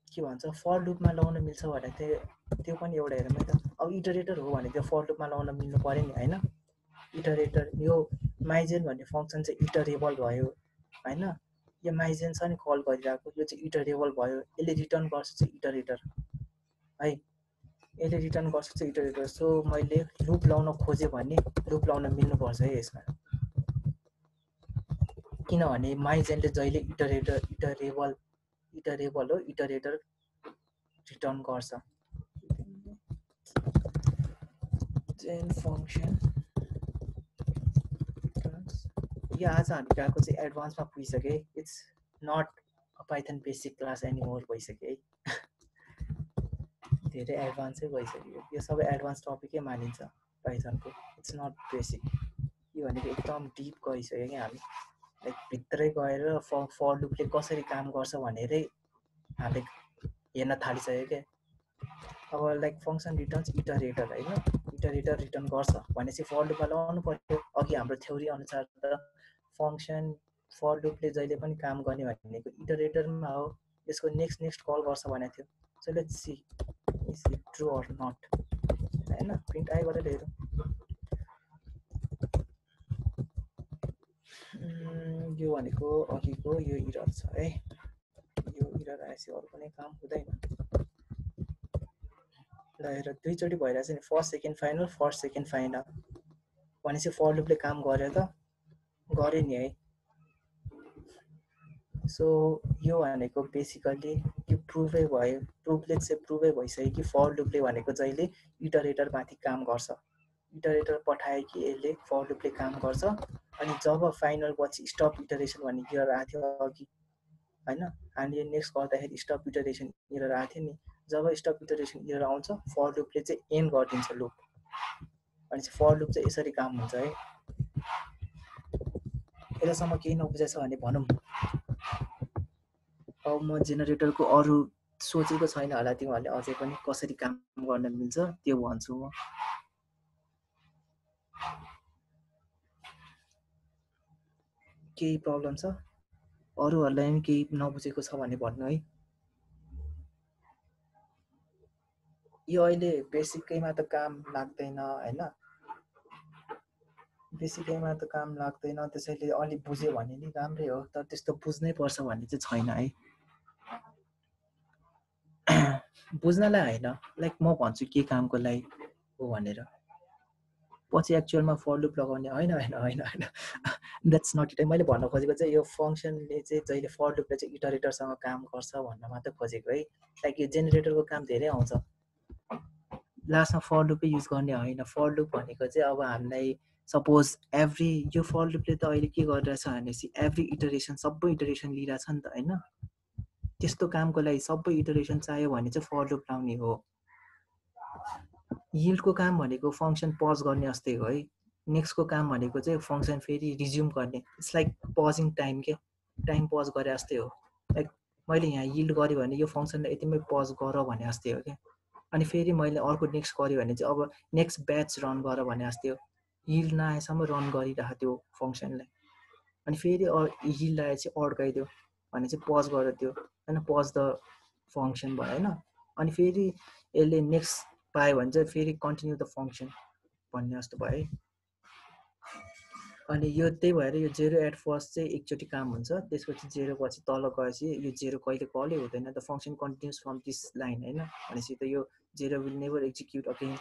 के भन्छ फर लुपमा लगाउन मिल्छ भनेको थिएँ, त्यो पनि एउटा हेरौँ है त। अब इटरेटर हो भने त्यो फर लुपमा लगाउन मिल्नु पऱ्यो नि होइन। इटरेटर यो माइजेन भन्ने फङ्सन चाहिँ इटरेबल भयो होइन, यो माइजेन छ नि कल गरिरहेको, यो चाहिँ इटरेबल भयो, यसले रिटर्न गर्छ चाहिँ इटरेटर है, यसले रिटर्न गर्छ चाहिँ इटरेटर। सो मैले लुप लाउन खोजेँ भने लुप लाउन मिल्नुपर्छ है यसमा, किनभने माइजेनले जहिले इटरेबल हो इटरेटर रिटर्न गर्छ। जेन फङ्सन यो आज हामी गएको चाहिँ एडभान्समा पुगिसक्यो, it's not a Python basic class anymore भइसक्यो है, धेरै एडभान्सै भइसक्यो, यो सबै एडभान्स टपिकै मानिन्छ पाइथनको, इट्स नट बेसिक। यो भनेको एकदम डिप गइसक्यो क्या हामी, लाइक भित्रै गएर फर लुपले कसरी काम गर्छ भनेरै हामीले हेर्न थालिसक्यो क्या। अब लाइक फङ्सन रिटर्न्स इटरेटर होइन, इटरेटर रिटर्न गर्छ भनेपछि फर लुपमा लगाउनु पर्यो। अघि हाम्रो थ्योरी अनुसार त फङ्सन फर लुपले जहिले पनि काम गर्ने भनेको इटरेटरमा हो, यसको नेक्स्ट कल गर्छ भनेको थियो। So let's see is it true or not होइन, प्रिन्ट आई गरेर हेरौँ। यो भनेको अघिको यो इरर छ है, यो इरर आएपछि अरू कुनै काम हुँदैन। ल हेर दुईचोटि भइरहेछ नि, first second final first second final भनेपछि फर लुपले काम गर्यो त, गऱ्यो नि है। सो यो भनेको बेसिकली यो प्रुभै भयो, प्रुभले चाहिँ प्रुभै भइसक्यो कि फर लुपले भनेको जहिले इटरेटरमाथि काम गर्छ, इटरेटर पठायो कि यसले फर लुपले काम गर्छ। अनि जब फाइनल पछि स्टप इटरेसन भन्ने इरर आएको थियो अघि होइन, हामीले नेक्स्ट गर्दाखेरि स्टप इटरेसन इरर आएको थियो नि, जब स्टप इटरेसन इरर आउँछ फर लुपले चाहिँ एन्ड गरिदिन्छ लुप, भनेपछि फर लुप चाहिँ यसरी काम हुन्छ है। यतासम्म केही नबुझेछ भने भनौँ। अब म जेनेरेटरको अरू सोचेको छैन होला तिमीहरूले अझै पनि कसरी काम गर्न मिल्छ त्यो भन्छु म। केही प्रब्लम छ अरूहरूलाई पनि केही नबुझेको छ भने भन्नु है। यो अहिले बेसिकैमा त काम लाग्दैन होइन, बेसिकैमा त काम लाग्दैन, त्यसैले अलिक बुझ्यो भने नि राम्रै हो, तर त्यस्तो बुझ्नै पर्छ भन्ने चाहिँ छैन है। बुझ्नलाई होइन, लाइक म भन्छु के कामको लागि हो भनेर, पछि एक्चुअलमा फर लुप लगाउने होइन होइन होइन होइन द्याट्स नट इट। मैले भन्न खोजेको चाहिँ यो फङ्सनले चाहिँ जहिले फर लुपले चाहिँ इटरेटरसँग काम गर्छ भन्न मात्रै खोजेको है। लाइक यो जेनेरेटरको काम धेरै आउँछ, लास्टमा फर लुपै युज गर्ने होइन। फर लुप भनेको चाहिँ अब हामीलाई सपोज एभ्री यो फर लुपले त अहिले के गरिरहेछ भनेपछि एभ्री इटरेसन सबै इटरेसन लिइरहेछ नि त होइन, त्यस्तो कामको लागि सबै इटरेसन चाहियो भने चाहिँ फर लुप लाउने हो। यिल्डको काम भनेको फङ्सन पज गर्ने जस्तै हो है, नेक्स्टको काम भनेको चाहिँ फङ्सन फेरि रिज्युम गर्ने, इट्स लाइक पजिङ टाइम के, टाइम पज गरे जस्तै हो। लाइक मैले यहाँ यिल्ड गरेँ भने यो फङ्सनलाई यतिमै पज गर भने जस्तै हो क्या, अनि फेरि मैले अर्को नेक्स्ट गरेँ भने चाहिँ अब नेक्स्ट ब्याच रन गर भने जस्तै हो। यिल्ड नआएसम्म रन गरिरहेको त्यो फङ्सनलाई, अनि फेरि यिल्ड आएपछि अड्काइदियो भने चाहिँ पज गरेर त्यो होइन, पज द फङ्सन भयो होइन, अनि फेरि यसले नेक्स्ट पायो भने चाहिँ फेरि कन्टिन्यू द फङ्सन भन्ने जस्तो भयो है। अनि यो त्यही भएर यो जेरो एट फर्स्ट चाहिँ एकचोटि काम हुन्छ, त्यसपछि जेरो पछि तल गएपछि यो जेरो कहिले कलै हुँदैन, the function continues from this line होइन, भनेपछि त यो zero will never execute again,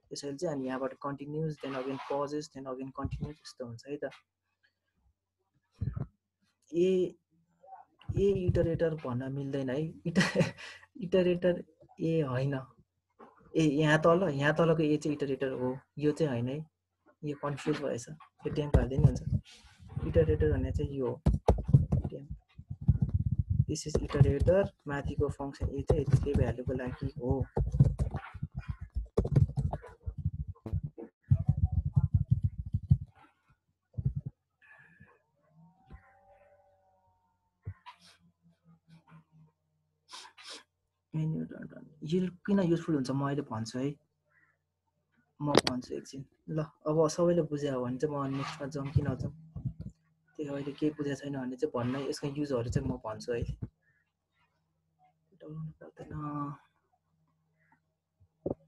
त्यसैले चाहिँ अनि यहाँबाट continues then again pauses then again continues यस्तो हुन्छ है त। ए इटरेटर भन्न मिल्दैन है, इटरेटर ए होइन, ए यहाँ तलको ए चाहिँ इटरेटर हो, यो चाहिँ होइन है, यो कन्फ्युज भएछ, यो टेम्प हाल्दै नि हुन्छ। इटरेटर भन्ने चाहिँ यो हो, दिस इज इटरेटर, माथिको फङ्सन ए चाहिँ यतिकै भ्यालुको लागि हो। यिल्ड किन युजफुल हुन्छ म अहिले भन्छु है, म भन्छु एकछिन ल। अब सबैले बुझ्यो भने चाहिँ म नेक्स्टमा जाउँ कि नजाउँ, त्यही अहिले केही बुझेको छैन भने चाहिँ भन्नु, यसको युजहरू चाहिँ म भन्छु अहिले, डराउनु पर्दैन,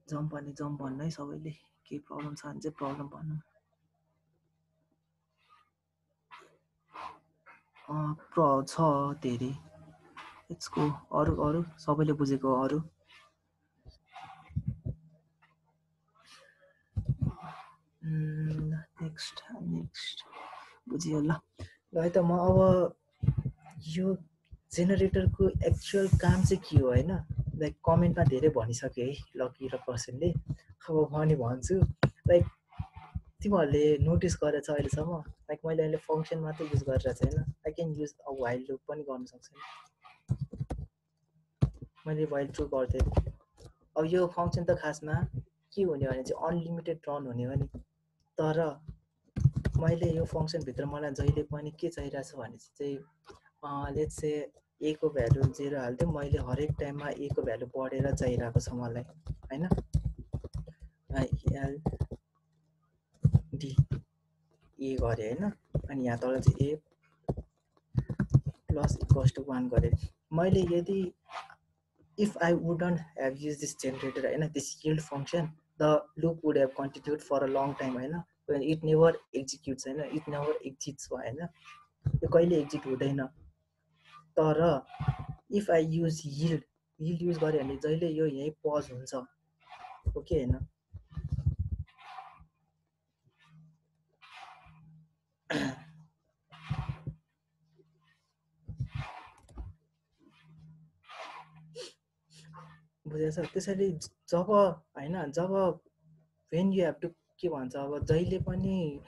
जाउँ भने जाउँ भन्नु है सबैले, केही प्रब्लम छ भने चाहिँ प्रब्लम भन्नु। छ धेरै यसको अरू सबैले बुझेको अरू नेक्स्ट बुझियो ल है त म अब यो जेनेरेटरको एक्चुअल काम चाहिँ के हो होइन लाइक कमेन्टमा धेरै भनिसक्यो है लकी र पर्सनले अब म नि भन्छु लाइक तिमीहरूले नोटिस गरेछ अहिलेसम्म लाइक मैले अहिले फङ्सन मात्रै युज गरेर छैन आई क्यान युज अब वाइल लुप पनि गर्न सक्छु मैले वाइल ट्रु गर्थेँ अब यो फङ्सन त खासमा के हुने भने चाहिँ अनलिमिटेड रन हुने हो नि तर मैले यो फङ्सनभित्र मलाई जहिले पनि के चाहिरहेछ भने चाहिँ लेट्स से ए को भ्यालु 0 हाल्थेँ मैले हरेक टाइममा ए को भ्यालु बढेर चाहिरहेको छ मलाई होइन आइएलडी ए गरेँ होइन अनि यहाँ तल चाहिँ ए प्लस इक्वल्स टु 1 गरेँ मैले यदि if I wouldn't have used this generator होइन this yield function the loop would have continued for a long time होइन when it never executes होइन it never exits होइन यो कहिले एक्जिट हुँदैन तर if I use yield use गरेँ भने जहिले यो यही पज हुन्छ ओके होइन बुझेछ त्यसैले जब होइन जब वेन यु हेभ टु के भन्छ अब जहिले पनि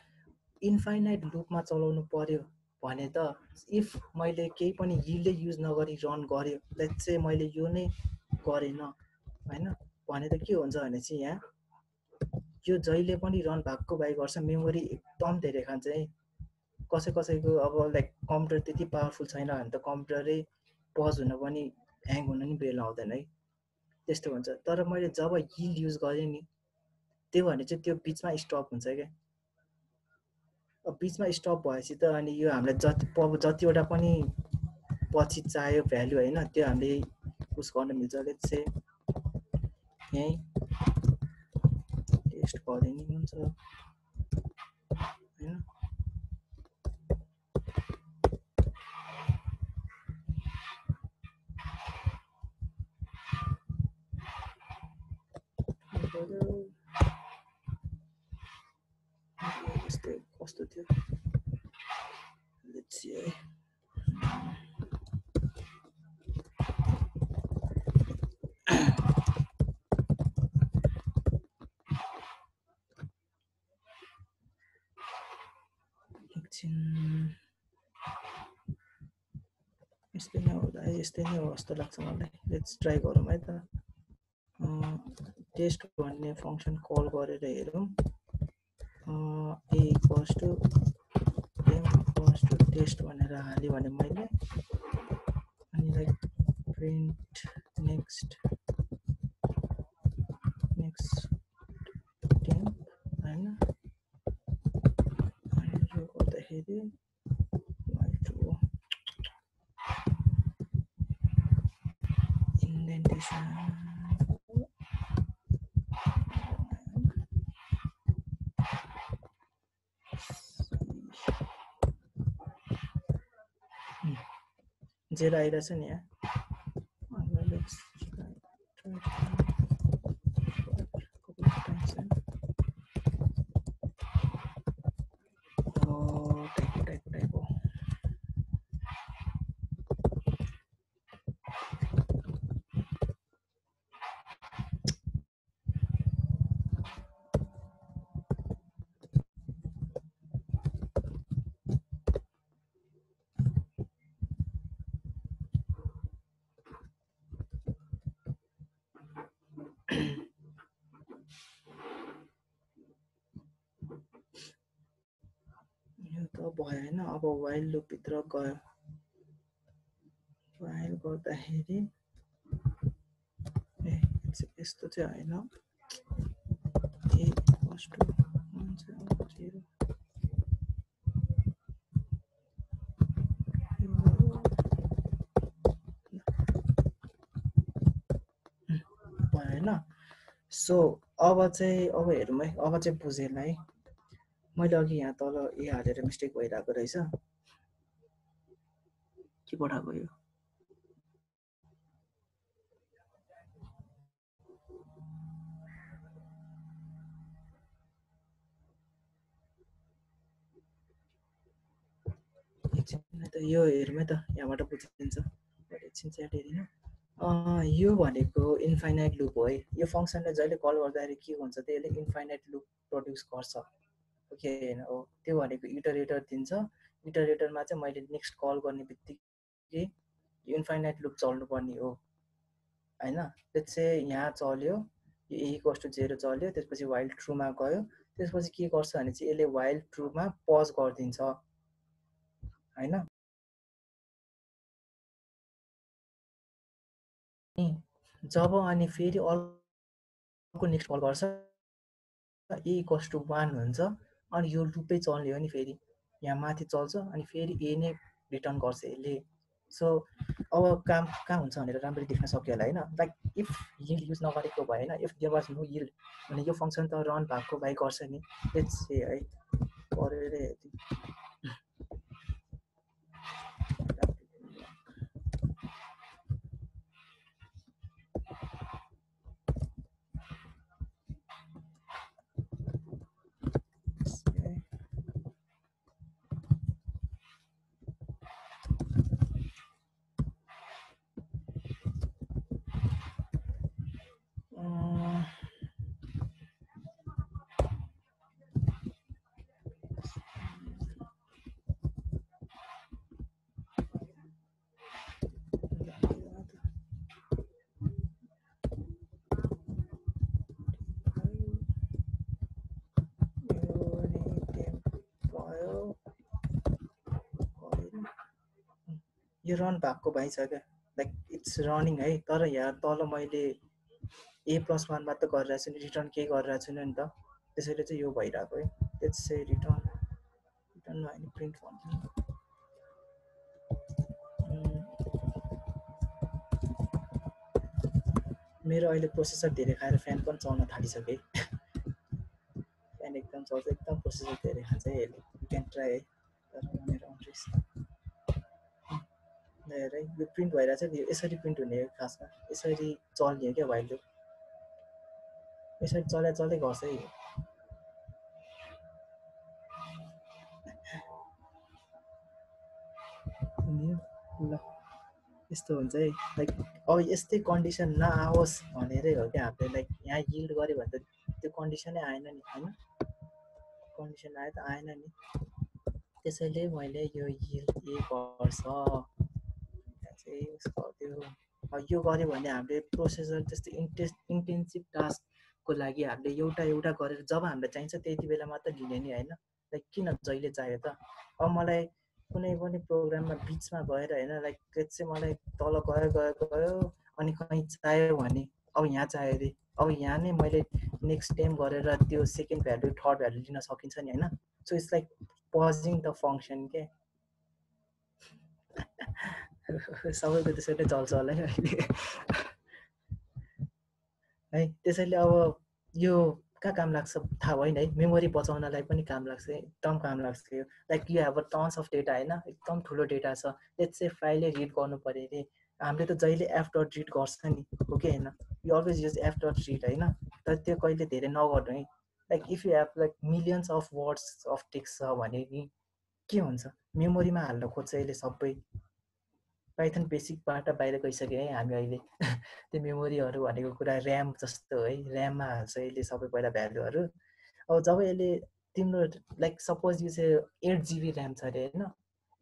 इन्फाइनाइट लुपमा चलाउनु पर्यो भने त इफ मैले केही पनि यिल्डै युज नगरी रन गर्यो लेट्स से मैले यो नै गरेन होइन भने त के हुन्छ भने चाहिँ यहाँ यो जहिले पनि रन भएको भए गर्छ मेमोरी एकदम धेरै खान्छ है कसैको अब लाइक कम्प्युटर त्यति पावरफुल छैन भने त कम्प्युटरै पज हुन पनि ह्याङ हुन नि बेला आउँदैन है त्यस्तो हुन्छ तर मैले जब यिल्ड युज गरेँ नि त्यो भने चाहिँ त्यो बिचमा स्टप हुन्छ क्या अब बिचमा स्टप भएपछि त अनि यो हामीलाई जतिवटा पनि पछि चाहियो भ्यालु होइन त्यो हामीले उस गर्न मिल्छ लेट्स से यहीँ टेस्ट गरे नि हुन्छ होइन यस्तै कस्तो थियो लेट्स सी है एकछिन यस्तै नै होला यस्तै नै हो जस्तो लाग्छ मलाई लेट्स ट्राई गरौँ है त टेस्ट भन्ने फङ्सन कल गरेर हेरौँ ए इक्वल्स टु टेस्ट भनेर हाल्यो भने मैले अनि लाइक प्रिन्ट नेक्स्ट टेम्प होइन अनि यो गर्दाखेरि इन्डेन्टेसन जेरो आइरहेछ नि यहाँ टाइपो भयो होइन अब वाइल लुप भित्र गयो वाइल गर्दाखेरि ए यस्तो चाहिँ होइन ए फर्स्ट हुन्छ 0 भयो होइन सो अब हेरौँ है अब चाहिँ बुझेन है मैले अघि यहाँ तल ए हालेर मिस्टेक भइरहेको रहेछ के पठाएको यो एकछिन त यो हेरौँ है त यहाँबाट बुझिन्छ एकछिन च्याट हेरिन यो भनेको इन्फाइनाइट लुप हो है यो फङ्सनले जहिले कल गर्दाखेरि के हुन्छ त्यसले इन्फाइनाइट लुप प्रड्युस गर्छ ओके होइन हो त्यो भनेको इटरेटर दिन्छ इटरेटरमा चाहिँ मैले नेक्स्ट कल गर्ने बित्तिकै इन्फाइनाइट लुप चल्नुपर्ने हो होइन त्यसै यहाँ चल्यो यो A=0 चल्यो त्यसपछि वाइल ट्रुमा गयो त्यसपछि के गर्छ भने चाहिँ यसले वाइल ट्रुमा पज गरिदिन्छ होइन जब अनि फेरि अर्को नेक्स्ट कल गर्छ A=1 हुन्छ अनि यो लुपै चल्ने हो नि फेरि यहाँ माथि चल्छ अनि फेरि A नै रिटर्न गर्छ यसले सो अब काम कहाँ हुन्छ भनेर राम्ररी देख्न सक्यो होला होइन लाइक इफ यिल्ड युज नगरेको भए होइन if there was no yield भने यो फङ्सन त रन भएको भए गर्छ नि लेट्स से है गरेर यो रन भएको भइ छ क्या लाइक इट्स रनिङ है तर यहाँ तल मैले A+1 मात्र गरिरहेको छु नि रिटर्न केही गरिरहेको छैन नि त त्यसैले चाहिँ यो भइरहेको है लेट्स से रिटर्न होइन प्रिन्ट भन्नु मेरो अहिले प्रोसेसर धेरै खाएर फ्यान पनि चल्न थालिसक्यो फ्यान एकदम चल्छ एकदम प्रोसेसर धेरै खान्छ है यसले यु क्यान ट्राई है तर मेरो अन्ट्रेस हेर है यो प्रिन्ट भइरहेछ नि यसरी प्रिन्ट हुने हो खासमा यसरी चल्ने हो क्या भाइले यसरी चल्दै गर्छ है ल यस्तो हुन्छ है लाइक अब यस्तै कन्डिसन नआओस् भनेरै हो क्या हामीले लाइक यहाँ यिल्ड गऱ्यो भने त त्यो कन्डिसनै आएन नि होइन कन्डिसन आयो त आएन नि त्यसैले मैले यो यिल्ड गर्छ चाहिँ उसको त्यो यो गऱ्यो भने हामीले प्रोसेसर त्यस्तो इन्टेन्सिभ टास्कको लागि हामीले एउटा गरेर जब हामीलाई चाहिन्छ त्यति बेला मात्र लिने नि होइन लाइक किन जहिले चाहियो त अब मलाई कुनै पनि प्रोग्राममा बिचमा गएर होइन लाइक चाहिँ मलाई तल गयो अनि कहीँ चाहियो भने अब यहाँ चाहियो अरे अब यहाँ नै मैले नेक्स्ट टाइम गरेर त्यो सेकेन्ड भ्यालु थर्ड भ्यालु लिन सकिन्छ नि होइन so it's like pausing the function के सबैको त्यसरी चल्छ होला है अहिले है त्यसैले अब यो कहाँ काम लाग्छ थाहा भएन है मेमोरी बचाउनलाई पनि काम लाग्छ एकदम काम लाग्छ यो like you have a tons of data होइन एकदम ठुलो डेटा छ लेट्स से फाइलै रिड गर्नु पऱ्यो अरे हामीले त जहिले f.read गर्छ नि हो कि होइन यु अलवेज युज f.read होइन तर त्यो कहिले धेरै नगर्नु है like if you have like millions of words of text छ भने नि के हुन्छ मेमोरीमा हाल्न खोज्छ यसले सबै पाइथन बेसिकबाट बाहिर गइसक्यो है हामी अहिले त्यो मेमोरीहरू भनेको कुरा ऱ्याम जस्तो है ऱ्याममा हाल्छ यसले सबै पहिला भ्यालुहरू अब जब यसले तिम्रो लाइक सपोज यो चाहिँ 8 GB ऱ्याम छ अरे होइन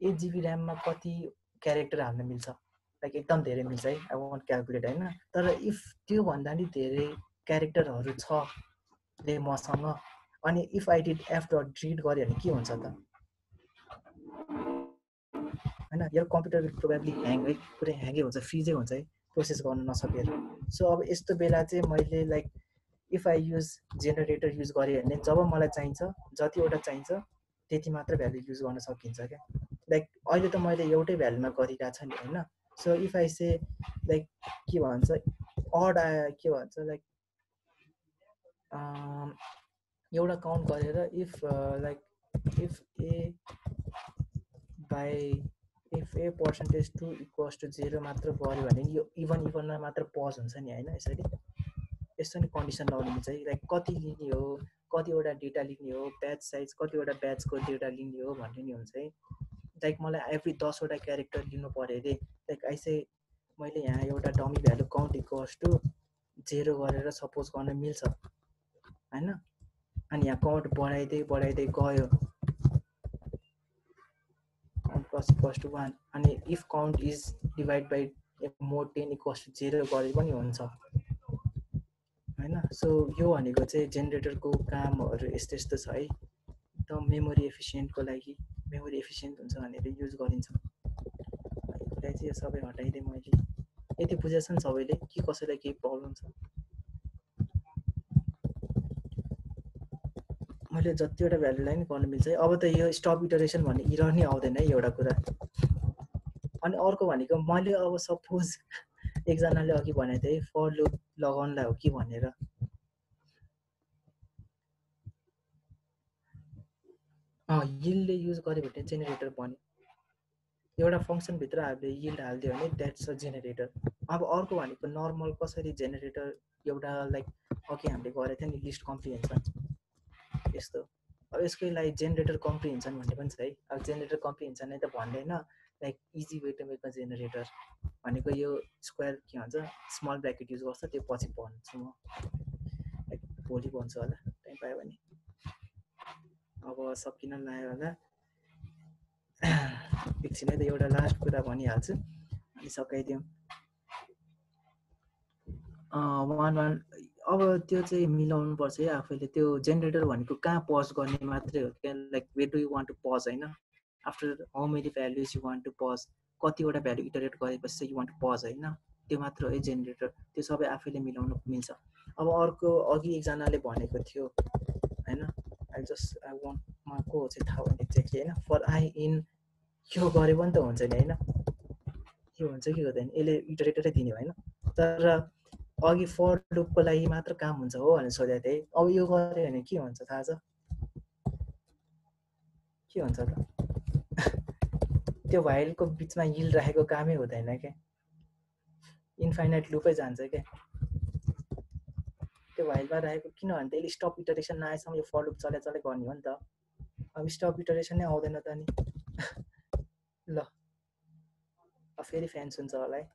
8 GB ऱ्याममा कति क्यारेक्टर हाल्न मिल्छ लाइक एकदम धेरै मिल्छ है आई वन्ट क्यालकुलेट होइन तर इफ त्योभन्दा नि धेरै क्यारेक्टरहरू छ मसँग अनि इफ आई डिड f.read गऱ्यो भने के हुन्छ त होइन यो कम्प्युटर प्रोभाब्ली ह्याङ है पुरै ह्याङै हुन्छ फ्रिजै हुन्छ है प्रोसेस गर्न नसकेर सो अब यस्तो बेला चाहिँ मैले like if I use generator use गरेँ भने जब मलाई चाहिन्छ जतिवटा चाहिन्छ त्यति मात्र भ्यालु युज गर्न सकिन्छ क्या लाइक अहिले त मैले एउटै भ्यालुमा गरिरहेको छ नि होइन so if I say like के भन्छ अड आयो के भन्छ लाइक एउटा काउन्ट गरेर if like if A by if A percentage 2 equals to 0 मात्र गऱ्यो भने यो इभनमा मात्र पज हुन्छ नि होइन यसरी यस्तो नि कन्डिसन लगाउनु चाहिँ लाइक कति लिने हो कतिवटा डेटा लिने हो ब्याच साइज कतिवटा ब्याचको डेटा लिने हो भन्ने नि हुन्छ है लाइक मलाई एभ्री 10वटा क्यारेक्टर लिनु पऱ्यो अरे लाइक ऐसे मैले यहाँ एउटा dummy value count equals to 0 गरेर सपोज गर्न मिल्छ होइन अनि यहाँ काउन्ट बढाइदै गयो प्लस इक्वल्स टु 1 अनि if count is divide by mod 10 equals to 0 गरे पनि हुन्छ होइन सो यो भनेको चाहिँ जेनेरेटरको कामहरू यस्तो यस्तो छ है एकदम मेमोरी एफिसियन्टको लागि मेमोरी एफिसियन्ट हुन्छ भनेर युज गरिन्छ यसलाई चाहिँ यो सबै हटाइदिएँ मैले यति बुझेछन् सबैले कि कसैलाई केही प्रब्लम छ मैले जतिवटा भ्यालुलाई नि गर्नु मिल्छ अब त यो स्टप इटरेसन भन्ने इरर नै आउँदैन है एउटा कुरा अनि अर्को भनेको मैले अब सपोज एकजनाले अघि भनेको थिएँ फर लुप लगाउनलाई हो कि भनेर यिल्डले युज गर्यो भने जेनेरेटर बन्यो एउटा फङ्सनभित्र हामीले यिल्ड हालिदियो भने द्याट्स अ जेनेरेटर अब अर्को भनेको नर्मल कसरी जेनेरेटर एउटा लाइक अघि हामीले गरेको थियो नि लिस्ट कम्प्रिहेन्सन यस्तो अब यसको लागि जेनेरेटर कम्प्रिहेन्सन भन्ने पनि छ है अब जेनेरेटर कम्प्रिहेन्सन नै त भन्दैन like easy way to make a generator भनेको यो स्क्वायर के भन्छ स्मल ब्र्याकेट युज गर्छ त्यो पछि भन्छु म लाइक भोलि भन्छु होला टाइम पायो भने अब सकिन लाग्यो होला एकछिनै त एउटा लास्ट कुरा भनिहाल्छु अनि सकाइदिउँ अब त्यो चाहिँ मिलाउनु पर्छ है आफैले त्यो जेनेरेटर भनेको कहाँ पज गर्ने मात्रै हो क्या like way do you want to pause होइन after how many values you want to pause कतिवटा भ्यालु इटरेट गरेपछि चाहिँ यु वान्ट टु पज होइन त्यो मात्र हो है जेनेरेटर त्यो सबै आफैले मिलाउनु मिल्छ अब अर्को अघि एकजनाले भनेको थियो होइन आई जस्ट आई वान्ट को चाहिँ थाहा भएन एक्ज्याक्टली होइन फर आई इन यो गरे पनि त हुन्छ नि होइन यो हुन्छ कि हुँदैन यसले इटरेटरै दिने होइन तर अघि फर लुपको लागि मात्र काम हुन्छ हो भनेर सोधेको थिएँ अब यो गऱ्यो भने के हुन्छ थाहा छ के हुन्छ त त्यो भाइलको बिचमा यिल्ड राखेको कामै हुँदैन क्या इन्फाइनाइट लुपै जान्छ क्या त्यो भाइलमा राखेको किनभने त्यसले स्टप इटरेसन नआएसम्म यो फर लुप चलाइ गर्ने हो नि त अब स्टप इटरेसन नै आउँदैन त नि ल फेरि फ्यान सुन्छ होला है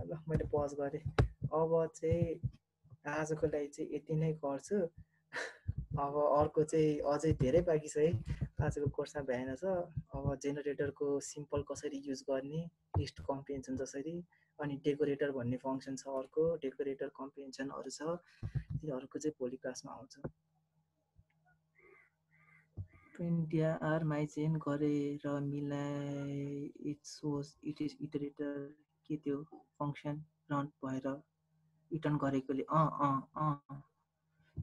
ल मैले पज गरेँ अब चाहिँ आजको लागि चाहिँ यति नै गर्छु अब अर्को चाहिँ अझै धेरै बाँकी छ है आजको कोर्समा भ्याएन छ अब जेनेरेटरको सिम्पल कसरी युज गर्ने लिस्ट कम्प्रिहेन्सन जसरी अनि डेकोरेटर भन्ने फङ्सन छ अर्को डेकोरेटर कम्प्रिहेन्सनहरू छ तिनीहरूको चाहिँ भोलि क्लासमा आउँछ प्रिन्ट आर माइ चेन गरेर मिलाइ it shows it is iterator के त्यो फङ्सन रन भएर रिटर्न गरेकोले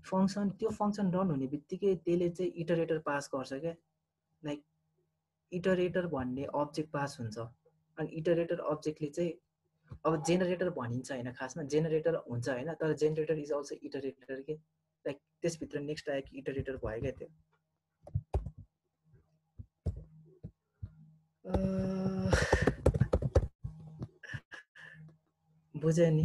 फङ्सन त्यो फङ्सन रन हुने बित्तिकै त्यसले चाहिँ इटरेटर पास गर्छ क्या लाइक इटरेटर भन्ने अब्जेक्ट पास हुन्छ अनि इटरेटर अब्जेक्टले चाहिँ अब जेनेरेटर भनिन्छ होइन खासमा जेनेरेटर हुन्छ होइन तर जेनेरेटर इज अल्सो इटरेटर के लाइक त्यसभित्र नेक्स्ट आएको इटरेटर भयो क्या त्यो बुझ्यो नि